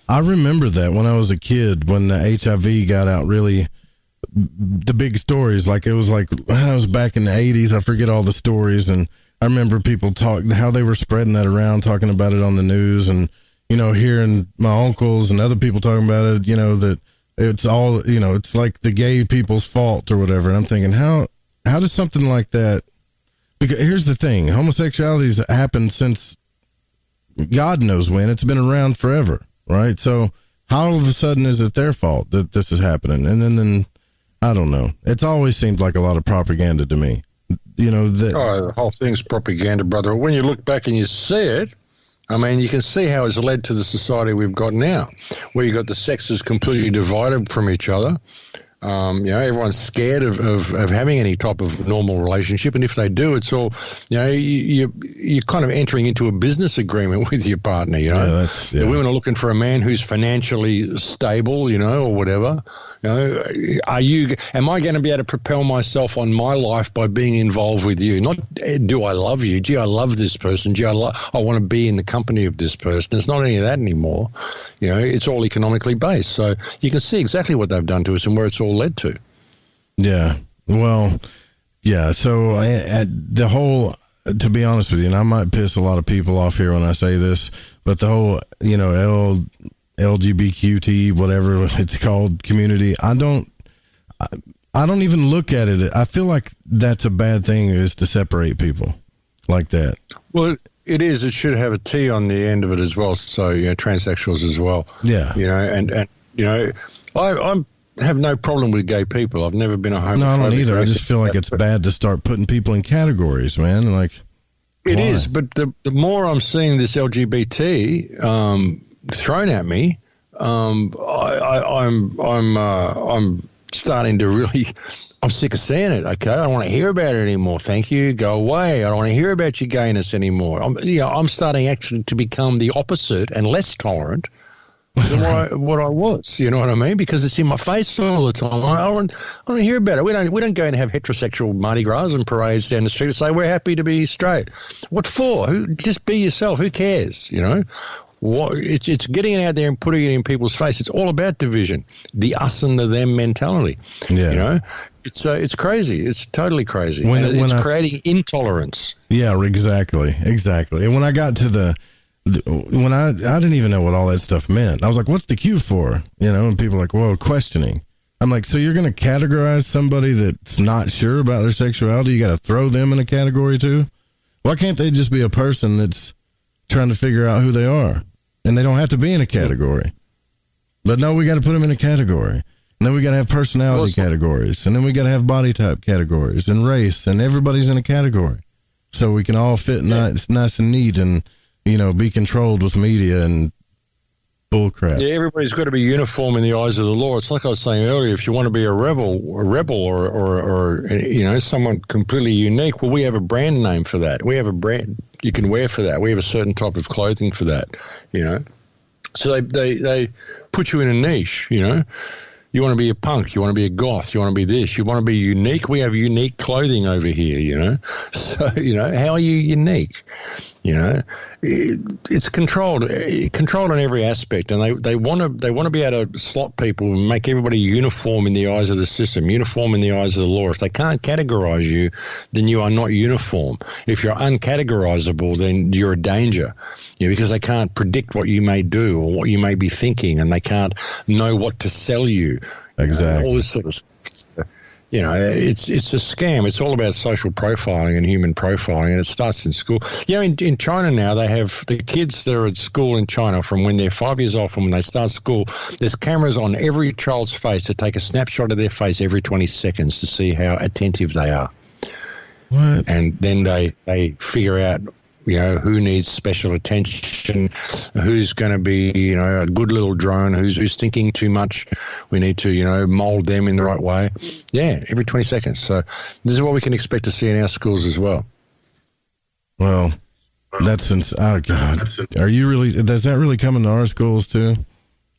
[SPEAKER 7] I remember that when I was a kid, when the HIV got out, really the big stories, like it was like, I was back in the 80s, I forget all the stories, and I remember people how they were spreading that around, talking about it on the news, and, you know, hearing my uncles and other people talking about it, you know, that it's all, you know, it's like the gay people's fault or whatever. And I'm thinking, how does something like that, because here's the thing, homosexuality's happened since God knows when. It's been around forever, right? So how all of a sudden is it their fault that this is happening? And then I don't know. It's always seemed like a lot of propaganda to me. You know,
[SPEAKER 15] the whole thing's propaganda, brother. When you look back and you see it, I mean, you can see how it's led to the society we've got now, where you've got the sexes completely divided from each other. You know, everyone's scared of having any type of normal relationship, and if they do, it's all, you know, you're kind of entering into a business agreement with your partner. You know, the women are looking for a man who's financially stable, you know, or whatever. You know, am I going to be able to propel myself on my life by being involved with you? Not, do I love you? Gee, I love this person. Gee, I want to be in the company of this person. It's not any of that anymore. You know, it's all economically based. So you can see exactly what they've done to us and where it's all led to.
[SPEAKER 7] Yeah. Well, yeah. So the whole, to be honest with you, and I might piss a lot of people off here when I say this, but the whole, you know, LGBTQ, whatever it's called, community, I don't even look at it. I feel like that's a bad thing, is to separate people like that.
[SPEAKER 15] Well, it is. It should have a T on the end of it as well. So, you know, transsexuals as well.
[SPEAKER 7] Yeah.
[SPEAKER 15] You know, and you know, I have no problem with gay people. I've never been a homophobe.
[SPEAKER 7] No, I don't either. I just feel like it's bad to start putting people in categories, man. Like,
[SPEAKER 15] it is. But the more I'm seeing this LGBT thrown at me, I'm starting to really, I'm sick of seeing it. Okay, I don't want to hear about it anymore. Thank you. Go away. I don't want to hear about your gayness anymore. I'm starting actually to become the opposite and less tolerant than what I was. You know what I mean? Because it's in my face all the time. I don't want to hear about it. We don't go and have heterosexual Mardi Gras and parades down the street and say we're happy to be straight. What for? Just be yourself. Who cares? You know. It's getting it out there and putting it in people's face. It's all about division, the us and the them mentality. Yeah. You know, it's crazy. It's totally crazy. It's creating intolerance.
[SPEAKER 7] Yeah, exactly. And when I got to when I didn't even know what all that stuff meant. I was like, what's the Q for? You know, and people are like, whoa, questioning. I'm like, so you're going to categorize somebody that's not sure about their sexuality? You got to throw them in a category too? Why can't they just be a person that's trying to figure out who they are, and they don't have to be in a category? But no, we got to put them in a category, and then we got to have personality categories, and then we got to have body type categories and race, and everybody's in a category, so we can all fit nice and neat, and, you know, be controlled with media and bull crap.
[SPEAKER 15] Yeah, everybody's got to be uniform in the eyes of the law. It's like I was saying earlier, if you want to be a rebel or you know, someone completely unique, well, we have a brand name for that. We have a brand you can wear for that. We have a certain type of clothing for that, you know. So they put you in a niche, you know. You want to be a punk, you want to be a goth, you want to be this, you want to be unique. We have unique clothing over here, you know. So, you know, how are you unique? You know, it's controlled in every aspect, and they want to be able to slot people and make everybody uniform in the eyes of the system, uniform in the eyes of the law. If they can't categorize you, then you are not uniform. If you're uncategorizable, then you're a danger. You know, because they can't predict what you may do or what you may be thinking, and they can't know what to sell you.
[SPEAKER 7] Exactly.
[SPEAKER 15] All this sort of stuff. You know, it's a scam. It's all about social profiling and human profiling, and it starts in school. You know, in China now, they have the kids that are at school in China from when they're 5 years old, from when they start school, there's cameras on every child's face to take a snapshot of their face every 20 seconds to see how attentive they are.
[SPEAKER 7] What?
[SPEAKER 15] And then they figure out who needs special attention, who's going to be, a good little drone, who's thinking too much. We need to, mold them in the right way. Yeah, every 20 seconds. So this is what we can expect to see in our schools as well.
[SPEAKER 7] Well, oh God, are you really? Does that really come into our schools too?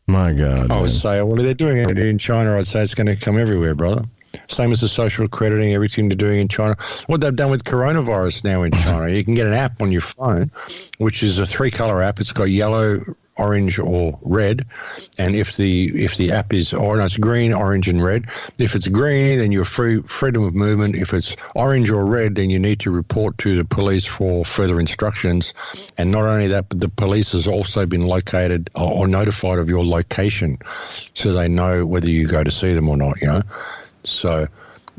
[SPEAKER 7] My God,
[SPEAKER 15] I would say, well, they're doing it in China. I'd say it's going to come everywhere, brother. Same as the social accrediting, everything they're doing in China. What they've done with coronavirus now in China, you can get an app on your phone, which is a 3-color app. It's got yellow, orange, or red. And if the app is it's green, orange, and red. If it's green, then you're freedom of movement. If it's orange or red, then you need to report to the police for further instructions. And not only that, but the police has also been located or notified of your location, so they know whether you go to see them or not. So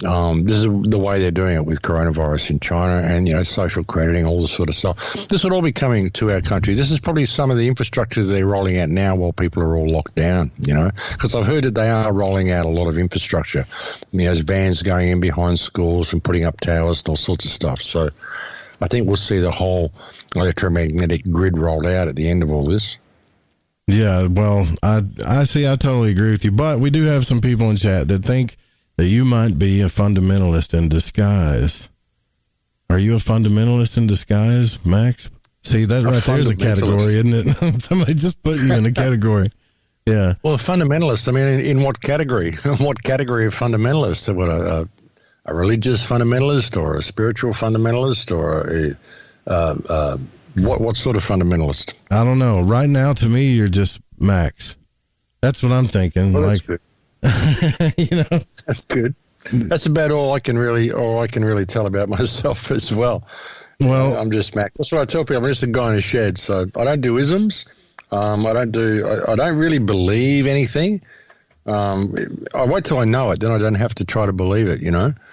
[SPEAKER 15] this is the way they're doing it with coronavirus in China, and social crediting, all this sort of stuff. This would all be coming to our country. This is probably some of the infrastructure they're rolling out now while people are all locked down, because I've heard that they are rolling out a lot of infrastructure. There's vans going in behind schools and putting up towers and all sorts of stuff. So I think we'll see the whole electromagnetic grid rolled out at the end of all this.
[SPEAKER 7] Yeah, well, I totally agree with you, but we do have some people in chat that think that you might be a fundamentalist in disguise. Are you a fundamentalist in disguise, Max? See, that right there is a category, isn't it? Somebody just put you in a category. Yeah.
[SPEAKER 15] Well, a fundamentalist, I mean, in what category? What category of fundamentalist? What, a religious fundamentalist or a spiritual fundamentalist or what sort of fundamentalist?
[SPEAKER 7] I don't know. Right now, to me, you're just Max. That's what I'm thinking.
[SPEAKER 15] Well, that's good. That's good. That's about all I can really tell about myself as well.
[SPEAKER 7] Well,
[SPEAKER 15] I'm just Mac. That's what I tell people. I'm just a guy in a shed. So I don't do isms. I don't really believe anything. I wait till I know it, then I don't have to try to believe it.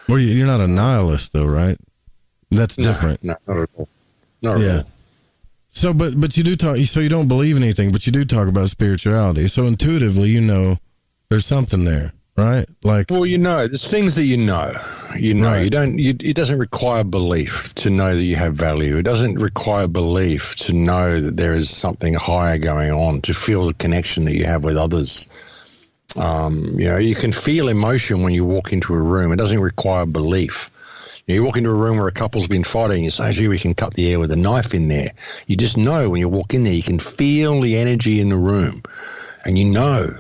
[SPEAKER 7] Well, you're not a nihilist, though, right? That's different.
[SPEAKER 15] No, not at all. Not at all.
[SPEAKER 7] So, but you do talk. So you don't believe anything, but you do talk about spirituality. So intuitively, there's something there, right? Like,
[SPEAKER 15] well, there's things that right. You don't. It doesn't require belief to know that you have value. It doesn't require belief to know that there is something higher going on, to feel the connection that you have with others. You can feel emotion when you walk into a room. It doesn't require belief. You walk into a room where a couple's been fighting, you say, gee, we can cut the air with a knife in there. You just know when you walk in there, you can feel the energy in the room. And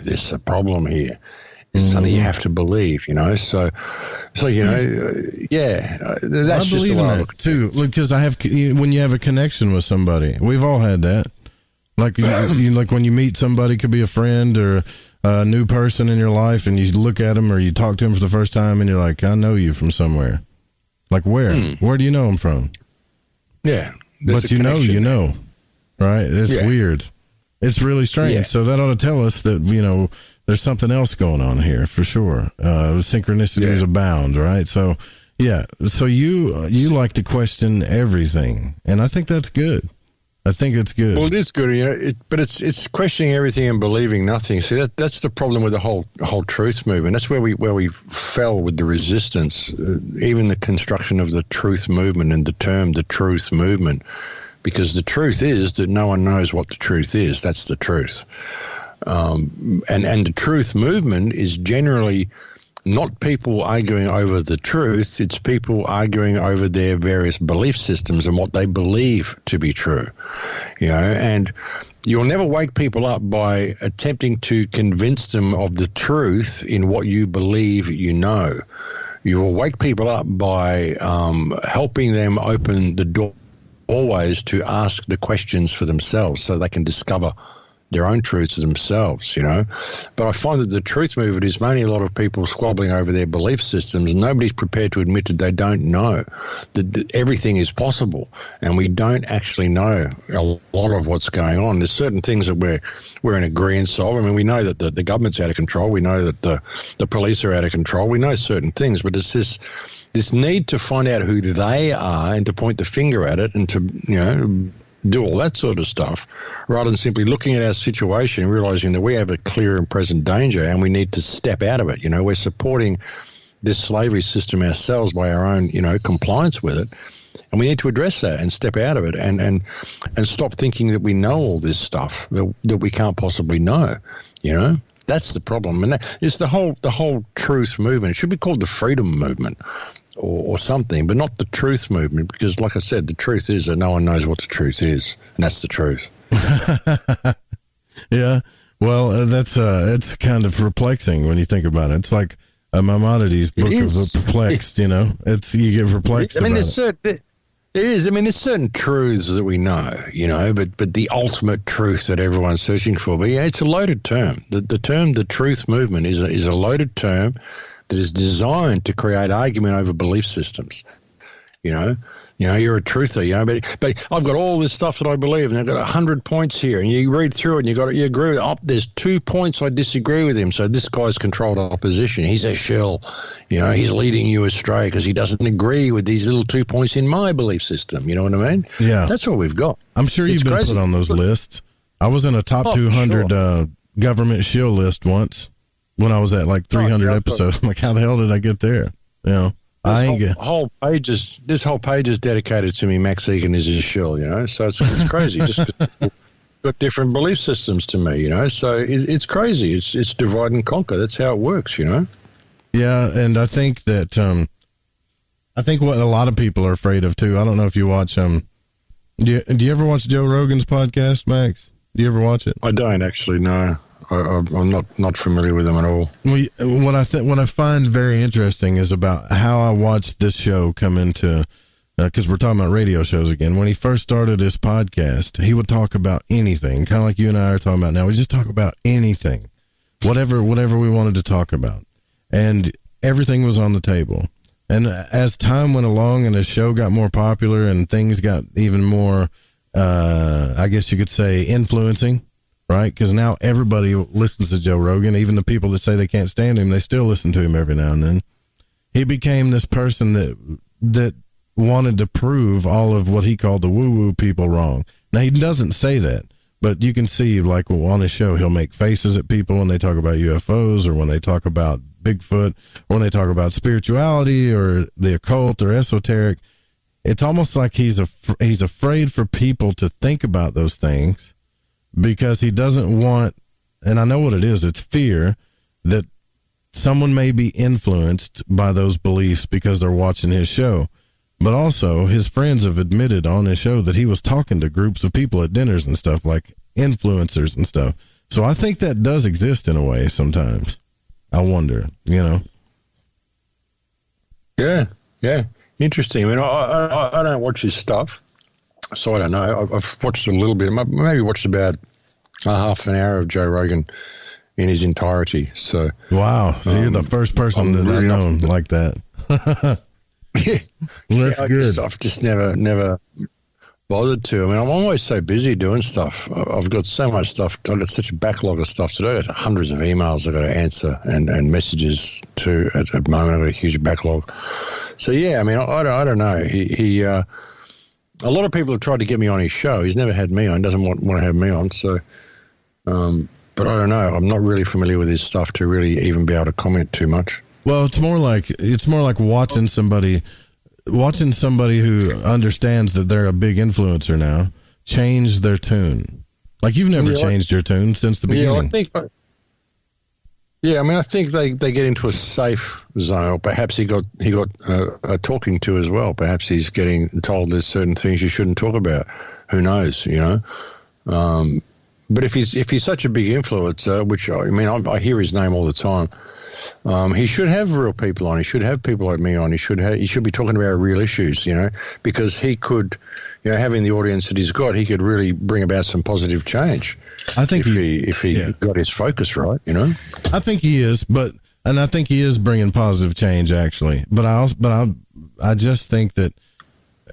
[SPEAKER 15] there's a problem here. It's something you have to believe, So that's
[SPEAKER 7] I
[SPEAKER 15] just
[SPEAKER 7] believe in that too. Because when you have a connection with somebody, we've all had that. Like like when you meet somebody, could be a friend or a new person in your life, and you look at them or you talk to them for the first time, and you're like, I know you from somewhere. Like where? Where do you know them from?
[SPEAKER 15] Yeah,
[SPEAKER 7] but you know, right? It's weird. It's really strange. Yeah. So that ought to tell us that, there's something else going on here for sure. Synchronicities abound, right? So, So you like to question everything, and I think that's good. I think it's good.
[SPEAKER 15] Well, it is good, but it's questioning everything and believing nothing. See, that's the problem with the whole truth movement. That's where we fell with the resistance, even the construction of the truth movement and the term the truth movement. Because the truth is that no one knows what the truth is. That's the truth. And the truth movement is generally not people arguing over the truth. It's people arguing over their various belief systems and what they believe to be true. And you'll never wake people up by attempting to convince them of the truth in what you believe you know. You will wake people up by helping them open the door. Always to ask the questions for themselves so they can discover their own truths themselves, But I find that the truth movement is mainly a lot of people squabbling over their belief systems. Nobody's prepared to admit that they don't know, that everything is possible, and we don't actually know a lot of what's going on. There's certain things that we're in agreement of. I mean, we know that the government's out of control. We know that the police are out of control. We know certain things, but it's this need to find out who they are and to point the finger at it and to, do all that sort of stuff, rather than simply looking at our situation and realizing that we have a clear and present danger and we need to step out of it. We're supporting this slavery system ourselves by our own, compliance with it. And we need to address that and step out of it and stop thinking that we know all this stuff that we can't possibly know, you know? That's the problem. And it's the whole truth movement. It should be called the freedom movement or something, but not the truth movement, because like I said, the truth is that no one knows what the truth is, and that's the truth.
[SPEAKER 7] Yeah. Well, it's kind of perplexing when you think about it. It's like Maimonides' book of the perplexed, you know? You get perplexed about it.
[SPEAKER 15] It is. I mean, there's certain truths that we know, you know, but the ultimate truth that everyone's searching for. But yeah, it's a loaded term. The term, the truth movement, is a loaded term that is designed to create argument over belief systems. You know, you're a truther, you know, but I've got all this stuff that I believe, and I've got 100 points here, and you read through it, and you agree with it. There's 2 points I disagree with him, so this guy's controlled opposition. He's a shill, you know, he's leading you astray because he doesn't agree with these little 2 points in my belief system. You know what I mean?
[SPEAKER 7] Yeah.
[SPEAKER 15] That's what we've got.
[SPEAKER 7] I'm sure you've been put on those lists. I was in a top 200 government shill list once when I was at like 300 episodes. I'm like, how the hell did I get there? You know? This whole page is dedicated to me. Max Igan is a shill, you know. So it's crazy. Just got different belief systems to me, you know. So it's crazy. It's divide and conquer. That's how it works, you know. Yeah, and I think that what a lot of people are afraid of too. I don't know if you watch do you ever watch Joe Rogan's podcast, Max? Do you ever watch it?
[SPEAKER 15] I don't actually. No. I'm not familiar with them at all.
[SPEAKER 7] What I find very interesting is about how I watched this show come into, because we're talking about radio shows again. When he first started his podcast, he would talk about anything, kind of like you and I are talking about now. We just talk about anything, whatever we wanted to talk about, and everything was on the table. And as time went along and his show got more popular and things got even more, I guess you could say, influencing. Right? Because now everybody listens to Joe Rogan. Even the people that say they can't stand him, they still listen to him every now and then. He became this person that wanted to prove all of what he called the woo-woo people wrong. Now, he doesn't say that, but you can see, like, on his show, he'll make faces at people when they talk about UFOs or when they talk about Bigfoot or when they talk about spirituality or the occult or esoteric. It's almost like he's afraid for people to think about those things, because he doesn't want, and I know what it is, it's fear that someone may be influenced by those beliefs because they're watching his show. But also, his friends have admitted on his show that he was talking to groups of people at dinners and stuff, like influencers and stuff. So I think that does exist in a way sometimes. I wonder, you know?
[SPEAKER 15] Yeah. Interesting. I mean, I don't watch his stuff. So I don't know. I've watched a little bit. Maybe watched about a half an hour of Joe Rogan in his entirety. So
[SPEAKER 7] wow, so you're the first person that I've known like that. That's good.
[SPEAKER 15] I've just never bothered to. I mean, I'm always so busy doing stuff. I've got so much stuff. I've got such a backlog of stuff to do. There's hundreds of emails I've got to answer and messages to at the moment. I've got a huge backlog. So yeah, I mean, I don't know. He a lot of people have tried to get me on his show. He's never had me on. Doesn't want to have me on. So, but I don't know. I'm not really familiar with his stuff to really even be able to comment too much.
[SPEAKER 7] Well, it's more like watching somebody who understands that they're a big influencer now change their tune. Like you've never changed your tune since the beginning.
[SPEAKER 15] I think they get into a safe zone. Or perhaps he got a talking to as well. Perhaps he's getting told there's certain things you shouldn't talk about. Who knows? You know. But if he's such a big influencer, which I mean, I hear his name all the time. He should have real people on. He should have people like me on. He should be talking about real issues. You know, because he could, you know, having the audience that he's got, he could really bring about some positive change.
[SPEAKER 7] I think
[SPEAKER 15] if he got his focus right, you know.
[SPEAKER 7] I think he is, and I think he is bringing positive change actually. But I just think that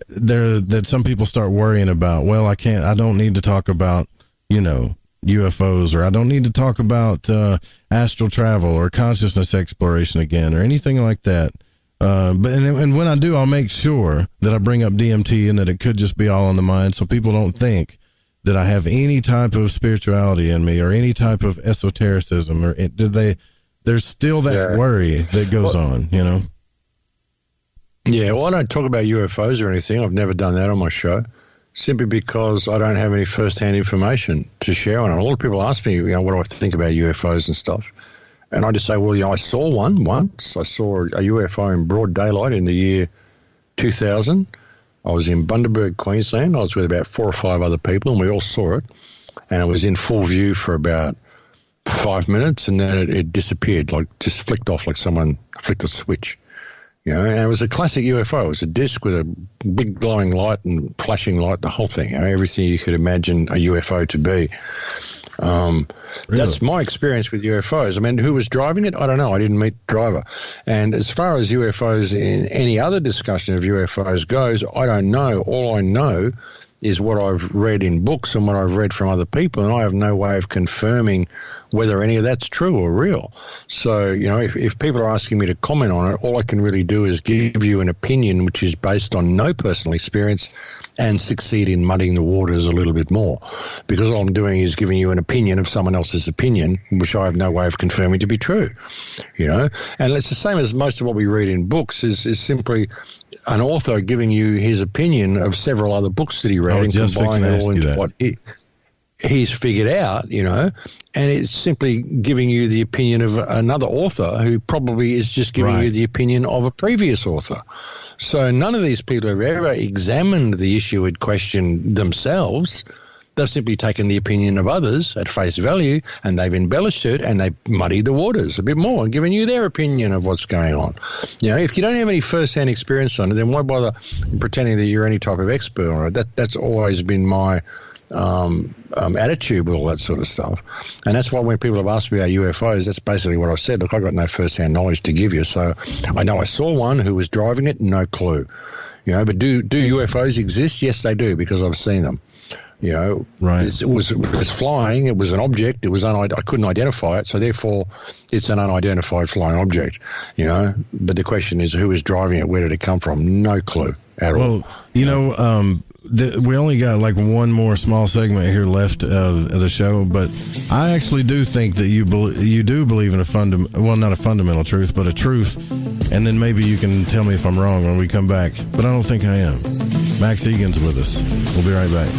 [SPEAKER 7] that some people start worrying about. Well, I don't need to talk about, you know, UFOs, or I don't need to talk about astral travel or consciousness exploration again or anything like that. But when I do, I'll make sure that I bring up DMT and that it could just be all on the mind, so people don't think that I have any type of spirituality in me or any type of esotericism, or there's still that worry that goes on, you know?
[SPEAKER 15] Yeah, well, I don't talk about UFOs or anything. I've never done that on my show, simply because I don't have any first-hand information to share on it. A lot of people ask me, what do I think about UFOs and stuff? And I just say, well, I saw one once. I saw a UFO in broad daylight in the year 2000. I was in Bundaberg, Queensland. I was with about 4 or 5 other people, and we all saw it. And it was in full view for about 5 minutes, and then it disappeared, like just flicked off, like someone flicked a switch. And it was a classic UFO. It was a disc with a big glowing light and flashing light, the whole thing. Everything you could imagine a UFO to be. Really? That's my experience with UFOs. I mean, who was driving it? I don't know. I didn't meet the driver. And as far as UFOs in any other discussion of UFOs goes, I don't know. All I know is what I've read in books and what I've read from other people, and I have no way of confirming whether any of that's true or real. So, if people are asking me to comment on it, all I can really do is give you an opinion which is based on no personal experience and succeed in muddying the waters a little bit more, because all I'm doing is giving you an opinion of someone else's opinion, which I have no way of confirming to be true, And it's the same as most of what we read in books is simply an author giving you his opinion of several other books that he read and combining it all into what he's figured out, and it's simply giving you the opinion of another author who probably is just giving you the opinion of a previous author. So none of these people have ever examined the issue in question themselves. They've simply taken the opinion of others at face value, and they've embellished it, and they've muddied the waters a bit more and given you their opinion of what's going on. If you don't have any first-hand experience on it, then why bother pretending that you're any type of expert on it? That's always been my attitude with all that sort of stuff. And that's why when people have asked me about UFOs, that's basically what I've said. Look, I've got no first-hand knowledge to give you. So I know I saw one who was driving it, no clue. But do UFOs exist? Yes, they do, because I've seen them. It was flying. It was an object. It was I couldn't identify it, so therefore, it's an unidentified flying object. But the question is, who is driving it? Where did it come from? No clue at all.
[SPEAKER 7] Well, we only got like one more small segment here left of the show, but I actually do think that you do believe in not a fundamental truth, but a truth, and then maybe you can tell me if I'm wrong when we come back. But I don't think I am. Max Igan's with us. We'll be right back.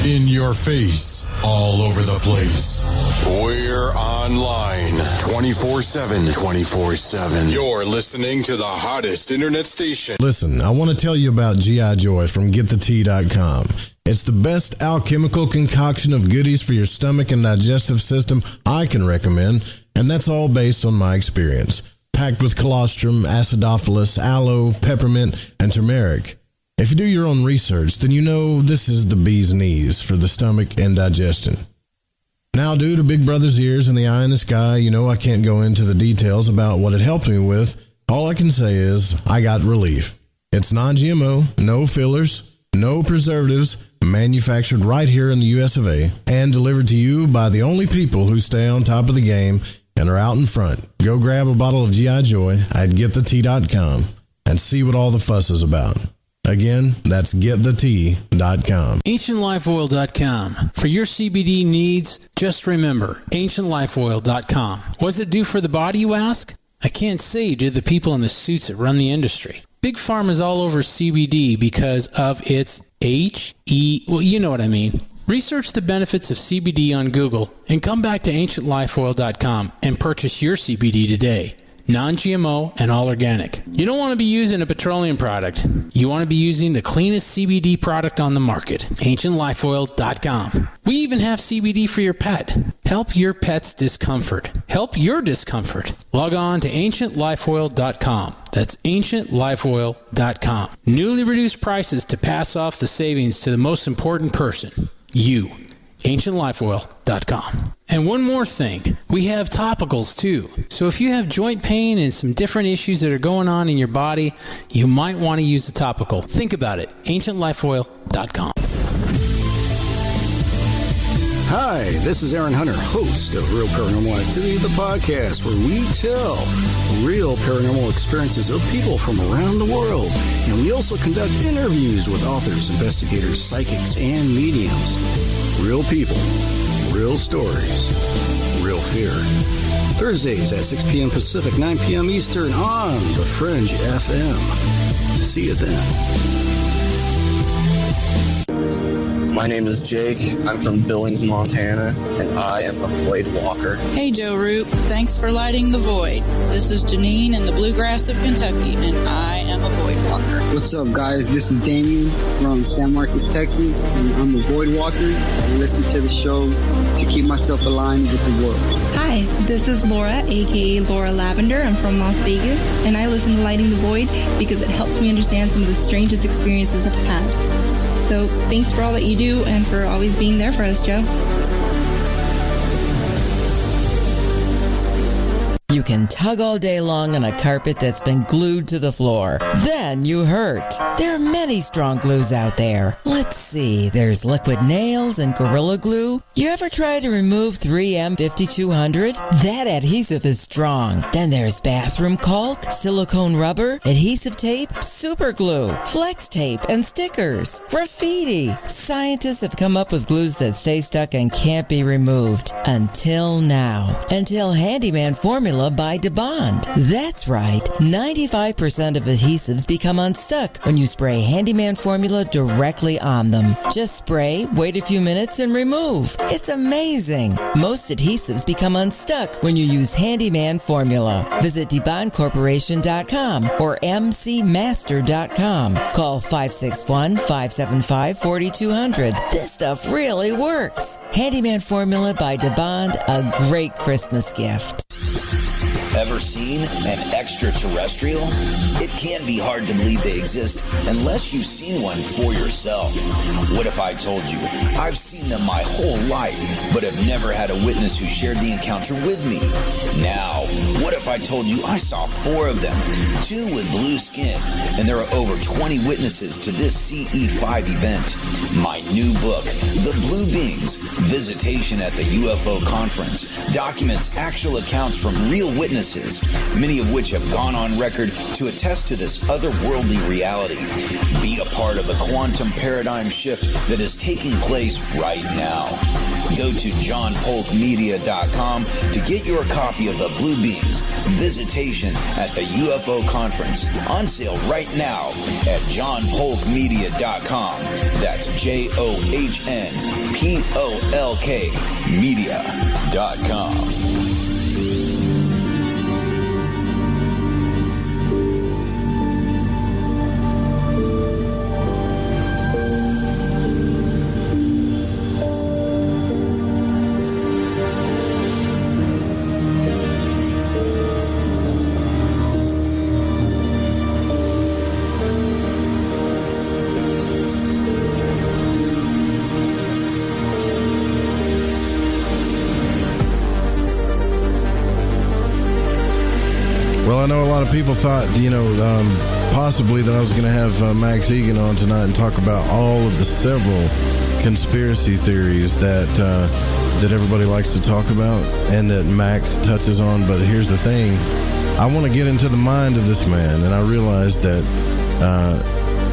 [SPEAKER 9] In your face, all over the place. We're online 24/7. 24/7. You're listening to the hottest internet station.
[SPEAKER 7] Listen, I want to tell you about G.I. Joy from GetTheT.com. It's the best alchemical concoction of goodies for your stomach and digestive system I can recommend, and that's all based on my experience. Packed with colostrum, acidophilus, aloe, peppermint, and turmeric. If you do your own research, then you know this is the bee's knees for the stomach and digestion. Now, due to Big Brother's ears and the eye in the sky, I can't go into the details about what it helped me with. All I can say is I got relief. It's non-GMO, no fillers, no preservatives, manufactured right here in the US of A, and delivered to you by the only people who stay on top of the game and are out in front. Go grab a bottle of G.I. Joy at GetTheT.com and see what all the fuss is about. Again, that's GetTheT.com.
[SPEAKER 5] AncientLifeOil.com. For your CBD needs, just remember, AncientLifeOil.com. What does it do for the body, you ask? I can't say due to the people in the suits that run the industry. Big Pharma is all over CBD because of its well, you know what I mean. Research the benefits of CBD on Google and come back to AncientLifeOil.com and purchase your CBD today. Non-GMO and all organic. You don't want to be using a petroleum product. You want to be using the cleanest CBD product on the market. AncientLifeOil.com. We even have CBD for your pet. Help your pet's discomfort. Help your discomfort. Log on to AncientLifeOil.com. That's AncientLifeOil.com. Newly reduced prices to pass off the savings to the most important person, you. AncientLifeOil.com. And one more thing, we have topicals too. So if you have joint pain and some different issues that are going on in your body, you might want to use a topical. Think about it. AncientLifeOil.com.
[SPEAKER 1] Hi, this is Aaron Hunter, host of Real Paranormal Activity, the podcast where we tell real paranormal experiences of people from around the world. And we also conduct interviews with authors, investigators, psychics, and mediums. Real people, real stories, real fear. Thursdays at 6 p.m. Pacific, 9 p.m. Eastern on the Fringe FM. See you then.
[SPEAKER 19] My name is Jake. I'm from Billings, Montana, and I am a void walker.
[SPEAKER 20] Hey, Joe Root. Thanks for lighting the void. This is Janine in the bluegrass of Kentucky, and I am a void walker.
[SPEAKER 21] What's up, guys? This is Damien from San Marcos, Texas, and I'm a void walker. I listen to the show to keep myself aligned with the world.
[SPEAKER 26] Hi, this is Laura, aka Laura Lavender. I'm from Las Vegas, and I listen to Lighting the Void because it helps me understand some of the strangest experiences I've had. So thanks for all that you do and for always being there for us, Joe.
[SPEAKER 22] You can tug all day long on a carpet that's been glued to the floor. Then you hurt. There are many strong glues out there. Let's see, there's liquid nails and Gorilla Glue. You ever try to remove 3M 5200? That adhesive is strong. Then there's bathroom caulk, silicone rubber, adhesive tape, super glue, flex tape, and stickers. Graffiti. Scientists have come up with glues that stay stuck and can't be removed. Until now. Until Handyman Formula by DeBond. That's right. 95% of adhesives become unstuck when you spray Handyman Formula directly on them. Just spray, wait a few minutes, and remove. It's amazing. Most adhesives become unstuck when you use Handyman Formula. Visit DeBondCorporation.com or MCMaster.com. Call 561-575-4200. This stuff really works. Handyman Formula by DeBond, a great Christmas gift.
[SPEAKER 23] Ever seen an extraterrestrial? It can be hard to believe they exist unless you've seen one for yourself. What if I told you I've seen them my whole life, but have never had a witness who shared the encounter with me? Now, what if I told you I saw 4 of them, 2 with blue skin, and there are over 20 witnesses to this CE5 event? My new book, The Blue Beings, Visitation at the UFO Conference, documents actual accounts from real witnesses, many of which have gone on record to attest to this otherworldly reality. Be a part of the quantum paradigm shift that is taking place right now. Go to johnpolkmedia.com to get your copy of The Blue Beings, Visitation at the UFO Conference, on sale right now at johnpolkmedia.com. That's JOHNPOLK media.com.
[SPEAKER 7] Well, I know a lot of people thought, possibly that I was going to have Max Igan on tonight and talk about all of the several conspiracy theories that everybody likes to talk about and that Max touches on. But here's the thing. I want to get into the mind of this man, and I realize that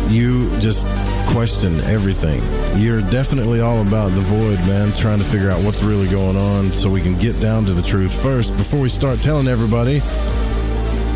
[SPEAKER 7] you just question everything. You're definitely all about the void, man, trying to figure out what's really going on so we can get down to the truth first before we start telling everybody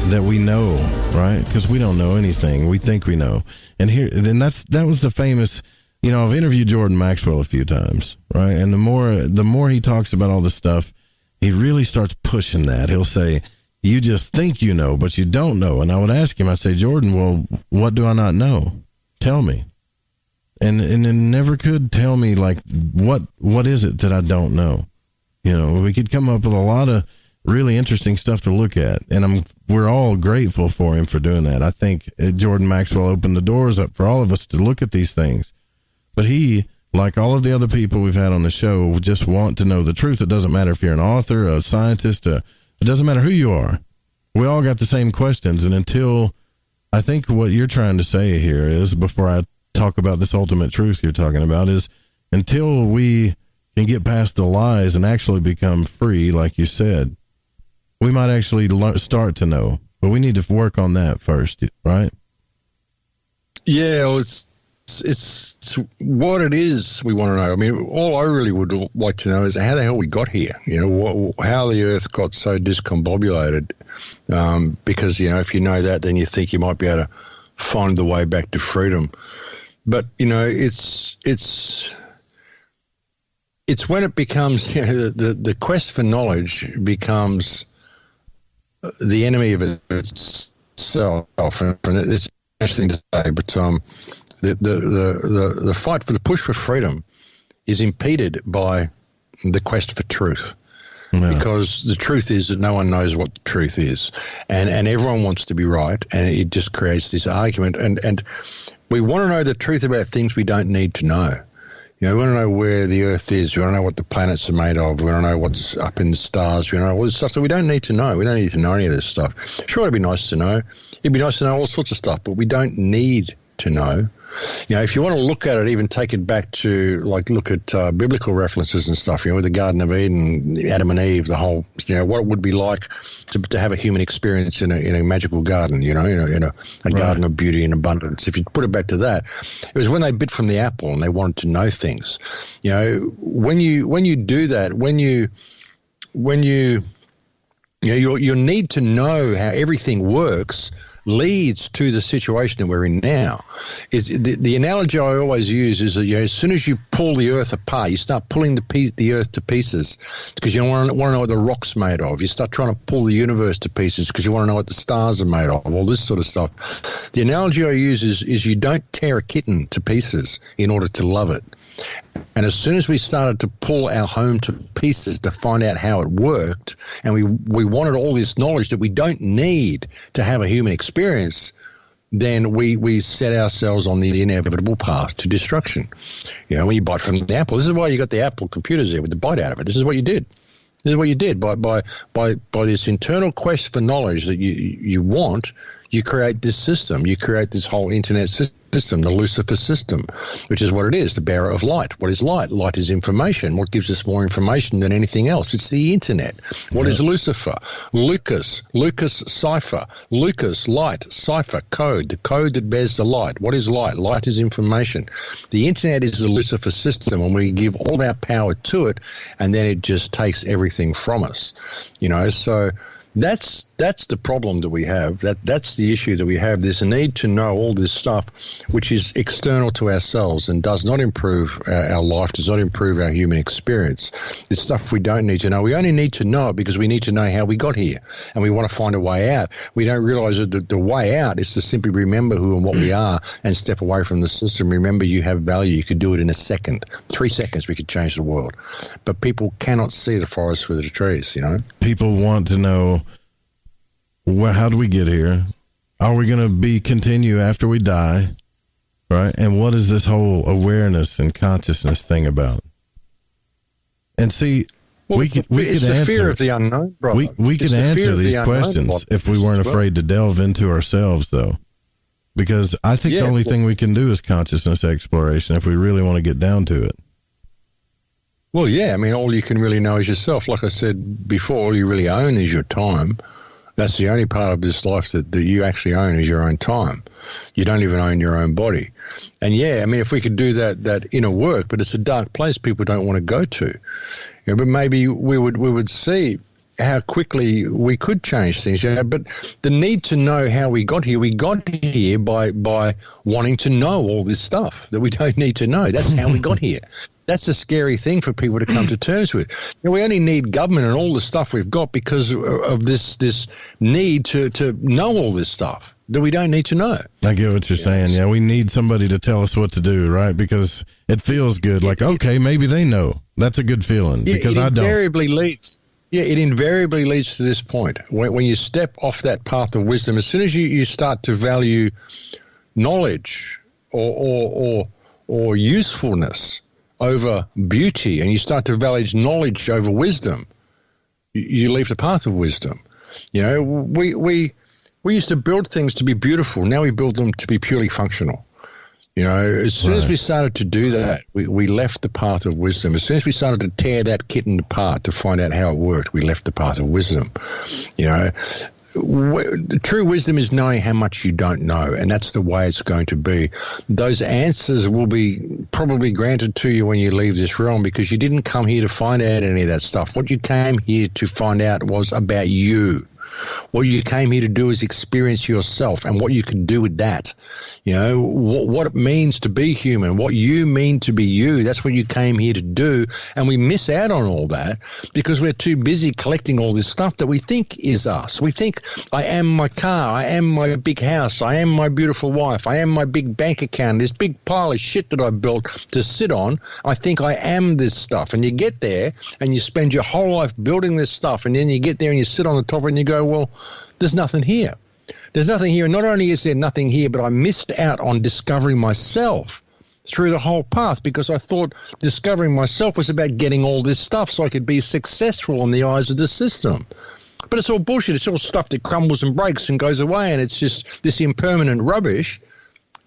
[SPEAKER 7] that we know, right? Because we don't know anything. We think we know. And that was the famous, I've interviewed Jordan Maxwell a few times, right? And the more he talks about all this stuff, he really starts pushing that. He'll say, you just think you know, but you don't know. And I would ask him, I'd say, Jordan, well, what do I not know? Tell me. And it never could tell me, like, what is it that I don't know? We could come up with a lot of really interesting stuff to look at, and we're all grateful for him for doing that. I think Jordan Maxwell opened the doors up for all of us to look at these things, but he, like all of the other people we've had on the show, just want to know the truth. It doesn't matter if you're an author, a scientist, it doesn't matter who you are. We all got the same questions, and until, I think what you're trying to say here is, before I talk about this ultimate truth you're talking about, is until we can get past the lies and actually become free, like you said, we might actually start to know. But we need to work on that first, right?
[SPEAKER 15] Yeah, well, it's what it is we want to know. I mean, all I really would like to know is how the hell we got here. You know, how the Earth got so discombobulated. Because, you know, if you know that, then you think you might be able to find the way back to freedom. But, you know, it's when it becomes, you know, the quest for knowledge becomes the enemy of itself. And it's interesting to say, but the fight for the push for freedom is impeded by the quest for truth. No. Because the truth is that no one knows what the truth is, and everyone wants to be right, and it just creates this argument. And we want to know the truth about things we don't need to know. You know, we want to know where the Earth is. We want to know what the planets are made of. We want to know what's up in the stars. We want to know all this stuff that we don't need to know. We don't need to know any of this stuff. Sure, it'd be nice to know. It'd be nice to know all sorts of stuff, but we don't need to know. You know, if you want to look at it, even take it back to, like, look at biblical references and stuff, you know, with the Garden of Eden, Adam and Eve, the whole, you know, what it would be like to have a human experience in a magical garden, you know, in a garden of beauty and abundance. If you put it back to that, it was when they bit from the apple and they wanted to know things. You know, when you do that, your need to know how everything works leads to the situation that we're in now. Is the analogy I always use is that, you know, as soon as you pull the Earth apart, you start pulling the Earth to pieces because you want to know what the rock's made of. You start trying to pull the universe to pieces because you want to know what the stars are made of, all this sort of stuff. The analogy I use is you don't tear a kitten to pieces in order to love it. And as soon as we started to pull our home to pieces to find out how it worked, and we wanted all this knowledge that we don't need to have a human experience, then we set ourselves on the inevitable path to destruction. You know, when you bite from the apple, this is why you got the Apple computers there with the bite out of it. This is what you did. This is what you did. By this internal quest for knowledge that you want, you create this system. You create this whole internet system, the Lucifer system, which is what it is, the bearer of light. What is light? Light is information. What gives us more information than anything else? It's the internet. What is Lucifer? Lucas cipher. Lucas, light, cipher, code, the code that bears the light. What is light? Light is information. The internet is the Lucifer system, and we give all our power to it, and then it just takes everything from us. You know, so that's the problem that we have. That's the issue that we have. This need to know all this stuff, which is external to ourselves and does not improve our life, does not improve our human experience. It's stuff we don't need to know. We only need to know it because we need to know how we got here, and we want to find a way out. We don't realize that the way out is to simply remember who and what we are and step away from the system. Remember, you have value. You could do it in a second. 3 seconds, we could change the world. But people cannot see the forest for the trees, you know?
[SPEAKER 7] People want to know, well, how do we get here? Are we going to continue after we die? Right? And what is this whole awareness and consciousness thing about? And see, we could
[SPEAKER 15] it's
[SPEAKER 7] answer
[SPEAKER 15] the fear of the unknown, brother.
[SPEAKER 7] We could answer these questions if we weren't afraid to delve into ourselves, though. Because I think the only thing we can do is consciousness exploration if we really want to get down to it.
[SPEAKER 15] Well, yeah. I mean, all you can really know is yourself. Like I said before, all you really own is your time. That's the only part of this life that you actually own is your own time. You don't even own your own body. And yeah, I mean, if we could do that inner work, but it's a dark place people don't want to go to. You know, but maybe we would see how quickly we could change things. You know, but the need to know how we got here by wanting to know all this stuff that we don't need to know. That's how we got here. That's a scary thing for people to come to terms with. You know, we only need government and all the stuff we've got because of this need to know all this stuff that we don't need to know.
[SPEAKER 7] I get what you're saying. Yeah, we need somebody to tell us what to do, right? Because it feels good. Like, okay, maybe they know. That's a good feeling because I don't.
[SPEAKER 15] It invariably leads to this point. When you step off that path of wisdom, as soon as you start to value knowledge or usefulness over beauty, and you start to value knowledge over wisdom, you leave the path of wisdom. You know, we used to build things to be beautiful. Now we build them to be purely functional. You know, as soon as we started to do that, we left the path of wisdom. As soon as we started to tear that kitten apart to find out how it worked, we left the path of wisdom. You know, the true wisdom is knowing how much you don't know, and that's the way it's going to be. Those answers will be probably granted to you when you leave this realm, because you didn't come here to find out any of that stuff. What you came here to find out was about you. What you came here to do is experience yourself and what you can do with that. You know, what it means to be human, what you mean to be you. That's what you came here to do. And we miss out on all that because we're too busy collecting all this stuff that we think is us. We think, I am my car, I am my big house, I am my beautiful wife, I am my big bank account, this big pile of shit that I built to sit on. I think I am this stuff. And you get there and you spend your whole life building this stuff, and then you get there and you sit on the top of it and you go, well, there's nothing here. There's nothing here. And not only is there nothing here, but I missed out on discovering myself through the whole path, because I thought discovering myself was about getting all this stuff so I could be successful in the eyes of the system. But it's all bullshit. It's all stuff that crumbles and breaks and goes away, and it's just this impermanent rubbish.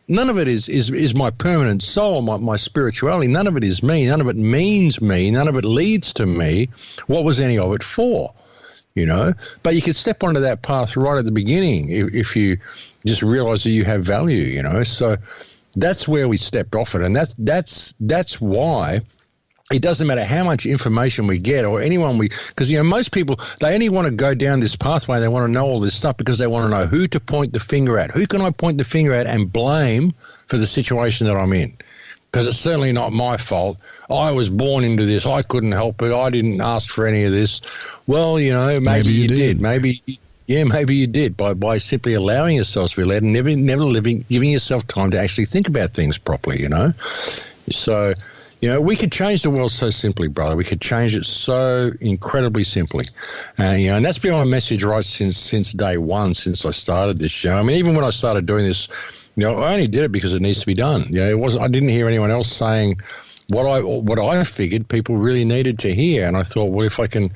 [SPEAKER 15] None of it is my permanent soul, my spirituality. None of it is me. None of it means me. None of it leads to me. What was any of it for? You know, but you could step onto that path right at the beginning if you just realize that you have value, you know. So that's where we stepped off it. And that's why it doesn't matter how much information we get or anyone because, you know, most people, they only want to go down this pathway. They want to know all this stuff because they want to know who to point the finger at. Who can I point the finger at and blame for the situation that I'm in? Because it's certainly not my fault. I was born into this. I couldn't help it. I didn't ask for any of this. Well, you know, maybe you did. Maybe you did by simply allowing yourself to be led and never giving yourself time to actually think about things properly, you know. So, you know, we could change the world so simply, brother. We could change it so incredibly simply. You know, and that's been my message right since day one, since I started this show. I mean, even when I started doing this, you know, I only did it because it needs to be done. You know, I didn't hear anyone else saying what I figured people really needed to hear. And I thought, well, if I can,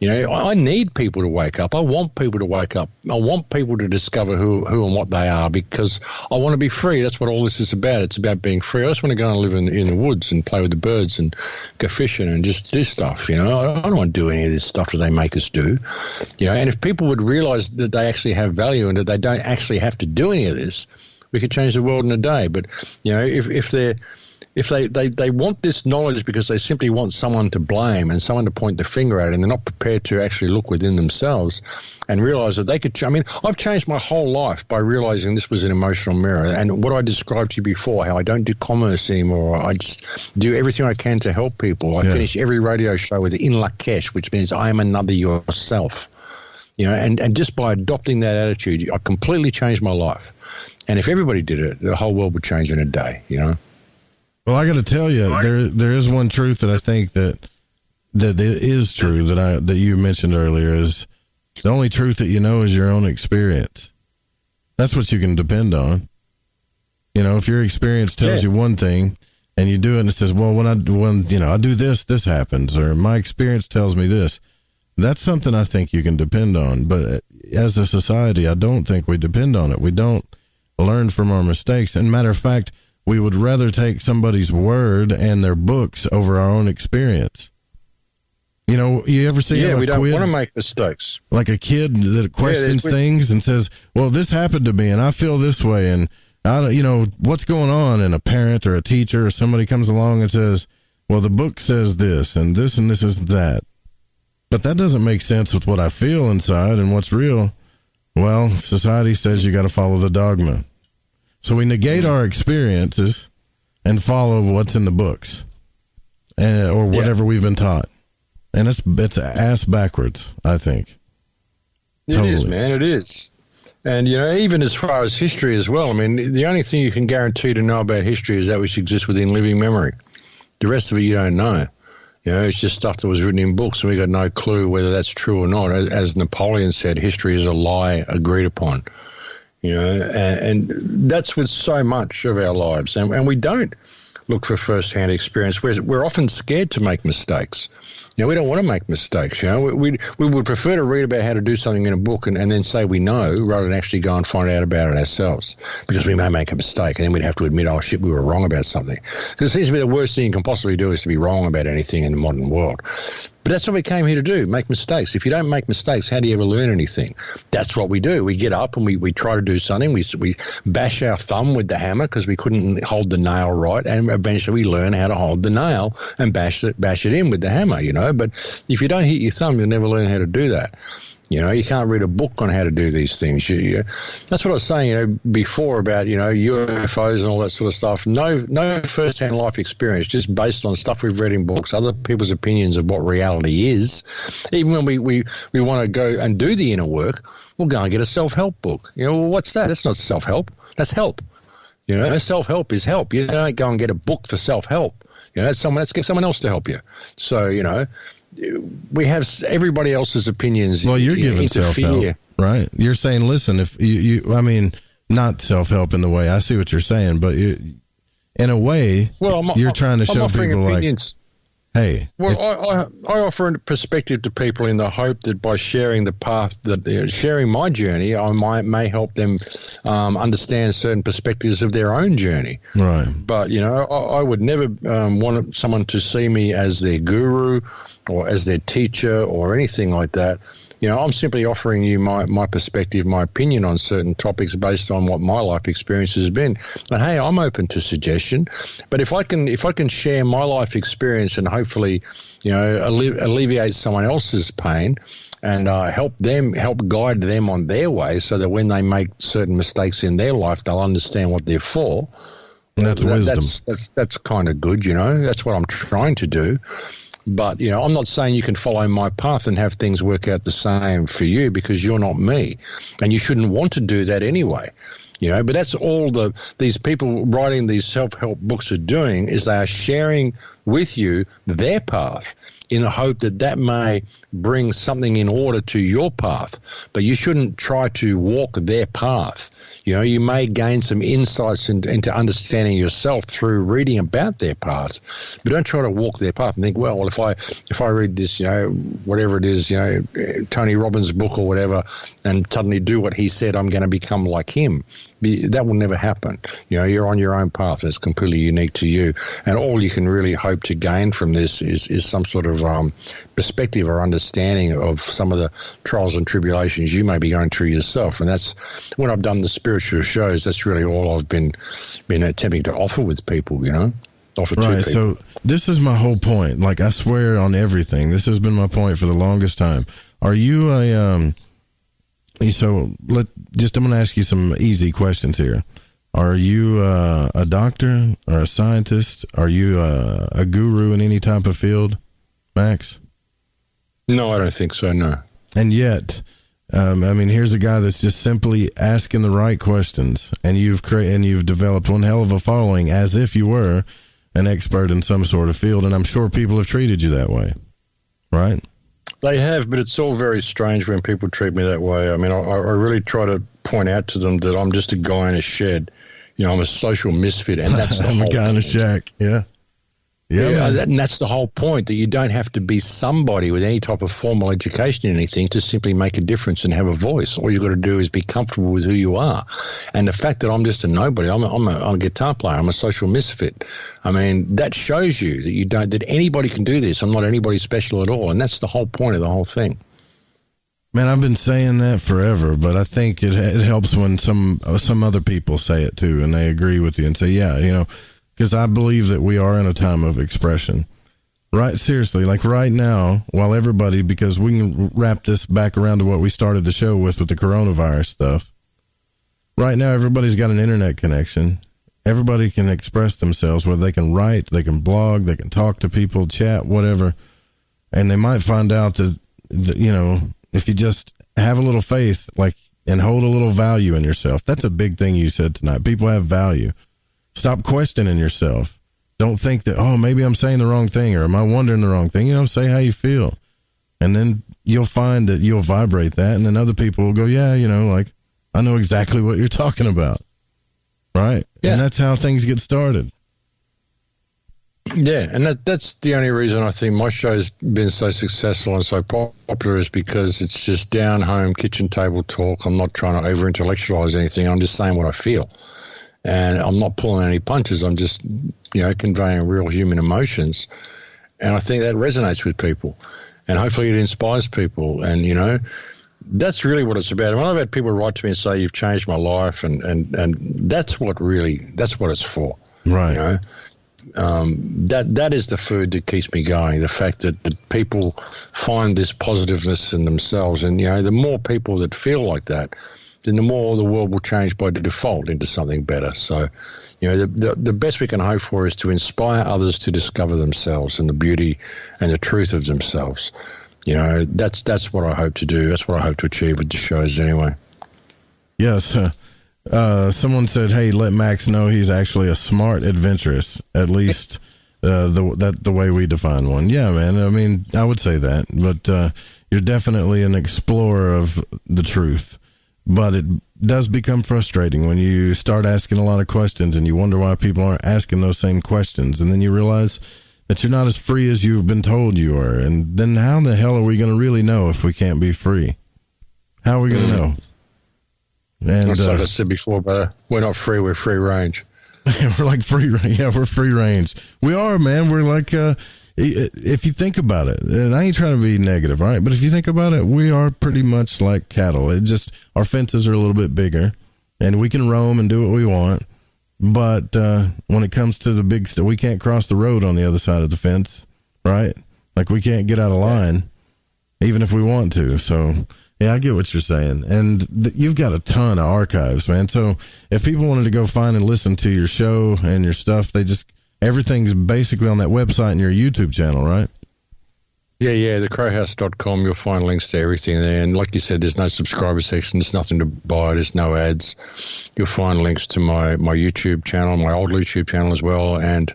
[SPEAKER 15] you know, I need people to wake up. I want people to wake up. I want people to discover who and what they are, because I want to be free. That's what all this is about. It's about being free. I just want to go and live in the woods and play with the birds and go fishing and just do stuff, you know. I don't want to do any of this stuff that they make us do, you know. And if people would realize that they actually have value and that they don't actually have to do any of this, we could change the world in a day. But, you know, if they want this knowledge because they simply want someone to blame and someone to point the finger at, and they're not prepared to actually look within themselves and realize that they could. I mean, I've changed my whole life by realizing this was an emotional mirror. And what I described to you before, how I don't do commerce anymore. I just do everything I can to help people. I finish every radio show with in Lakesh, which means I am another yourself. You know, and just by adopting that attitude, I completely changed my life. And if everybody did it, the whole world would change in a day, you know.
[SPEAKER 7] Well, I got to tell you, there is one truth that I think that is true that you mentioned earlier, is the only truth that you know is your own experience. That's what you can depend on. You know, if your experience tells you one thing and you do it and it says, well, when I do this happens, or my experience tells me this. That's something I think you can depend on. But as a society, I don't think we depend on it. We don't learn from our mistakes. And matter of fact, we would rather take somebody's word and their books over our own experience. You know, you ever see
[SPEAKER 15] we don't want to make mistakes.
[SPEAKER 7] Like a kid that questions things and says, well, this happened to me and I feel this way, and what's going on? And a parent or a teacher or somebody comes along and says, well, the book says this and this is that. But that doesn't make sense with what I feel inside and what's real. Well, society says you got to follow the dogma. So we negate our experiences and follow what's in the books or whatever we've been taught. And it's ass backwards, I think.
[SPEAKER 15] It is, man. It is. And, you know, even as far as history as well, I mean, the only thing you can guarantee to know about history is that which exists within living memory. The rest of it you don't know. You know, it's just stuff that was written in books, and we got no clue whether that's true or not. As Napoleon said, history is a lie agreed upon. You know, and that's with so much of our lives. And we don't look for first-hand experience. We're often scared to make mistakes. We don't want to make mistakes. We would prefer to read about how to do something in a book and then say we know, rather than actually go and find out about it ourselves, because we may make a mistake and then we'd have to admit, oh shit, we were wrong about something. Because it seems to be the worst thing you can possibly do is to be wrong about anything in the modern world. But that's what we came here to do, make mistakes. If you don't make mistakes, how do you ever learn anything? That's what we do. We get up and we try to do something. We bash our thumb with the hammer because we couldn't hold the nail right, and eventually we learn how to hold the nail and bash it in with the hammer, But if you don't hit your thumb, you'll never learn how to do that. You can't read a book on how to do these things. That's what I was saying, before about, UFOs and all that sort of stuff. No first-hand life experience, just based on stuff we've read in books, other people's opinions of what reality is. Even when we want to go and do the inner work, we'll go and get a self-help book. Well, what's that? It's not self-help. That's help. Self-help is help. You don't go and get a book for self-help. Let's get someone else to help you. So, we have everybody else's opinions.
[SPEAKER 7] Well, you're giving self-help, right? You're saying, listen, if I mean, not self-help in the way I see what you're saying, but in a way, you're trying to show people opinions. Hey.
[SPEAKER 15] Well, I offer a perspective to people in the hope that by sharing the path, sharing my journey, I may help them understand certain perspectives of their own journey.
[SPEAKER 7] Right.
[SPEAKER 15] But, I would never want someone to see me as their guru or as their teacher or anything like that. I'm simply offering you my perspective, my opinion on certain topics based on what my life experience has been. And hey, I'm open to suggestion. But if I can share my life experience and hopefully, alleviate someone else's pain and help guide them on their way, so that when they make certain mistakes in their life, they'll understand what they're for.
[SPEAKER 7] That's wisdom.
[SPEAKER 15] That's kind of good. That's what I'm trying to do. But, I'm not saying you can follow my path and have things work out the same for you, because you're not me. And you shouldn't want to do that anyway. But that's all these people writing these self-help books are doing, is they are sharing with you their path in the hope that may bring something in order to your path. But you shouldn't try to walk their path. You may gain some insights into understanding yourself through reading about their path, but don't try to walk their path and think, well, if I read this, whatever it is, Tony Robbins' book or whatever, and suddenly do what he said, I'm going to become like him. That will never happen. You're on your own path. It's completely unique to you. And all you can really hope to gain from this is some sort of perspective or understanding of some of the trials and tribulations you may be going through yourself. And that's when I've done the spiritual shows, that's really all I've been attempting to offer with people, offer to people.
[SPEAKER 7] Right, so this is my whole point. Like, I swear on everything, this has been my point for the longest time. Are you I'm going to ask you some easy questions here. Are you a doctor or a scientist? Are you a guru in any type of field, Max?
[SPEAKER 15] No, I don't think so, no.
[SPEAKER 7] And yet, here's a guy that's just simply asking the right questions, and you've developed one hell of a following as if you were an expert in some sort of field, and I'm sure people have treated you that way, right?
[SPEAKER 15] They have, but it's all very strange when people treat me that way. I really try to point out to them that I'm just a guy in a shed. I'm a social misfit, and that's the
[SPEAKER 7] I'm
[SPEAKER 15] whole
[SPEAKER 7] a guy in a shack, yeah.
[SPEAKER 15] And that's the whole point, that you don't have to be somebody with any type of formal education in anything to simply make a difference and have a voice. All you got to do is be comfortable with who you are. And the fact that I'm just a nobody, I'm a guitar player, I'm a social misfit. That shows you that anybody can do this. I'm not anybody special at all, and that's the whole point of the whole thing.
[SPEAKER 7] Man, I've been saying that forever, but I think it helps when some other people say it too, and they agree with you and say, yeah, because I believe that we are in a time of expression. Right, seriously, like right now, while everybody, because we can wrap this back around to what we started the show with the coronavirus stuff. Right now, everybody's got an internet connection. Everybody can express themselves, whether they can write, they can blog, they can talk to people, chat, whatever. And they might find out that if you just have a little faith, and hold a little value in yourself. That's a big thing you said tonight. People have value. Stop questioning yourself. Don't think that, maybe I'm saying the wrong thing, or am I wondering the wrong thing? Say how you feel. And then you'll find that you'll vibrate that, and then other people will go, I know exactly what you're talking about. Right? Yeah. And that's how things get started.
[SPEAKER 15] Yeah, and that's the only reason I think my show's been so successful and so popular is because it's just down home kitchen table talk. I'm not trying to over intellectualize anything. I'm just saying what I feel, and I'm not pulling any punches. I'm just conveying real human emotions, and I think that resonates with people, and hopefully it inspires people. And that's really what it's about. When I've had people write to me and say you've changed my life, and that's what it's for.
[SPEAKER 7] Right.
[SPEAKER 15] That is the food that keeps me going. The fact that people find this positiveness in themselves, and the more people that feel like that, then the more the world will change by default into something better. So, the best we can hope for is to inspire others to discover themselves and the beauty and the truth of themselves. That's what I hope to do. That's what I hope to achieve with the shows, anyway.
[SPEAKER 7] Yes. Someone said, "Hey, let Max know he's actually a smart adventurous." At least the way we define one. Yeah, man. I mean, I would say that, but you're definitely an explorer of the truth. But it does become frustrating when you start asking a lot of questions and you wonder why people aren't asking those same questions, and then you realize that you're not as free as you've been told you are. And then how the hell are we going to really know if we can't be free? How are we going to know? And
[SPEAKER 15] that's like I said before, but we're not free, we're free range.
[SPEAKER 7] We're like we're free range. We are, man. We're like, if you think about it, and I ain't trying to be negative, right? But if you think about it, we are pretty much like cattle. It just, our fences are a little bit bigger, and we can roam and do what we want. But when it comes to the big stuff, we can't cross the road on the other side of the fence, right? Like we can't get out of line, even if we want to. So, yeah, I get what you're saying. And you've got a ton of archives, man. So if people wanted to go find and listen to your show and your stuff, everything's basically on that website and your YouTube channel, right?
[SPEAKER 15] Yeah, thecrowhouse.com. You'll find links to everything there. And like you said, there's no subscriber section. There's nothing to buy. There's no ads. You'll find links to my YouTube channel, my old YouTube channel as well. And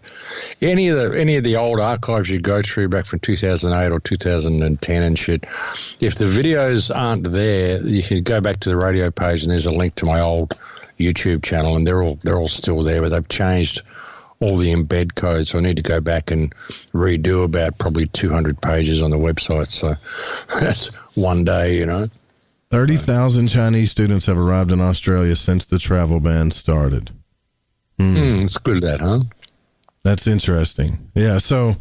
[SPEAKER 15] any of the old archives you go through back from 2008 or 2010 and shit, if the videos aren't there, you can go back to the radio page and there's a link to my old YouTube channel, and they're all still there, but they've changed all the embed codes. So I need to go back and redo about probably 200 pages on the website. So that's one day,
[SPEAKER 7] 30,000 Chinese students have arrived in Australia since the travel ban started.
[SPEAKER 15] It's good, that, huh?
[SPEAKER 7] That's interesting. Yeah. So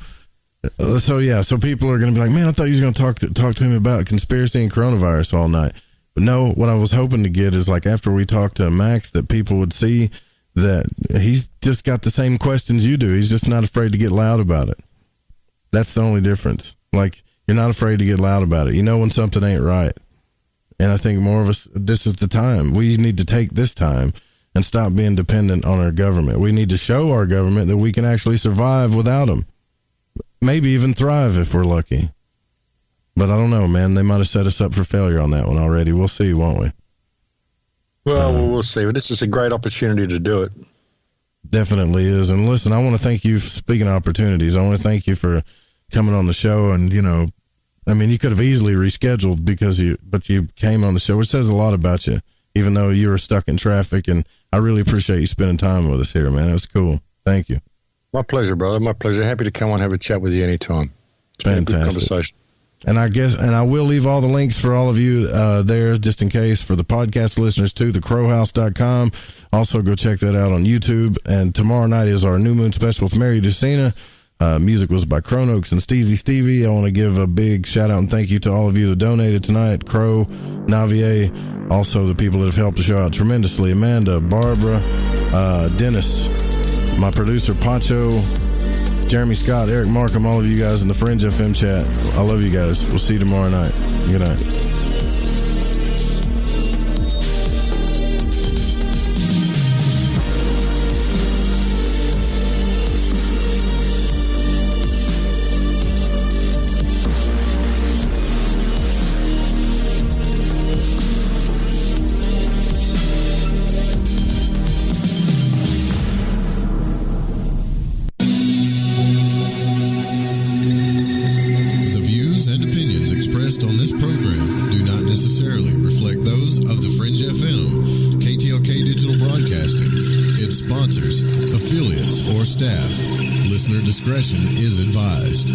[SPEAKER 7] people are going to be like, man, I thought you were going to talk to him about conspiracy and coronavirus all night. But no, what I was hoping to get is like after we talk to Max, that people would see that he's just got the same questions you do. He's just not afraid to get loud about it. That's the only difference. Like, you're not afraid to get loud about it. You know when something ain't right. And I think more of us, this is the time. We need to take this time and stop being dependent on our government. We need to show our government that we can actually survive without them. Maybe even thrive if we're lucky. But I don't know, man. They might have set us up for failure on that one already. We'll see, won't we?
[SPEAKER 15] Well, we'll see. But this is a great opportunity to do it.
[SPEAKER 7] Definitely is. And listen, I want to thank you, speaking of opportunities, I want to thank you for coming on the show. And, I mean, you could have easily rescheduled but you came on the show, which says a lot about you, even though you were stuck in traffic. And I really appreciate you spending time with us here, man. It was cool. Thank you.
[SPEAKER 15] My pleasure, brother. My pleasure. Happy to come on and have a chat with you anytime. It's been a good conversation.
[SPEAKER 7] And I will leave all the links for all of you there, just in case, for the podcast listeners too, thecrowhouse.com. Also go check that out on YouTube. And tomorrow night is our New Moon special with Mary Ducina. Music was by Chronox and Steezy Stevie. I want to give a big shout out and thank you to all of you that donated tonight. Crow, Navier, also the people that have helped the show out tremendously. Amanda, Barbara, Dennis, my producer, Pacho, Jeremy Scott, Eric Markham, all of you guys in the Fringe FM chat. I love you guys. We'll see you tomorrow night. Good night.
[SPEAKER 9] On this program do not necessarily reflect those of the Fringe FM, KTLK Digital Broadcasting, its sponsors, affiliates, or staff.
[SPEAKER 2] Listener discretion is advised.